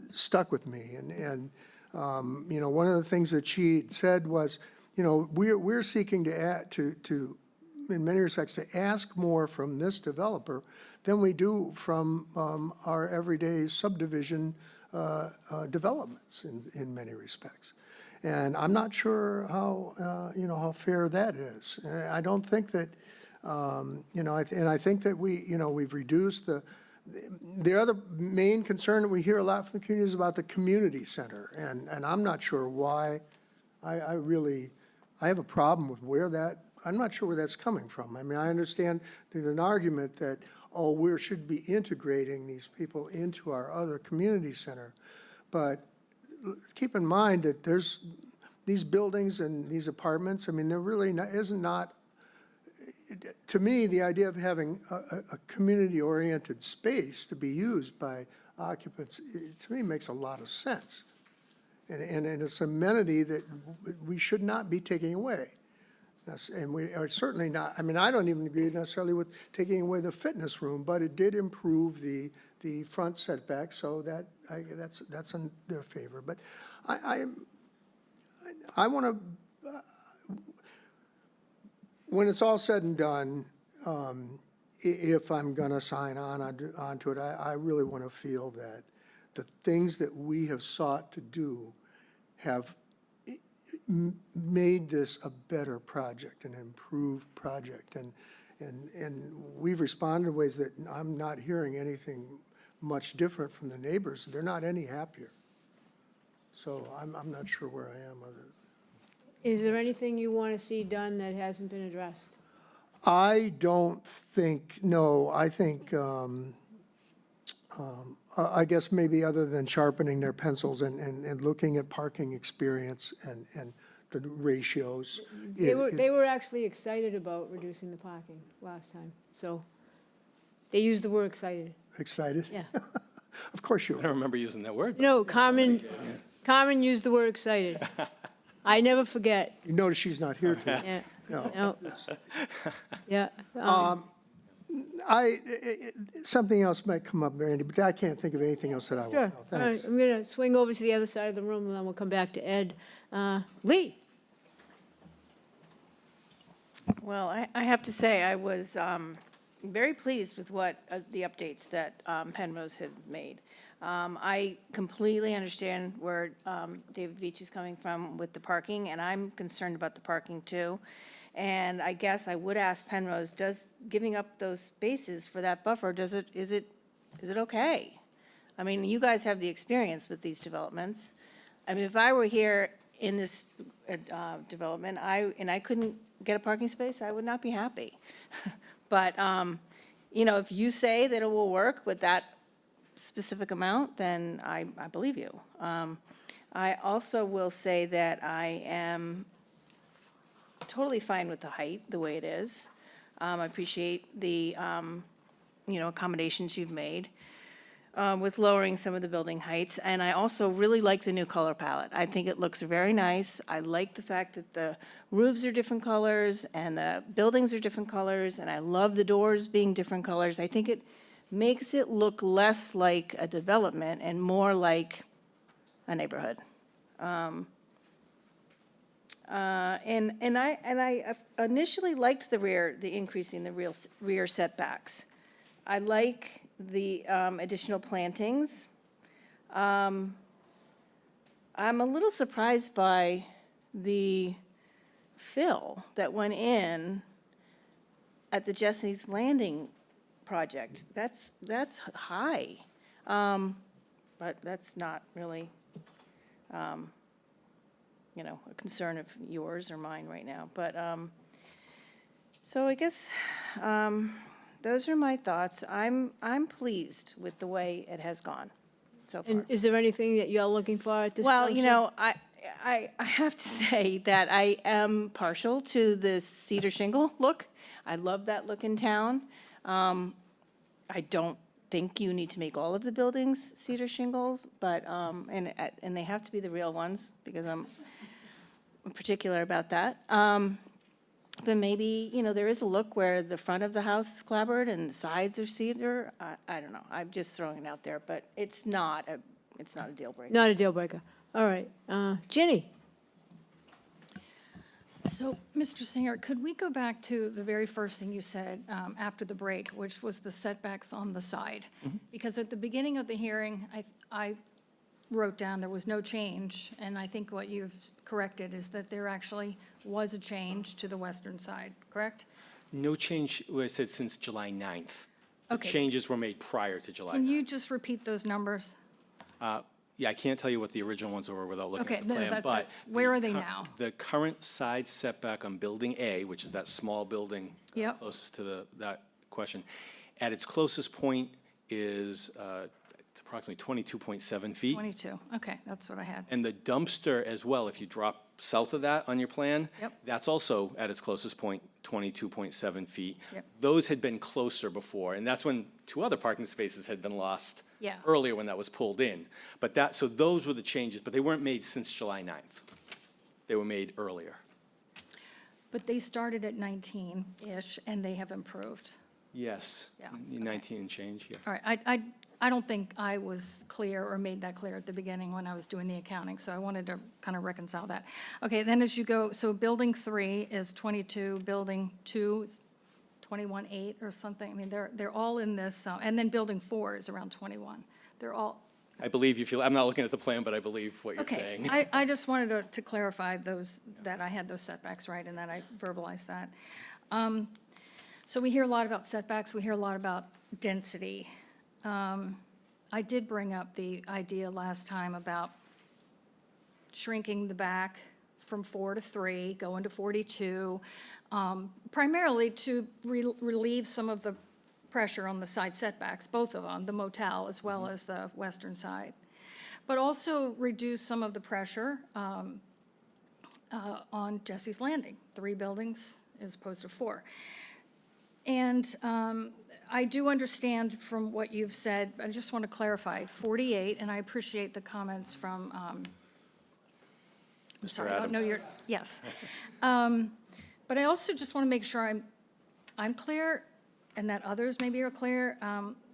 stuck with me. And you know, one of the things that she said was, you know, we're seeking to add to in many respects, to ask more from this developer than we do from our everyday subdivision developments in many respects. And I'm not sure how, you know, how fair that is. I don't think that, you know, and I think that we've reduced the other main concern that we hear a lot from the community is about the community center. And I'm not sure why. I have a problem with I'm not sure where that's coming from. I mean, I understand there's an argument that, oh, we should be integrating these people into our other community center. But keep in mind that there's these buildings and these apartments, I mean, there really to me, the idea of having a community-oriented space to be used by occupants, to me, makes a lot of sense. And it's an amenity that we should not be taking away. And we are certainly not, I mean, I don't even agree necessarily with taking away the fitness room, but it did improve the front setback, so that's in their favor. But I want to, when it's all said and done, if I'm going to sign onto it, I really want to feel that the things that we have sought to do have made this a better project, an improved project. And we've responded in ways that I'm not hearing anything much different from the neighbors. They're not any happier. So I'm not sure where I am with it. Is there anything you want to see done that hasn't been addressed? I don't think, no, I think, I guess maybe other than sharpening their pencils and looking at parking experience and the ratios. They were actually excited about reducing the parking last time, so they used the word excited. Excited? Yeah. Of course you I are. don't remember using that word. No, Carmen used the word excited. I never forget. You notice she's not here today. Yeah. No. Yeah. Something else might come up, Randy, but I can't think of anything else that I want to Sure. know. All right, Thanks. I'm going to swing over to the other side of the room, and then we'll come back to Ed. Lee? Well, I have to say, I was very pleased with what the updates that Penrose has made. I completely understand where David Veach is coming from with the parking, and I'm concerned about the parking too. And I guess I would ask Penrose, does giving up those spaces for that buffer, is it okay? I mean, you guys have the experience with these developments. I mean, if I were here in this development, and I couldn't get a parking space, I would not be happy. But, you know, if you say that it will work with that specific amount, then I believe you. I also will say that I am totally fine with the height, the way it is. I appreciate the, you know, accommodations you've made with lowering some of the building heights. And I also really like the new color palette. I think it looks very nice. I like the fact that the roofs are different colors and the buildings are different colors, and I love the doors being different colors. I think it makes it look less like a development and more like a neighborhood. And I initially liked the increasing the rear setbacks. I like the additional plantings. I'm a little surprised by the fill that went in at the Jesse's Landing project. That's high. But that's not really, a concern of yours or mine right now. But, so I guess, those are my thoughts. I'm pleased with the way it has gone so far. And is there anything that you're looking for at this Well, juncture? I have to say that I am partial to the cedar shingle look. I love that look in town. I don't think you need to make all of the buildings cedar shingles, but, and they have to be the real ones, because I'm particular about that. But maybe, there is a look where the front of the house is clapboard and the sides are cedar. I don't know. I'm just throwing it out there, but it's not a deal breaker. Not a deal breaker. All right. Ginny? So, Mr. Singer, could we go back to the very first thing you said after the break, which was the setbacks on the side? Because at the beginning of the hearing, I wrote down there was no change, and I think what you've corrected is that there actually was a change to the western side, correct? No change, I said, since July 9th. The Okay. changes were made prior to July 9th. Can you just repeat those numbers? Yeah, I can't tell you what the original ones were without looking Okay, at the plan, but. that's, where are they the now? The current side setback on Building A, which is that small building Yep. closest to that question, at its closest point is it's approximately 22.7 feet. 22, okay, that's what I had. And the dumpster as well, if you drop south of that on your plan, Yep. that's also at its closest point, 22.7 feet. Yep. Those had been closer before, and that's when two other parking spaces had been lost Yeah. earlier when that was pulled in. But so those were the changes, but they weren't made since July 9th. They were made earlier. But they started at 19-ish, and they have improved. Yes. Yeah, 19 and change, yes. All right, I don't think I was clear or made that clear at the beginning when I was doing the accounting, so I wanted to kind of reconcile that. Okay, then as you go, so building 3 is 22, building 2 is 21.8 or something. I mean, they're all in this, and then building 4 is around 21. They're all, I believe you feel, I'm not looking at the plan, but I believe what you're okay. saying. I just wanted to clarify those, that I had those setbacks right and that I verbalized that. So we hear a lot about setbacks, we hear a lot about density. I did bring up the idea last time about shrinking the back from 4 to 3, going to 42, primarily to relieve some of the pressure on the side setbacks, both of them, the motel as well as the western side. But also reduce some of the pressure on Jesse's Landing, 3 buildings as opposed to 4. And I do understand from what you've said, I just want to clarify, 48, and I appreciate the comments from, I'm sorry, I don't know Adams. your, yes. But I also just want to make sure I'm clear, and that others maybe are clear,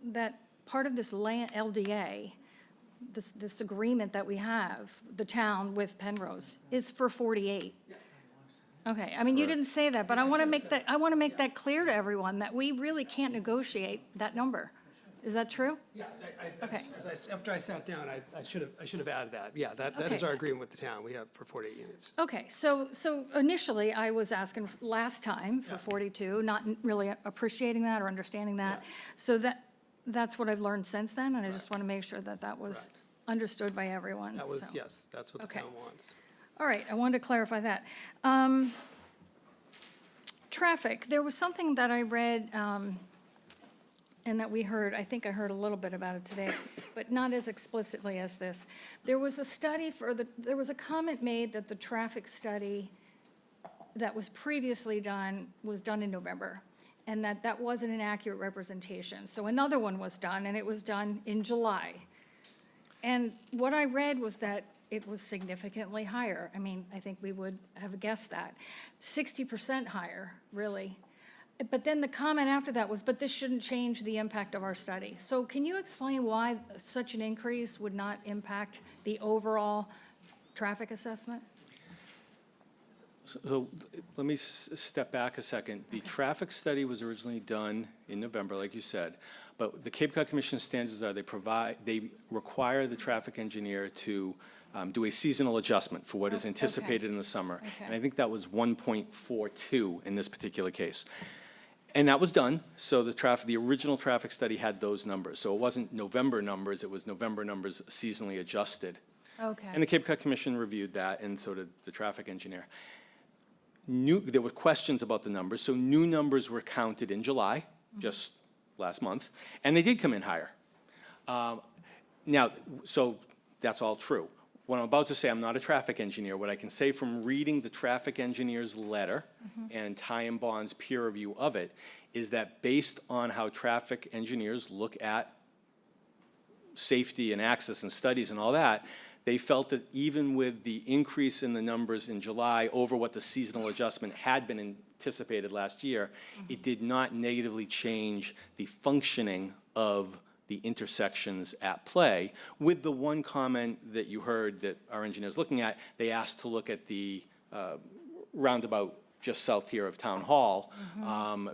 that part of this LDA, this agreement that we have, the town with Penrose, is for 48. Okay, I mean, you didn't say that, but I want to make that clear to everyone, that we really can't negotiate that number. Is that true? Yeah, Okay. after I sat down, I should have added that. Yeah, that is Okay. our agreement with the town. We have for 48 units. Okay, so initially, I was asking last time for 42, not really appreciating that or understanding that. So that's what I've learned since then, and I just want to make sure that was understood by everyone. That was, so. yes, that's what the Okay. town wants. All right, I wanted to clarify that. Traffic, there was something that I read and that we heard, I think I heard a little bit about it today, but not as explicitly as this. There was a study there was a comment made that the traffic study that was previously done was done in November, and that wasn't an accurate representation. So another one was done, and it was done in July. And what I read was that it was significantly higher. I mean, I think we would have guessed that. 60% higher, really. But then the comment after that was, but this shouldn't change the impact of our study. So can you explain why such an increase would not impact the overall traffic assessment? So let me step back a second. The traffic study was originally done in November, like you said, but the Cape Cod Commission standards are they require the traffic engineer to do a seasonal adjustment for what is anticipated in the summer. Okay. And I think that was 1.42 in this particular case. And that was done, so the original traffic study had those numbers. So it wasn't November numbers, it was November numbers seasonally adjusted. Okay. And the Cape Cod Commission reviewed that, and so did the traffic engineer. There were questions about the numbers, so new numbers were counted in July, just last month, and they did come in higher. Now, so that's all true. What I'm about to say, I'm not a traffic engineer. What I can say from reading the traffic engineer's letter and Ty and Bond's peer review of it is that based on how traffic engineers look at safety and access and studies and all that, they felt that even with the increase in the numbers in July over what the seasonal adjustment had been anticipated last year, it did not negatively change the functioning of the intersections at play, with the one comment that you heard that our engineer's looking at. They asked to look at the roundabout just south here of Town Hall,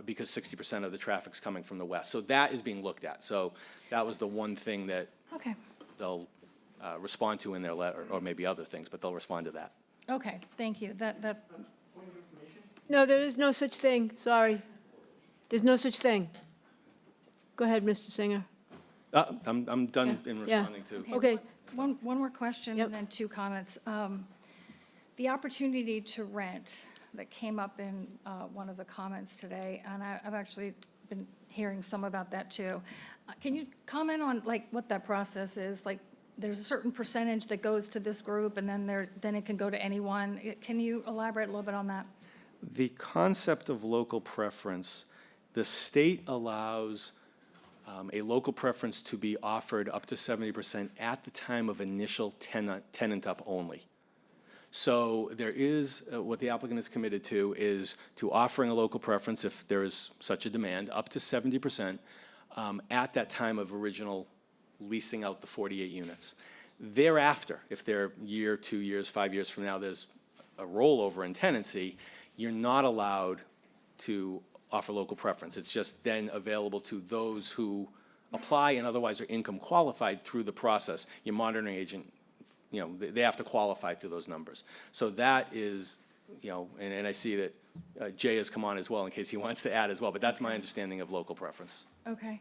because 60% of the traffic's coming from the west. So that is being looked at. So that was the one thing that Okay, they'll respond to in their letter, or maybe other things, but they'll respond to that. okay, thank you. That, No, there is no such thing, sorry. There's no such thing. Go ahead, Mr. Singer. I'm done in Yeah. responding to. Okay. one more question Yep. and then two comments. The opportunity to rent that came up in one of the comments today, and I've actually been hearing some about that too. Can you comment on like what that process is? Like, there's a certain percentage that goes to this group and then it can go to anyone. Can you elaborate a little bit on that? The concept of local preference, the state allows a local preference to be offered up to 70% at the time of initial tenant up only. So there is, what the applicant is committed to is to offering a local preference, if there is such a demand, up to 70% at that time of original leasing out the 48 units. Thereafter, if they're year, 2 years, 5 years from now, there's a rollover in tenancy, you're not allowed to offer local preference. It's just then available to those who apply and otherwise are income qualified through the process. Your monitoring agent, they have to qualify through those numbers. So that is, and I see that Jay has come on as well in case he wants to add as well, but that's my understanding of local preference. Okay.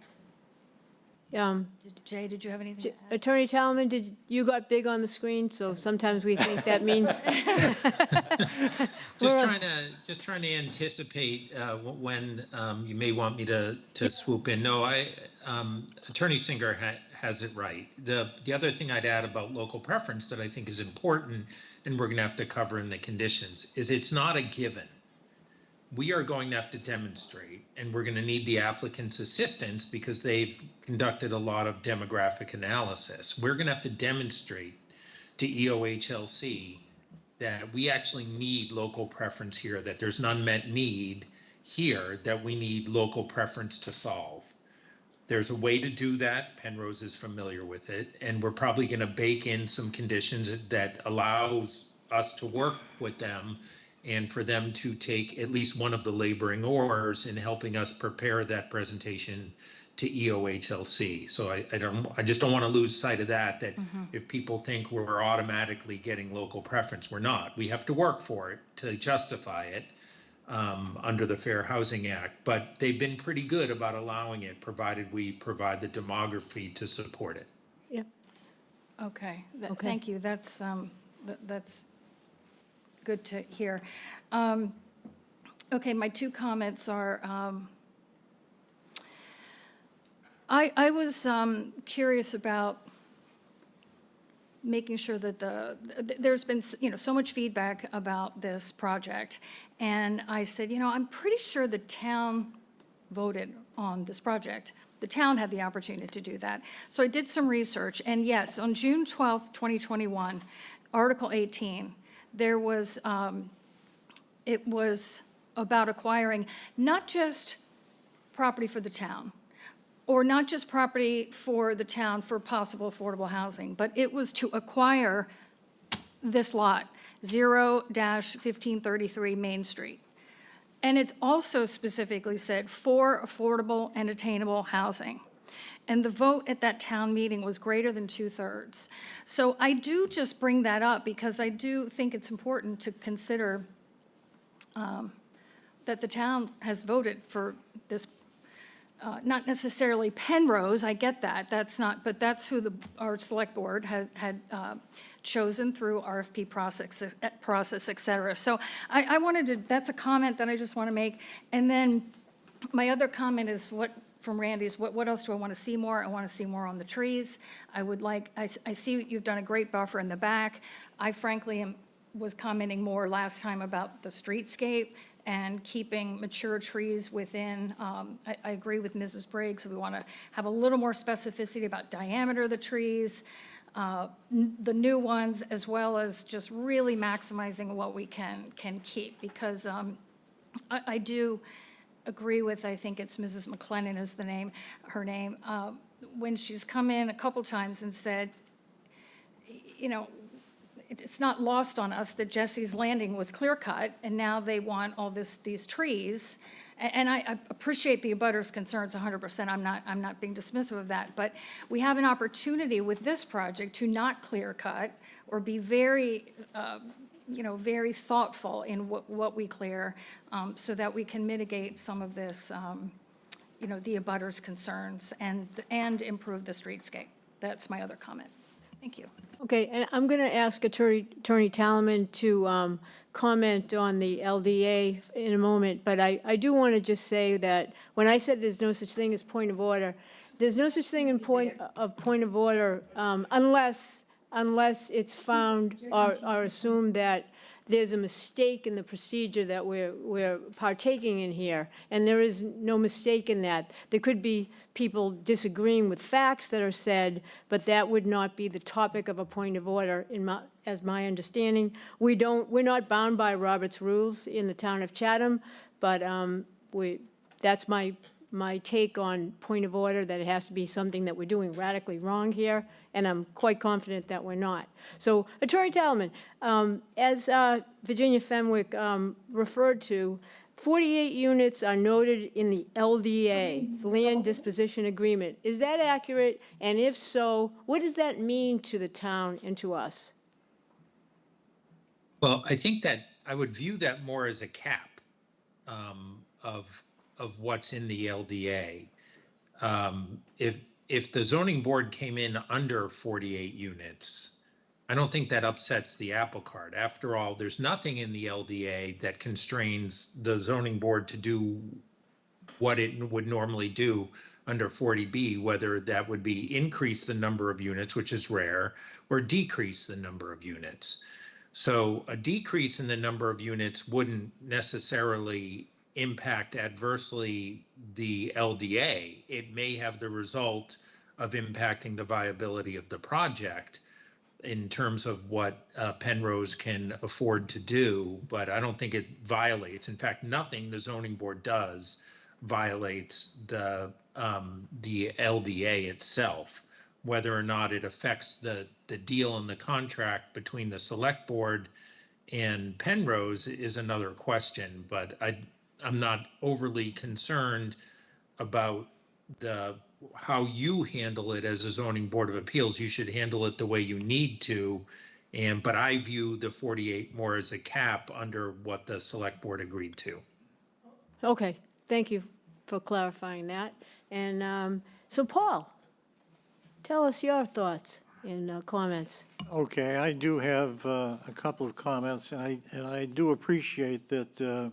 Jay, did you have anything to add? Attorney Talman, you got big on the screen, so sometimes we think that means. Just trying to anticipate when you may want me to swoop in. No, Attorney Singer has it right. The other thing I'd add about local preference that I think is important, and we're going to have to cover in the conditions, is it's not a given. We are going to have to demonstrate, and we're going to need the applicant's assistance because they've conducted a lot of demographic analysis. We're going to have to demonstrate to EOHLC that we actually need local preference here, that there's an unmet need here that we need local preference to solve. There's a way to do that. Penrose is familiar with it, and we're probably going to bake in some conditions that allows us to work with them and for them to take at least one of the laboring oars in helping us prepare that presentation to EOHLC. So I just don't want to lose sight of that if people think we're automatically getting local preference, we're not. We have to work for it to justify it under the Fair Housing Act, but they've been pretty good about allowing it, provided we provide the demography to support it. Yeah. Okay, thank you. That's good to hear. Okay, my two comments are, I was curious about making sure that there's been, so much feedback about this project. And I said, I'm pretty sure the town voted on this project. The town had the opportunity to do that. So I did some research, and yes, on June 12th, 2021, Article 18, there was, it was about acquiring not just property for the town, or not just property for the town for possible affordable housing, but it was to acquire this lot, 0-1533 Main Street. And it's also specifically said for affordable and attainable housing. And the vote at that town meeting was greater than 2/3. So I do just bring that up because I do think it's important to consider that the town has voted for this, not necessarily Penrose, I get that, that's not, but that's who our select board had chosen through RFP process, et cetera. So I wanted to, that's a comment that I just want to make. And then my other comment is from Randy's, what else do I want to see more? I want to see more on the trees. I would like, I see you've done a great buffer in the back. I frankly was commenting more last time about the streetscape and keeping mature trees within, I agree with Mrs. Briggs, we want to have a little more specificity about diameter of the trees, the new ones, as well as just really maximizing what we can keep, because I do agree with, I think it's Mrs. McLennan is her name, when she's come in a couple times and said, you know, it's not lost on us that Jesse's Landing was clear-cut, and now they want all these trees. And I appreciate the abutters' concerns 100%. I'm not being dismissive of that. But we have an opportunity with this project to not clear-cut or be very, very thoughtful in what we clear, so that we can mitigate some of this, the abutters' concerns and improve the streetscape. That's my other comment. Thank you. Okay, and I'm going to ask Attorney Talaman to comment on the LDA in a moment, but I do want to just say that when I said there's no such thing as point of order, there's no such thing in point of order unless it's found or assumed that there's a mistake in the procedure that we're partaking in here, and there is no mistake in that. There could be people disagreeing with facts that are said, but that would not be the topic of a point of order as my understanding. We're not bound by Robert's rules in the town of Chatham, but that's my take on point of order, that it has to be something that we're doing radically wrong here, and I'm quite confident that we're not. So, Attorney Talaman, as Virginia Fenwick referred to, 48 units are noted in the LDA, the Land Disposition Agreement. Is that accurate? And if so, what does that mean to the town and to us? Well, I think that I would view that more as a cap of what's in the LDA. If the zoning board came in under 48 units, I don't think that upsets the apple cart. After all, there's nothing in the LDA that constrains the zoning board to do what it would normally do under 40B, whether that would be increase the number of units, which is rare, or decrease the number of units. So a decrease in the number of units wouldn't necessarily impact adversely the LDA. It may have the result of impacting the viability of the project in terms of what Penrose can afford to do, but I don't think it violates. In fact, nothing the zoning board does violates the LDA itself. Whether or not it affects the deal and the contract between the select board and Penrose is another question, but I'm not overly concerned about how you handle it as a zoning board of appeals. You should handle it the way you need to, but I view the 48 more as a cap under what the select board agreed to. Okay, thank you for clarifying that. And so, Paul, tell us your thoughts and comments. Okay, I do have a couple of comments, and I do appreciate that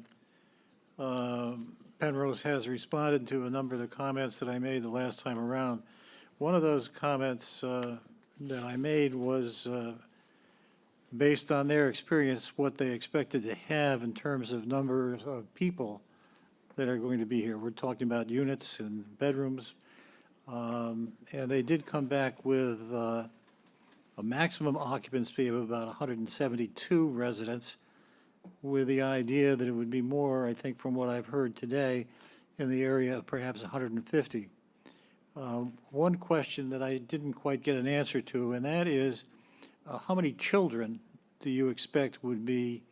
Penrose has responded to a number of the comments that I made the last time around. One of those comments that I made was based on their experience, what they expected to have in terms of number of people that are going to be here. We're talking about units and bedrooms. And they did come back with a maximum occupancy of about 172 residents with the idea that it would be more, I think from what I've heard today, in the area of perhaps 150. One question that I didn't quite get an answer to, and that is, how many children do you expect would be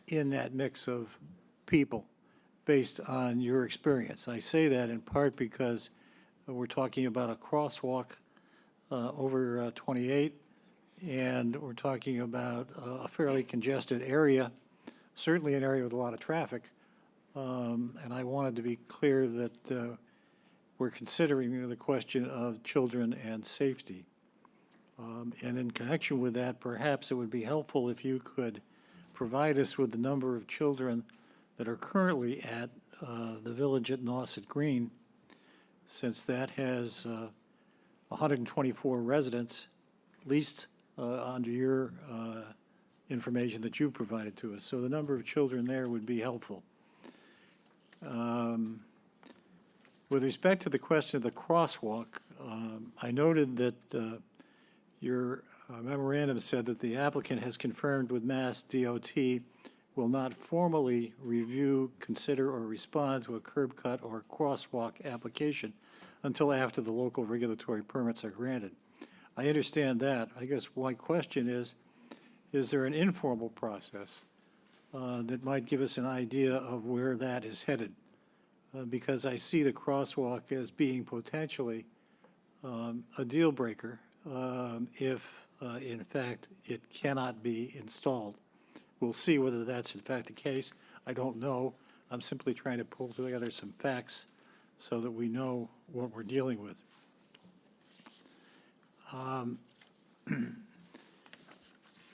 in that mix of people, based on your experience? I say that in part because we're talking about a crosswalk over 28, and we're talking about a fairly congested area, certainly an area with a lot of traffic. And I wanted to be clear that we're considering the question of children and safety. And in connection with that, perhaps it would be helpful if you could provide us with the number of children that are currently at the village at Nauset Green, since that has 124 residents, at least under your information that you provided to us. So the number of children there would be helpful. With respect to the question of the crosswalk, I noted that your memorandum said that the applicant has confirmed with Mass DOT will not formally review, consider, or respond to a curb cut or crosswalk application until after the local regulatory permits are granted. I understand that. I guess my question is there an informal process that might give us an idea of where that is headed? Because I see the crosswalk as being potentially a deal breaker if, in fact, it cannot be installed. We'll see whether that's in fact the case. I don't know. I'm simply trying to pull together some facts so that we know what we're dealing with.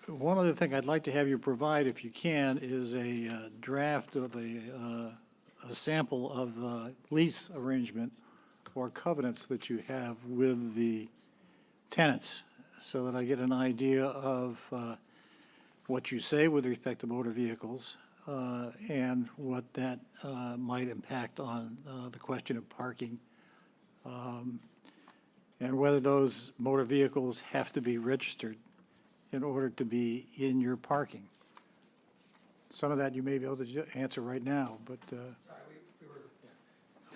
One other thing I'd like to have you provide, if you can, is a draft of a sample of lease arrangement or covenants that you have with the tenants, so that I get an idea of what you say with respect to motor vehicles and what that might impact on the question of parking, and whether those motor vehicles have to be registered in order to be in your parking. Some of that you may be able to answer right now, but.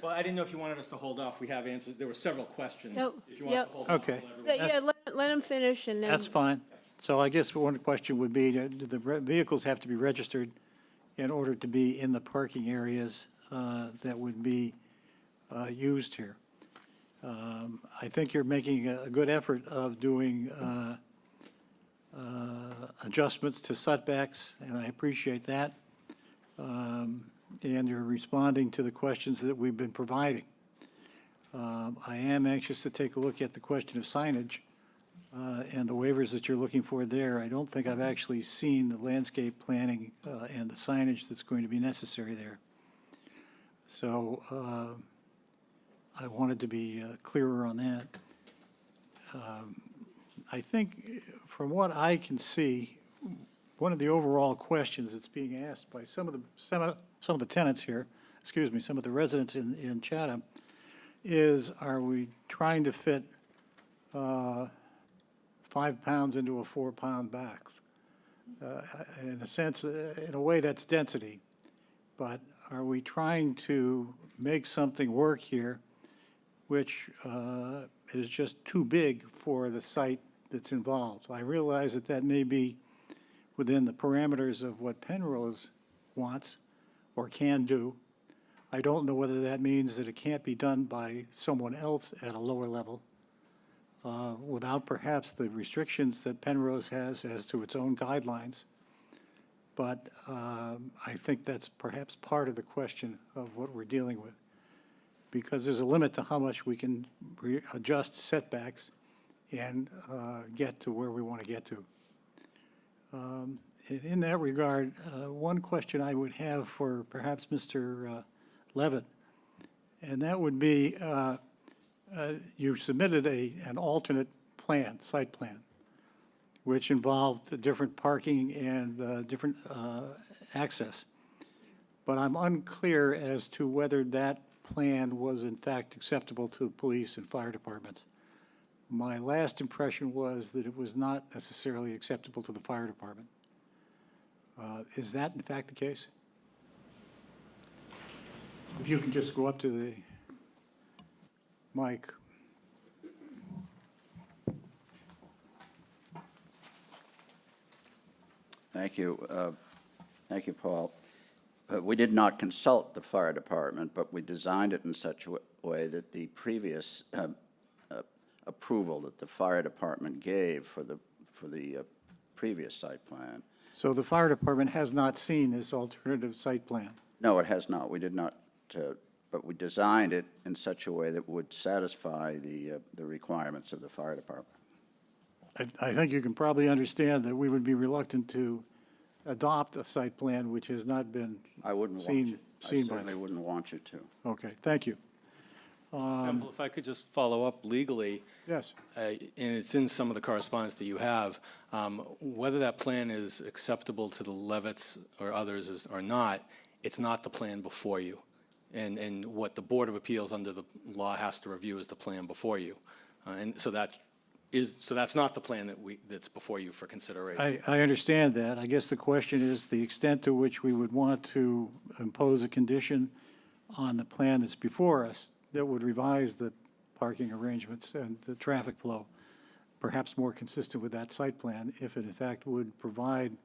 Well, I didn't know if you wanted us to hold off. We have answers. There were several questions. No, If you want yeah. to hold off, Okay. I'll let everyone- Yeah, let him finish and then. That's fine. So I guess one question would be, do the vehicles have to be registered in order to be in the parking areas that would be used here? I think you're making a good effort of doing adjustments to setbacks, and I appreciate that. And you're responding to the questions that we've been providing. I am anxious to take a look at the question of signage and the waivers that you're looking for there. I don't think I've actually seen the landscape planning and the signage that's going to be necessary there. So I wanted to be clearer on that. I think from what I can see, one of the overall questions that's being asked by some of the tenants here, some of the residents in Chatham, is, are we trying to fit 5 pounds into a 4-pound box? In a sense, in a way, that's density. But are we trying to make something work here which is just too big for the site that's involved? I realize that that may be within the parameters of what Penrose wants or can do. I don't know whether that means that it can't be done by someone else at a lower level without perhaps the restrictions that Penrose has as to its own guidelines. But I think that's perhaps part of the question of what we're dealing with, because there's a limit to how much we can adjust setbacks and get to where we want to get to. In that regard, one question I would have for perhaps Mr. Levitt, and that would be, you submitted an alternate plan, site plan, which involved different parking and different access. But I'm unclear as to whether that plan was in fact acceptable to police and fire departments. My last impression was that it was not necessarily acceptable to the fire department. Is that in fact the case? If you can just go up to the mic. Thank you. Thank you, Paul. We did not consult the fire department, but we designed it in such a way that the previous approval that the fire department gave for the previous site plan. So the fire department has not seen this alternative site plan? No, it has not. We did not, but we designed it in such a way that would satisfy the requirements of the fire department. I think you can probably understand that we would be reluctant to adopt a site plan which has not been I wouldn't want seen you. I by. certainly wouldn't want you to. Okay, thank you. Simple, if I could just follow up legally. Yes. And it's in some of the correspondence that you have, whether that plan is acceptable to the Levitts or others or not, it's not the plan before you. And what the Board of Appeals under the law has to review is the plan before you. And so that's not the plan that's before you for consideration. I understand that. I guess the question is the extent to which we would want to impose a condition on the plan that's before us that would revise the parking arrangements and the traffic flow, perhaps more consistent with that site plan, if it in fact would provide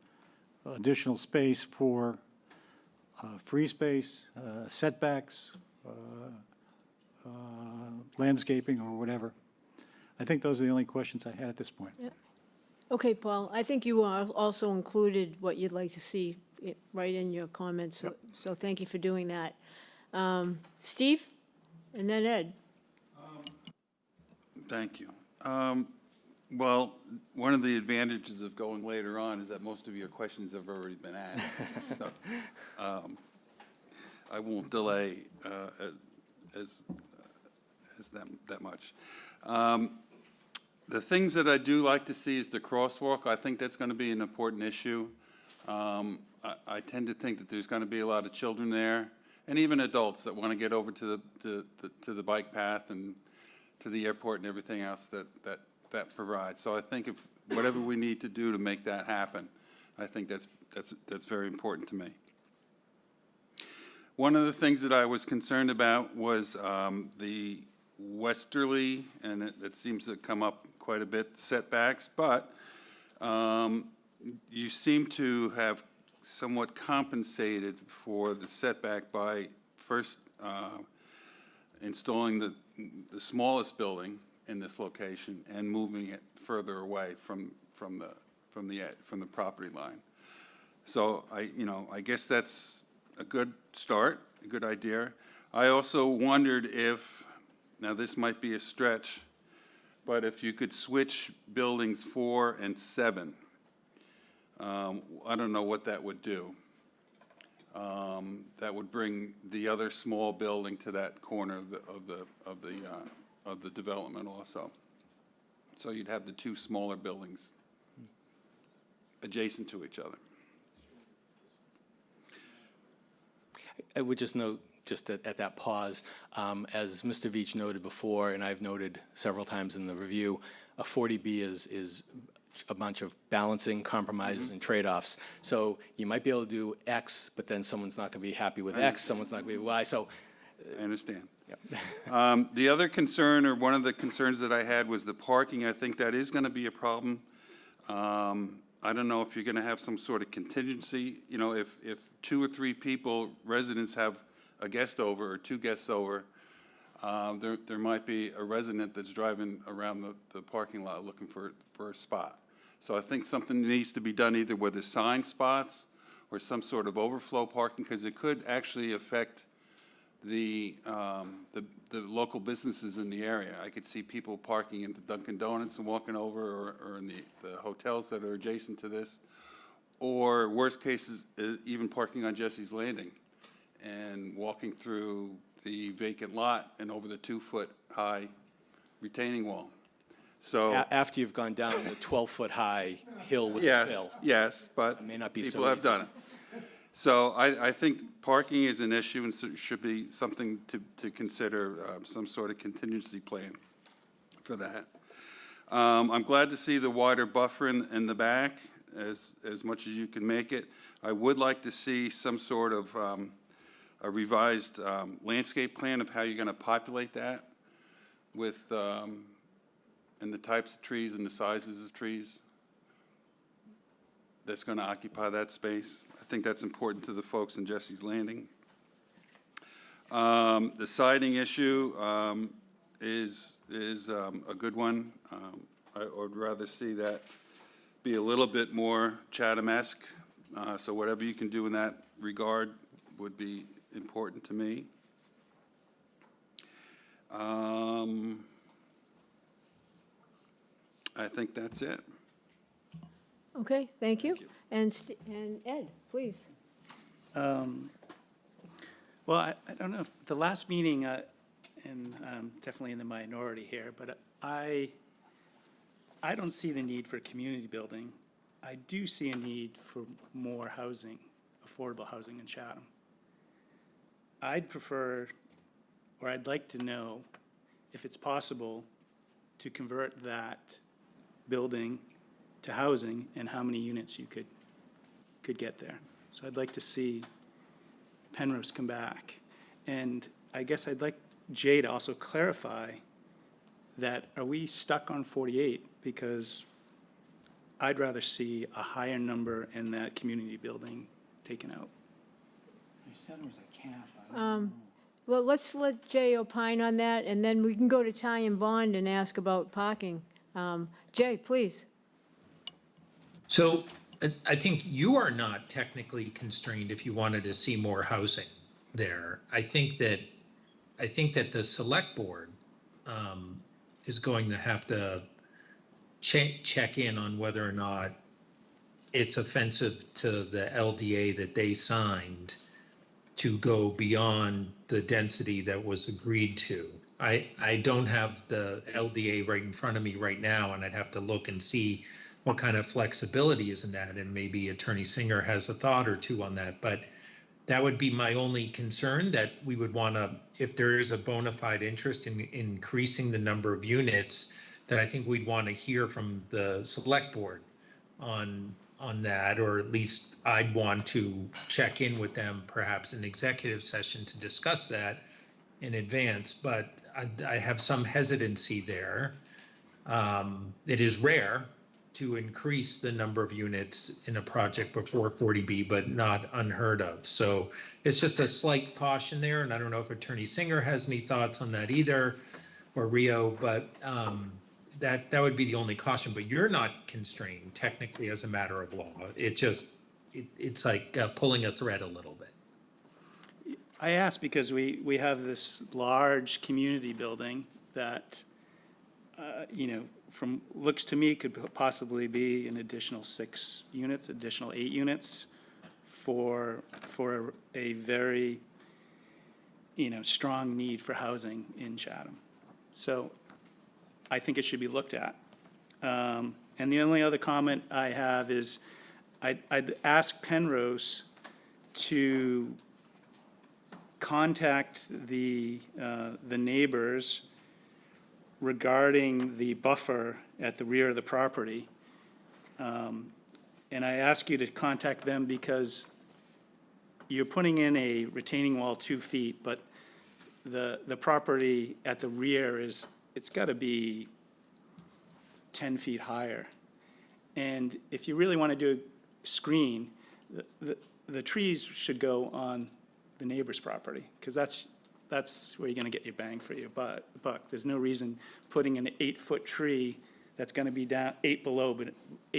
additional space for free space, setbacks, landscaping, or whatever. I think those are the only questions I had at this point. Okay, Paul, I think you also included what you'd like to see right in your comments, so thank you for doing that. Steve, and then Ed. Thank you. Well, one of the advantages of going later on is that most of your questions have already been asked. So, I won't delay that much. The things that I do like to see is the crosswalk. I think that's going to be an important issue. I tend to think that there's going to be a lot of children there, and even adults that want to get over to the bike path and to the airport and everything else that provides. So I think if whatever we need to do to make that happen, I think that's very important to me. One of the things that I was concerned about was the westerly, and it seems to come up quite a bit, setbacks, but you seem to have somewhat compensated for the setback by first installing the smallest building in this location and moving it further away from the property line. So I guess that's a good start, a good idea. I also wondered if, now this might be a stretch, but if you could switch buildings 4 and 7, I don't know what that would do. That would bring the other small building to that corner of the development also. So you'd have the two smaller buildings adjacent to each other. I would just note, just at that pause, as Mr. Veach noted before, and I've noted several times in the review, a 40B is a bunch of balancing, compromises, and trade-offs. So you might be able to do X, but then someone's not going to be happy with X, someone's not going to be Y. So I understand. The other concern, or one of the concerns that I had, was the parking. I think that is going to be a problem. I don't know if you're going to have some sort of contingency. You know, if 2 or 3 people, residents, have a guest over or 2 guests over, there might be a resident that's driving around the parking lot looking for a spot. So I think something needs to be done either with assigned spots or some sort of overflow parking, because it could actually affect the local businesses in the area. I could see people parking in the Dunkin' Donuts and walking over, or in the hotels that are adjacent to this, or worst cases, even parking on Jesse's Landing and walking through the vacant lot and over the 2-foot-high retaining wall. So after you've gone down the 12-foot-high hill with the fill. Yes, but it may not be people so have easy. done it. So I think parking is an issue, and should be something to consider, some sort of contingency plan for that. I'm glad to see the wider buffer in the back. as much as you can make it. I would like to see some sort of a revised landscape plan of how you're going to populate that with, and the types of trees and the sizes of trees that's going to occupy that space. I think that's important to the folks in Jesse's Landing. The siding issue is a good one. I would rather see that be a little bit more Chatham-esque. So whatever you can do in that regard would be important to me. I think that's it. Okay, thank you. And Ed, please. Well, I don't know if the last meeting, and I'm definitely in the minority here, but I don't see the need for community building. I do see a need for more housing, affordable housing in Chatham. I'd prefer, or I'd like to know if it's possible to convert that building to housing and how many units you could get there. So I'd like to see Penrose come back. And I guess I'd like Jay to also clarify that, are we stuck on 48? Because I'd rather see a higher number in that community building taken out. They said it was a camp. Well, let's let Jay opine on that, and then we can go to Ty and Bond and ask about parking. Jay, please. So I think you are not technically constrained if you wanted to see more housing there. I think that the select board is going to have to check in on whether or not it's offensive to the LDA that they signed to go beyond the density that was agreed to. I don't have the LDA right in front of me right now, and I'd have to look and see what kind of flexibility is in that, and maybe Attorney Singer has a thought or two on that. But that would be my only concern, that we would want to, if there is a bona fide interest in increasing the number of units, that I think we'd want to hear from the select board on that, or at least I'd want to check in with them, perhaps in executive session, to discuss that in advance. But I have some hesitancy there. It is rare to increase the number of units in a project before 40B, but not unheard of. So it's just a slight caution there, and I don't know if Attorney Singer has any thoughts on that either, or Rio, but that would be the only caution. But you're not constrained technically as a matter of law. It's like pulling a thread a little bit. I ask because we have this large community building that, from looks to me, could possibly be an additional 6 units, additional 8 units for a very, strong need for housing in Chatham. So I think it should be looked at. And the only other comment I have is I'd ask Penrose to contact the neighbors regarding the buffer at the rear of the property. And I ask you to contact them because you're putting in a retaining wall 2 feet, but the property at the rear it's got to be 10 feet higher. And if you really want to do a screen, the trees should go on the neighbor's property, because that's where you're going to get your bang for your buck. There's no reason putting an 8-foot tree that's going to be down 8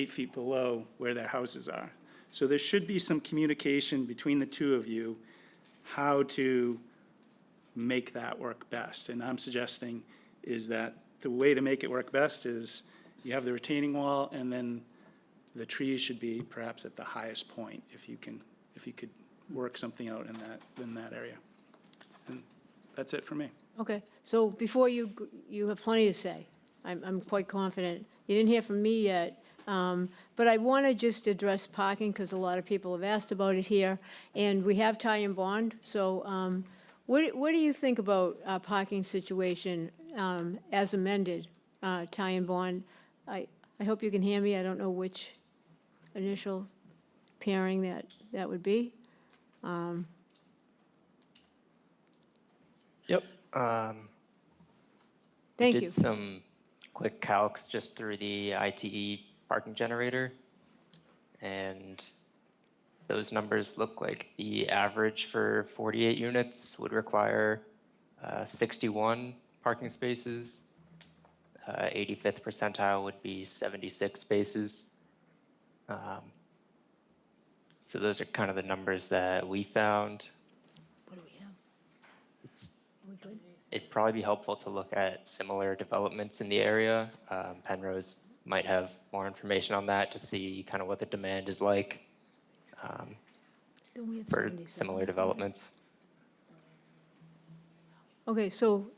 feet below where their houses are. So there should be some communication between the two of you how to make that work best. And I'm suggesting is that the way to make it work best is you have the retaining wall, and then the trees should be perhaps at the highest point, if you could work something out in that area. And that's it for me. Okay, so before you have plenty to say. I'm quite confident. You didn't hear from me yet, but I want to just address parking, because a lot of people have asked about it here, and we have Ty and Bond. So what do you think about our parking situation as amended, Ty and Bond? I hope you can hear me. I don't know which. initial pairing that would be. Yep. Thank we you. did some quick calcs just through the ITE parking generator, and those numbers look like the average for 48 units would require 61 parking spaces. 85th percentile would be 76 spaces. So those are kind of the numbers that we found. What do we have? Are we good? It'd probably be helpful to look at similar developments in the area. Penrose might have more information on that to see kind of what the demand is like Don't we have for 77? similar developments. Okay, so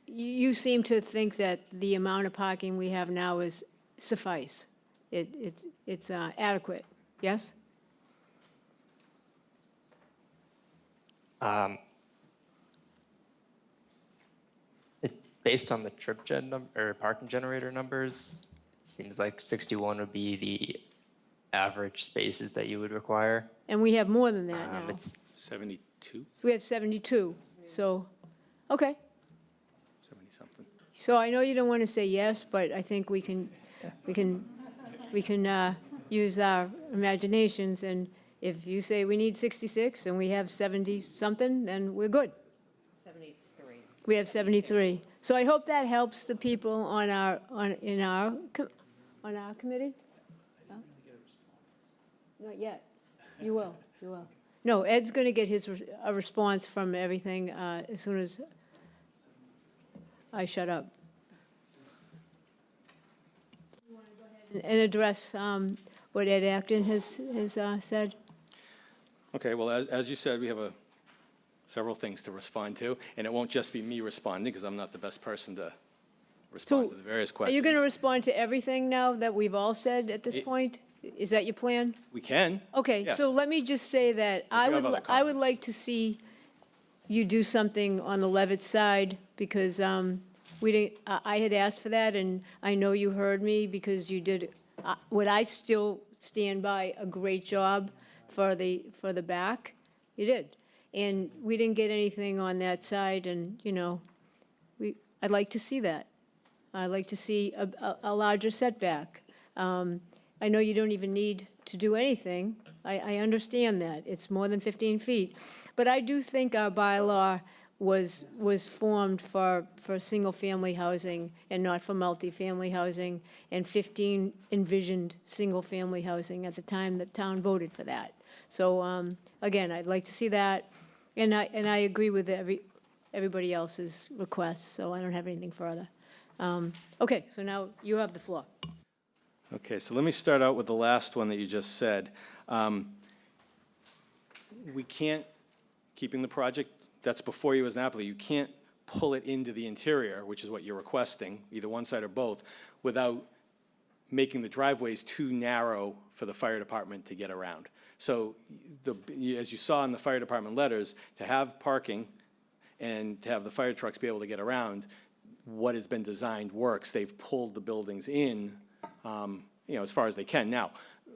you seem to think that the amount of parking we have now is suffice. It's adequate, yes? Based on the trip gen or parking generator numbers, it seems like 61 would be the average spaces that you would require. And we have more than that now. It's 72, We have 72, so, okay. 70-something. So I know you don't want to say yes, but I think we can use our imaginations, and if you say we need 66 and we have 70-something, then we're good. 73. We have 73. So I hope that helps the people on our committee? No? Not yet. You will. No, Ed's going to get a response from everything as soon as I shut up. And address what Ed Acton has said. Okay, well, as you said, we have several things to respond to, and it won't just be me responding, because I'm not the best person to respond to the various Are questions. you going to respond to everything now that we've all said at this point? Is that your plan? We can. Okay, Yes. so let me just say that I you have other would comments. like to see you do something on the Levitt side, because we didn't, I had asked for that, and I know you heard me, because you did, what I still stand by, a great job for the back. You did. And we didn't get anything on that side, and, I'd like to see that. I'd like to see a larger setback. I know you don't even need to do anything. I understand that. It's more than 15 feet. But I do think our bylaw was formed for single-family housing and not for multifamily housing, and 15 envisioned single-family housing at the time the town voted for that. So, again, I'd like to see that, and I agree with everybody else's requests, so I don't have anything further. Okay, so now you have the floor. Okay, so let me start out with the last one that you just said. We can't, keeping the project that's before you as an applicant, you can't pull it into the interior, which is what you're requesting, either one side or both, without making the driveways too narrow for the fire department to get around. So as you saw in the fire department letters, to have parking and to have the fire trucks be able to get around, what has been designed works. They've pulled the buildings in, as far as they can. Now,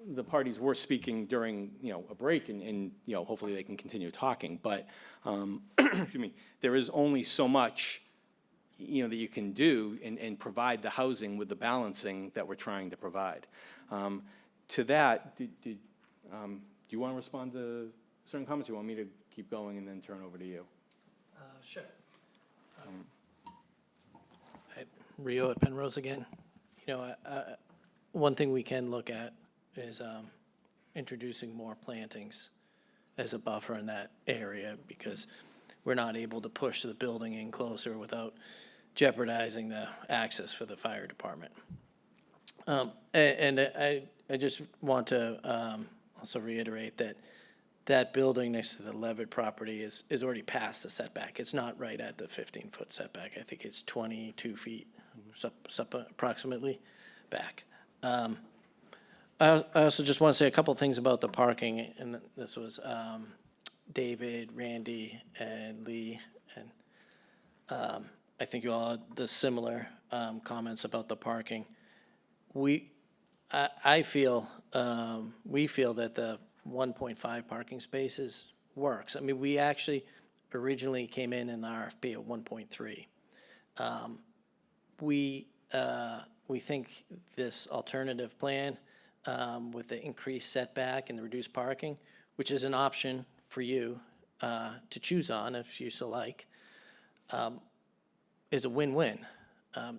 the parties were speaking during, a break, and hopefully they can continue talking. But, excuse me, there is only so much, that you can do and provide the housing with the balancing that we're trying to provide. To that, do you want to respond to certain comments? You want me to keep going and then turn over to you? Sure. Rio at Penrose again. One thing we can look at is introducing more plantings as a buffer in that area, because we're not able to push the building in closer without jeopardizing the access for the fire department. And I just want to also reiterate that that building next to the Levitt property is already past the setback. It's not right at the 15-foot setback. I think it's 22 feet, approximately, back. I also just want to say a couple things about the parking, and this was David, Randy, and Lee, and I think you all had the similar comments about the parking. I feel, we feel that the 1.5 parking spaces works. I mean, we actually originally came in the RFP at 1.3. We think this alternative plan with the increased setback and the reduced parking, which is an option for you to choose on if you so like, is a win-win.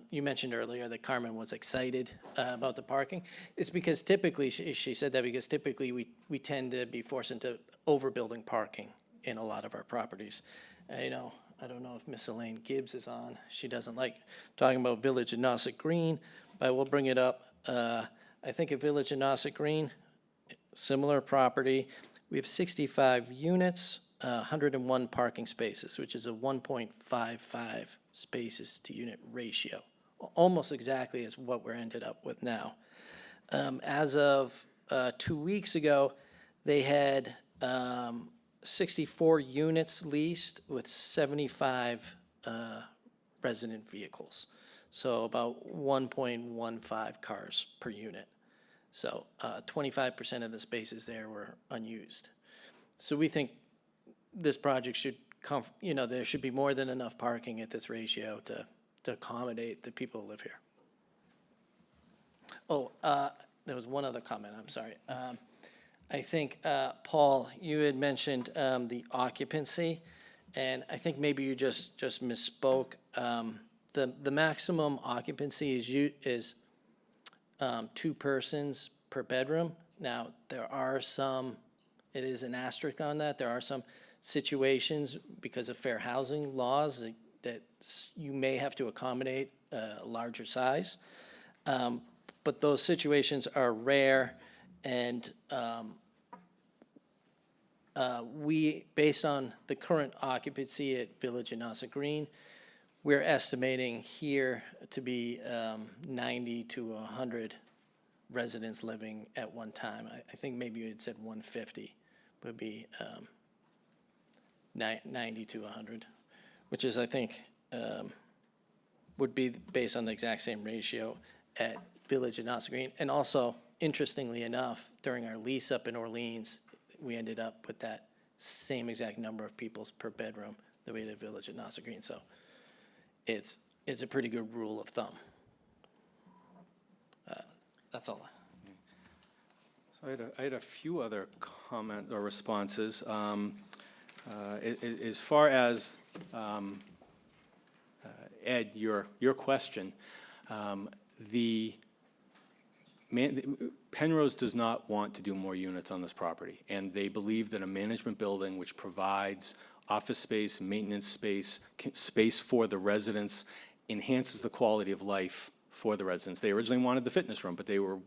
You mentioned earlier that Carmen was excited about the parking. It's because typically, she said that because typically we tend to be forced into overbuilding parking in a lot of our properties. I don't know if Miss Elaine Gibbs is on. She doesn't like talking about Village of Nauset Green, but we'll bring it up. I think at Village of Nauset Green, similar property, we have 65 units, 101 parking spaces, which is a 1.55 spaces to unit ratio, almost exactly as what we're ended up with now. As of 2 weeks ago, they had 64 units leased with 75 resident vehicles. So about 1.15 cars per unit. So 25% of the spaces there were unused. So we think this project should there should be more than enough parking at this ratio to accommodate the people who live here. Oh, there was one other comment, I'm sorry. I think, Paul, you had mentioned the occupancy, and I think maybe you just misspoke. The maximum occupancy is 2 persons per bedroom. Now, there are some, it is an asterisk on that, there are some situations because of fair housing laws that you may have to accommodate a larger size. But those situations are rare, and we, based on the current occupancy at Village of Nauset Green, we're estimating here to be 90 to 100 residents living at one time. I think maybe you had said 150 would be 90 to 100, which is, I think, would be based on the exact same ratio at Village of Nauset Green. And also, interestingly enough, during our lease up in Orleans, we ended up with that same exact number of peoples per bedroom that we had at Village of Nauset Green. So it's a pretty good rule of thumb. That's all. So I had a few other comment or responses. As far as Ed, your question, Penrose does not want to do more units on this property, and they believe that a management building which provides office space, maintenance space, space for the residents, enhances the quality of life for the residents. They originally wanted the fitness room, but they were,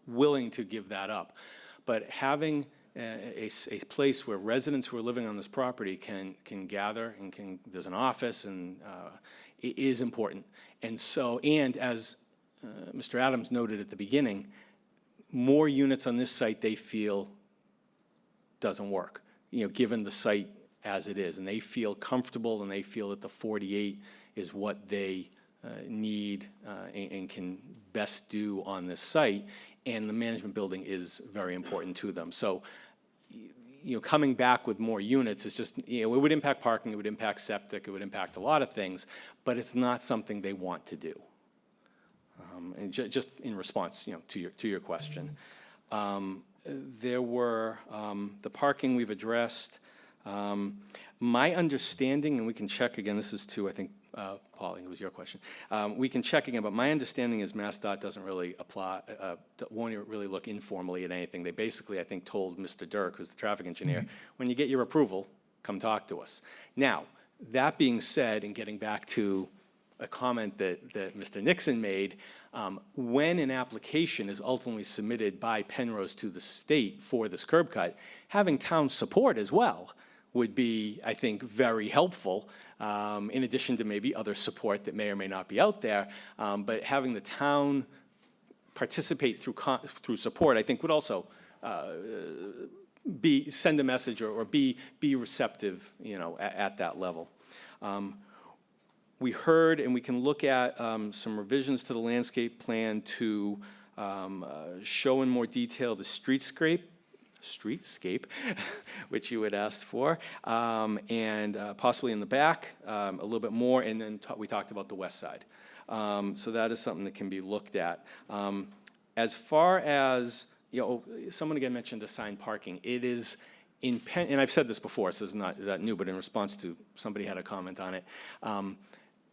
willing to give that up. But having a place where residents who are living on this property can gather and there's an office, and it is important. And so, and as Mr. Adams noted at the beginning, more units on this site they feel doesn't work, given the site as it is. And they feel comfortable, and they feel that the 48 is what they need and can best do on this site. And the management building is very important to them. So, coming back with more units is just, it would impact parking, it would impact septic, it would impact a lot of things, but it's not something they want to do. And just in response, to your question. There were, the parking we've addressed. My understanding, and we can check again, this is to, I think, Paul, it was your question. We can check again, but my understanding is MassDOT doesn't really apply, won't really look informally at anything. They basically, I think, told Mr. Dirk, who's the traffic engineer, when you get your approval, come talk to us. Now, that being said, and getting back to a comment that Mr. Nixon made, when an application is ultimately submitted by Penrose to the state for this curb cut, having town support as well would be, I think, very helpful, in addition to maybe other support that may or may not be out there. But having the town participate through support, I think, would also send a message or be receptive, at that level. We heard, and we can look at some revisions to the landscape plan to show in more detail the streetscape, which you had asked for, and possibly in the back, a little bit more, and then we talked about the west side. So that is something that can be looked at. As far as, someone again mentioned assigned parking. It is and I've said this before, so it's not that new, but in response to somebody had a comment on it.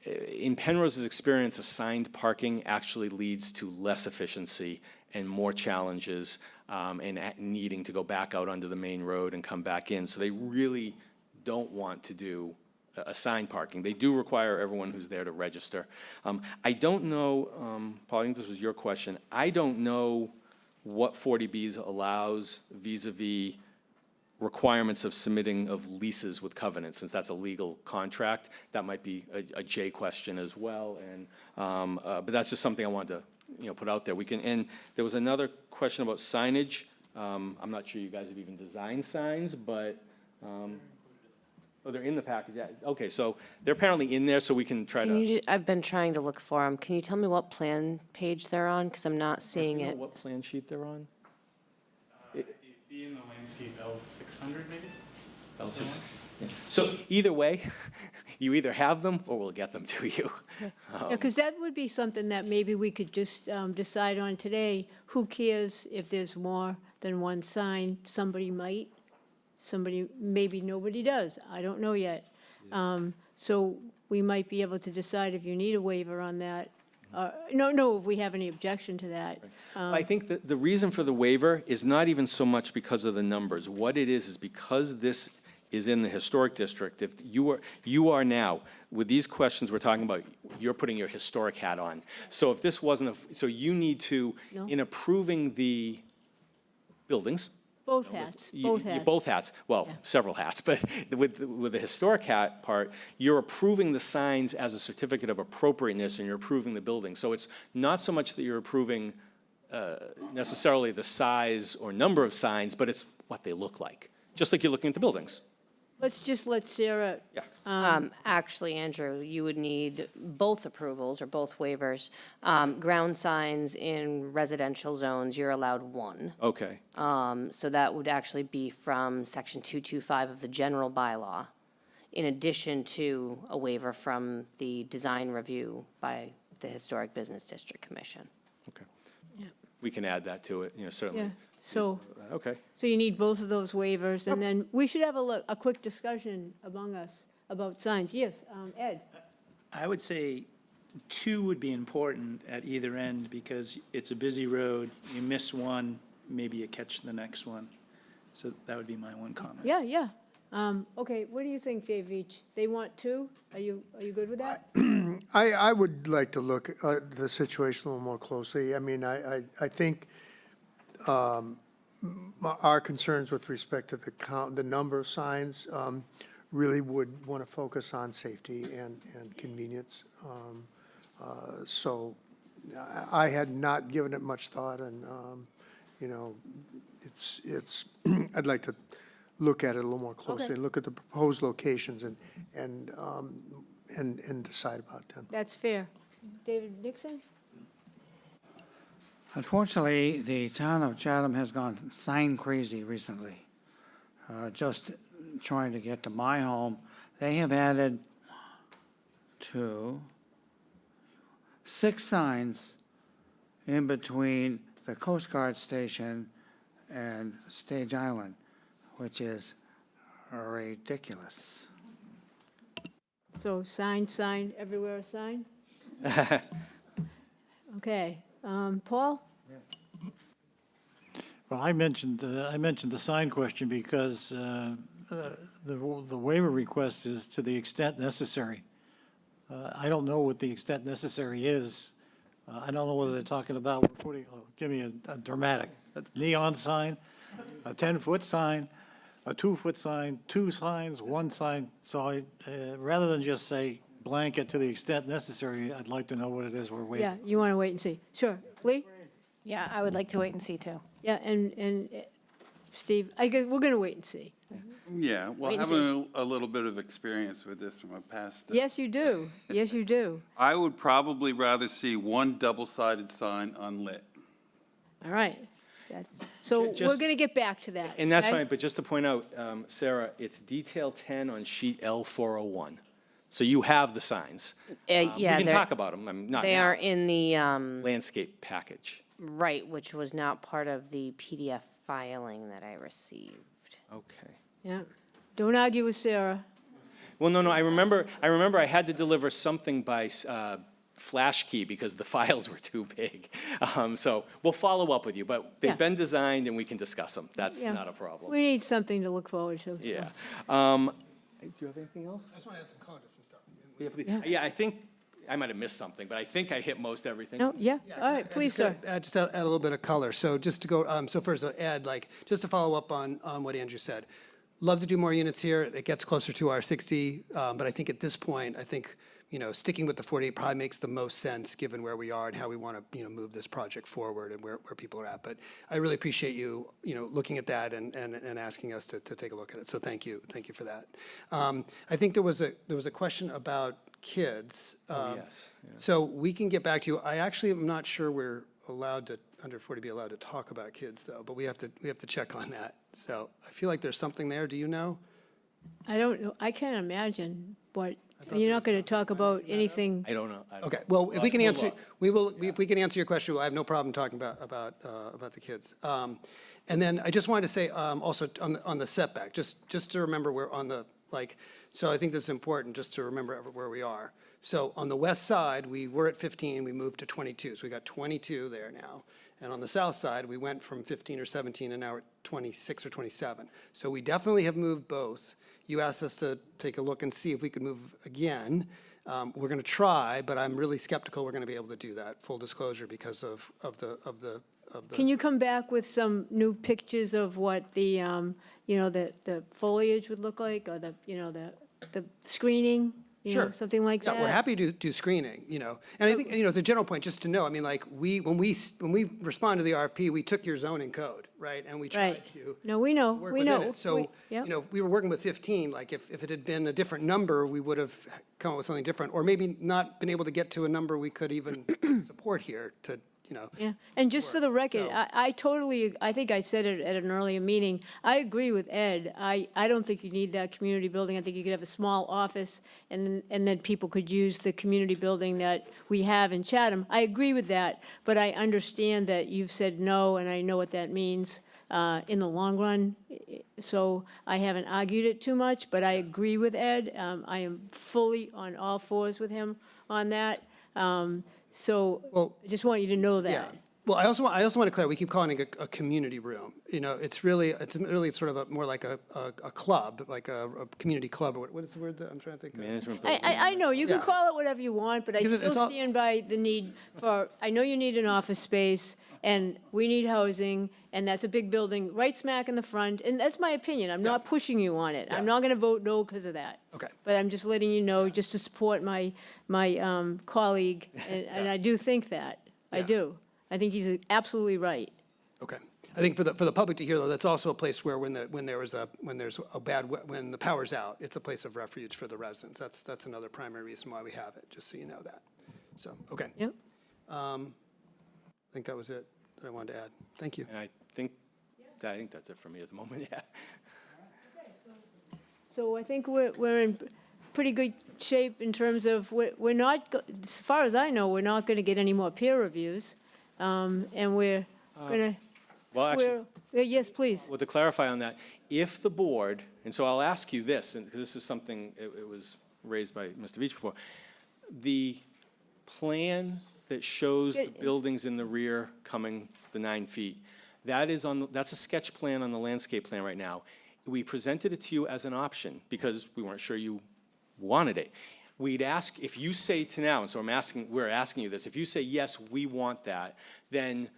In Penrose's experience, assigned parking actually leads to less efficiency and more challenges, and needing to go back out onto the main road and come back in. So they really don't want to do assigned parking. They do require everyone who's there to register. I don't know, Paul, I think this was your question. I don't know what 40Bs allows vis-a-vis requirements of submitting of leases with covenants, since that's a legal contract. That might be a J question as well, and but that's just something I wanted to put out there. And there was another question about signage. I'm not sure you guys have even designed signs, but oh, they're in the package. Yeah. Okay, so they're apparently in there, so we can try to. I've been trying to look for them. Can you tell me what plan page they're on? Because I'm not seeing Do you know it. what plan sheet they're on? It'd be in the landscape L600 maybe? L6. Yeah. So either way, you either have them or we'll get them to you. Because that would be something that maybe we could just decide on today. Who cares if there's more than one sign? Somebody might, maybe nobody does. I don't know yet. So we might be able to decide if you need a waiver on that. No, if we have any objection to that. I think that the reason for the waiver is not even so much because of the numbers. What it is because this is in the historic district. If you are now, with these questions we're talking about, you're putting your historic hat on. So if this wasn't, so you need to, in approving the buildings. Both hats, Both hats, well, several hats, but with the historic hat part, you're approving the signs as a certificate of appropriateness, and you're approving the building. So it's not so much that you're approving necessarily the size or number of signs, but it's what they look like, just like you're looking at the buildings. Let's just let Sarah. Actually, Andrew, you would need both approvals or both waivers. Ground signs in residential zones, you're allowed one. Okay. So that would actually be from section 225 of the general bylaw, in addition to a waiver from the design review by the Historic Business District Commission. Okay. We can add that to it, certainly. Yeah. So. Okay. So you need both of those waivers, and then we should have a quick discussion among us about signs. Yes, Ed? I would say 2 would be important at either end, because it's a busy road. You miss one, maybe you catch the next one. So that would be my one comment. Yeah. Okay, what do you think, Dave Veach? They want 2? Are you good with that? I would like to look at the situation a little more closely. I mean, I think our concerns with respect to the number of signs really would want to focus on safety and convenience. So I had not given it much thought, and it's I'd like to look at it a little more closely, Okay. look at the proposed locations and decide about them. That's fair. David Nixon? Unfortunately, the town of Chatham has gone sign crazy recently. Just trying to get to my home, they have added 6 signs in between the Coast Guard station and Stage Island, which is ridiculous. So sign, everywhere a sign? Okay. Paul? Well, I mentioned the sign question because the waiver request is to the extent necessary. I don't know what the extent necessary is. I don't know whether they're talking about we're putting, give me a dramatic, a neon sign, a 10-foot sign, a 2-foot sign, 2 signs, 1 sign. So rather than just say blanket to the extent necessary, I'd like to know what it is we're waiting. Yeah, you want to wait and see. Sure. Lee? Yeah, I would like to wait and see too. Yeah, and Steve, I guess we're going to wait and see. Yeah, well, Wait and having a little bit of experience with this from a past. Yes, you do. Yes, you do. I would probably rather see 1 double-sided sign unlit All right. So we're just- going to get back to that. And that's okay? fine, but just to point out, Sarah, it's detail 10 on sheet L401. So you have the signs. We Yeah, can they're- talk about them, not They now. are in the, Landscape package. right, which was not part of the PDF filing that I received. Okay. Yeah. Don't argue with Sarah. Well, no, I remember I had to deliver something by flash key because the files were too big. So we'll follow up with you, but Yeah. they've been designed and we can discuss them. That's Yeah. not a problem. We need something to look forward to. So. Yeah. Do you have anything else? I just want to add some color to some stuff. Yeah, please. Yeah, I think, I might have missed something, but I think I hit most everything. No, yeah. All right, please, sir. Just add a little bit of color. So just to go, so first, Ed, like, just to follow up on what Andrew said. Love to do more units here. It gets closer to our 60, but I think at this point, I think, sticking with the 48 probably makes the most sense given where we are and how we want to, move this project forward and where people are at. But I really appreciate you, looking at that and asking us to take a look at it. So thank you for that. I think there was a question about kids. Yes. Yeah. So we can get back to you. I actually am not sure we're allowed to, under 40, be allowed to talk about kids though, but we have to check on that. So I feel like there's something there. Do you know? I don't know. I can't imagine what, you're not going to talk about anything. I don't know. Okay, well, if we can We'll answer, look. if we can answer your question, I have no problem talking about the kids. And then I just wanted to say, also on the setback, just to remember we're on the, so I think this is important just to remember where we are. So on the west side, we were at 15, we moved to 22, so we got 22 there now. And on the south side, we went from 15 or 17 and now we're at 26 or 27. So we definitely have moved both. You asked us to take a look and see if we could move again. We're going to try, but I'm really skeptical we're going to be able to do that, full disclosure, because of the. Can you come back with some new pictures of what the, the foliage would look like, or the screening? Sure. Something like that? Yeah, we're happy to do screening, And I think, as a general point, just to know, I mean, like, when we respond to the RFP, we took your zoning code, right? And we tried Right. to No, we know, work we within know. it. So, yeah. we were working with 15, like, if it had been a different number, we would have come up with something different, or maybe not been able to get to a number we could even support here to, Yeah, and just for the record, So- I totally, I think I said it at an earlier meeting, I agree with Ed. I don't think you need that community building. I think you could have a small office, and then people could use the community building that we have in Chatham. I agree with that, but I understand that you've said no, and I know what that means in the long run. So I haven't argued it too much, but I agree with Ed. I am fully on all fours with him on that. So I just want you to know that. Yeah. Well, I also want to clarify, we keep calling it a community room. It's really sort of more like a club, like a community club, or what is the word that I'm trying to think of? Management building. I know, you can Yeah. call it whatever you want, but I Because still it's all- stand by the need for, I know you need an office space, and we need housing, and that's a big building right smack in the front, and that's my opinion. I'm not pushing you on it. I'm not gonna vote no because of that. Okay. But I'm just letting you know, just to support my colleague, and I do think that. I Yeah. do. I think he's absolutely right. Okay. I think for the public to hear, though, that's also a place where when the power's out, it's a place of refuge for the residents. That's another primary reason why we have it, just so you know that. So, okay. Yep. I think that was it that I wanted to add. Thank you. And I think that's it for me at the moment, yeah. So I think we're in pretty good shape in terms of, we're not, as far as I know, we're not going to get any more peer reviews. And we're going to, Well, actually, yes, please. well, to clarify on that, if the board, and so I'll ask you this, and this is something, it was raised by Mr. Veach before, the plan that shows the buildings in the rear coming the 9 feet, that's a sketch plan on the landscape plan right now. We presented it to you as an option because we weren't sure you wanted it. We'd ask, if you say to now, and so we're asking you this, if you say, yes, we want that, then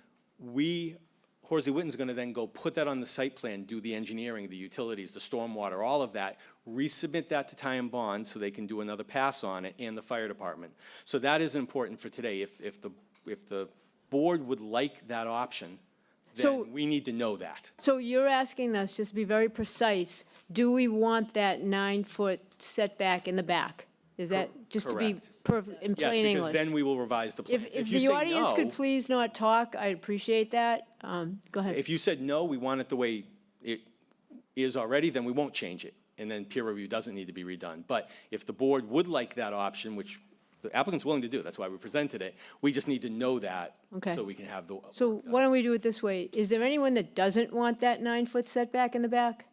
Horsley Witten's gonna then go put that on the site plan, do the engineering, the utilities, the stormwater, all of that, resubmit that to Ty and Bond so they can do another pass on it, and the fire department. So that is important for today. If the board would like that option, So- then we need to know that. So you're asking us, just to be very precise, do we want that 9-foot setback in the back? Is that, just to be Correct. in Yes, plain because English? then we will revise the plans. If you the say audience no- could please not talk, I'd appreciate that. Go ahead. If you said, no, we want it the way it is already, then we won't change it, and then peer review doesn't need to be redone. But if the board would like that option, which the applicant's willing to do, that's why we presented it, we just need to know that. Okay. So we can have the. So why don't we do it this way? Is there anyone that doesn't want that 9-foot setback in the back?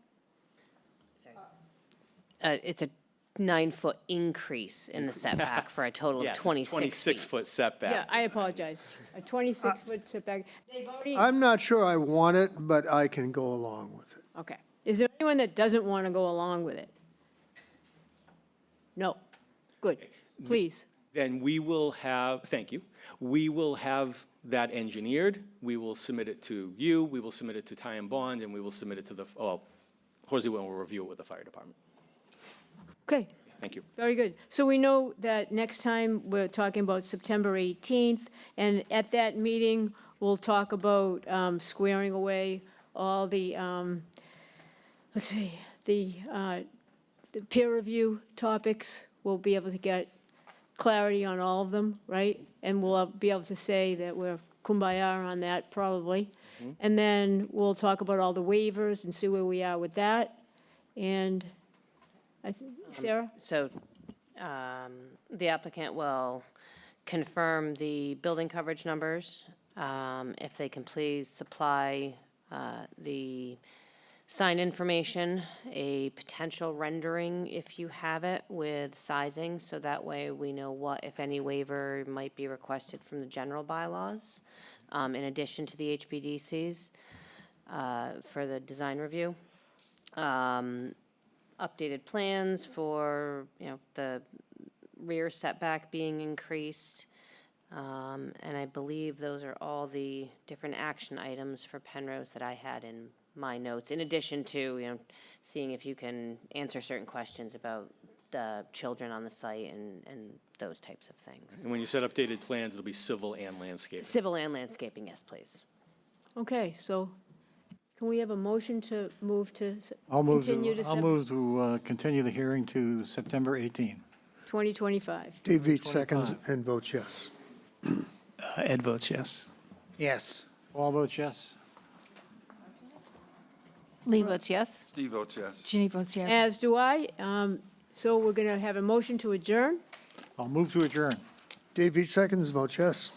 It's a 9-foot increase in the setback for a total of Yes, 26 feet. 26-foot setback. Yeah, I apologize. A 26-foot setback. They've already, I'm not sure I want it, but I can go along with it. okay. Is there anyone that doesn't want to go along with it? No. Good. Please. Then we will have, thank you, we will have that engineered, we will submit it to you, we will submit it to Ty and Bond, and we will submit it to the, Horsey will review it with the fire department. Okay. Thank you. Very good. So we know that next time we're talking about September 18th, and at that meeting, we'll talk about squaring away all the, let's see, the peer review topics. We'll be able to get clarity on all of them, right? And we'll be able to say that we're kumbaya on that, probably. And then we'll talk about all the waivers and see where we are with that. And Sarah? So the applicant will confirm the building coverage numbers. If they can please supply the sign information, a potential rendering if you have it with sizing, so that way we know what, if any, waiver might be requested from the general bylaws, in addition to the HPDCs for the design review. Updated plans for, the rear setback being increased. And I believe those are all the different action items for Penrose that I had in my notes, in addition to, seeing if you can answer certain questions about the children on the site and those types of things. And when you said updated plans, it'll be civil and landscape. Civil and landscaping, yes, please. Okay, so can we have a motion to move to I'll move continue to, to I'll move to continue the hearing to September 18. 2025? Dave Veach seconds and votes yes. Ed votes yes. Yes. All votes yes? Lee votes yes. Steve votes yes. Ginny votes yes. As do I. So we're going to have a motion to adjourn? I'll move to adjourn. Dave Veach seconds, votes yes.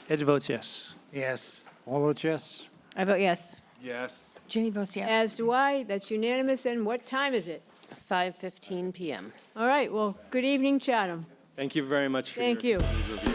Ed votes yes. Yes. All votes yes? I vote yes. Yes. Ginny votes yes. As do I. That's unanimous. And what time is it? 5:15 PM. All right, well, good evening, Chatham. Thank you very much for Thank your you. review.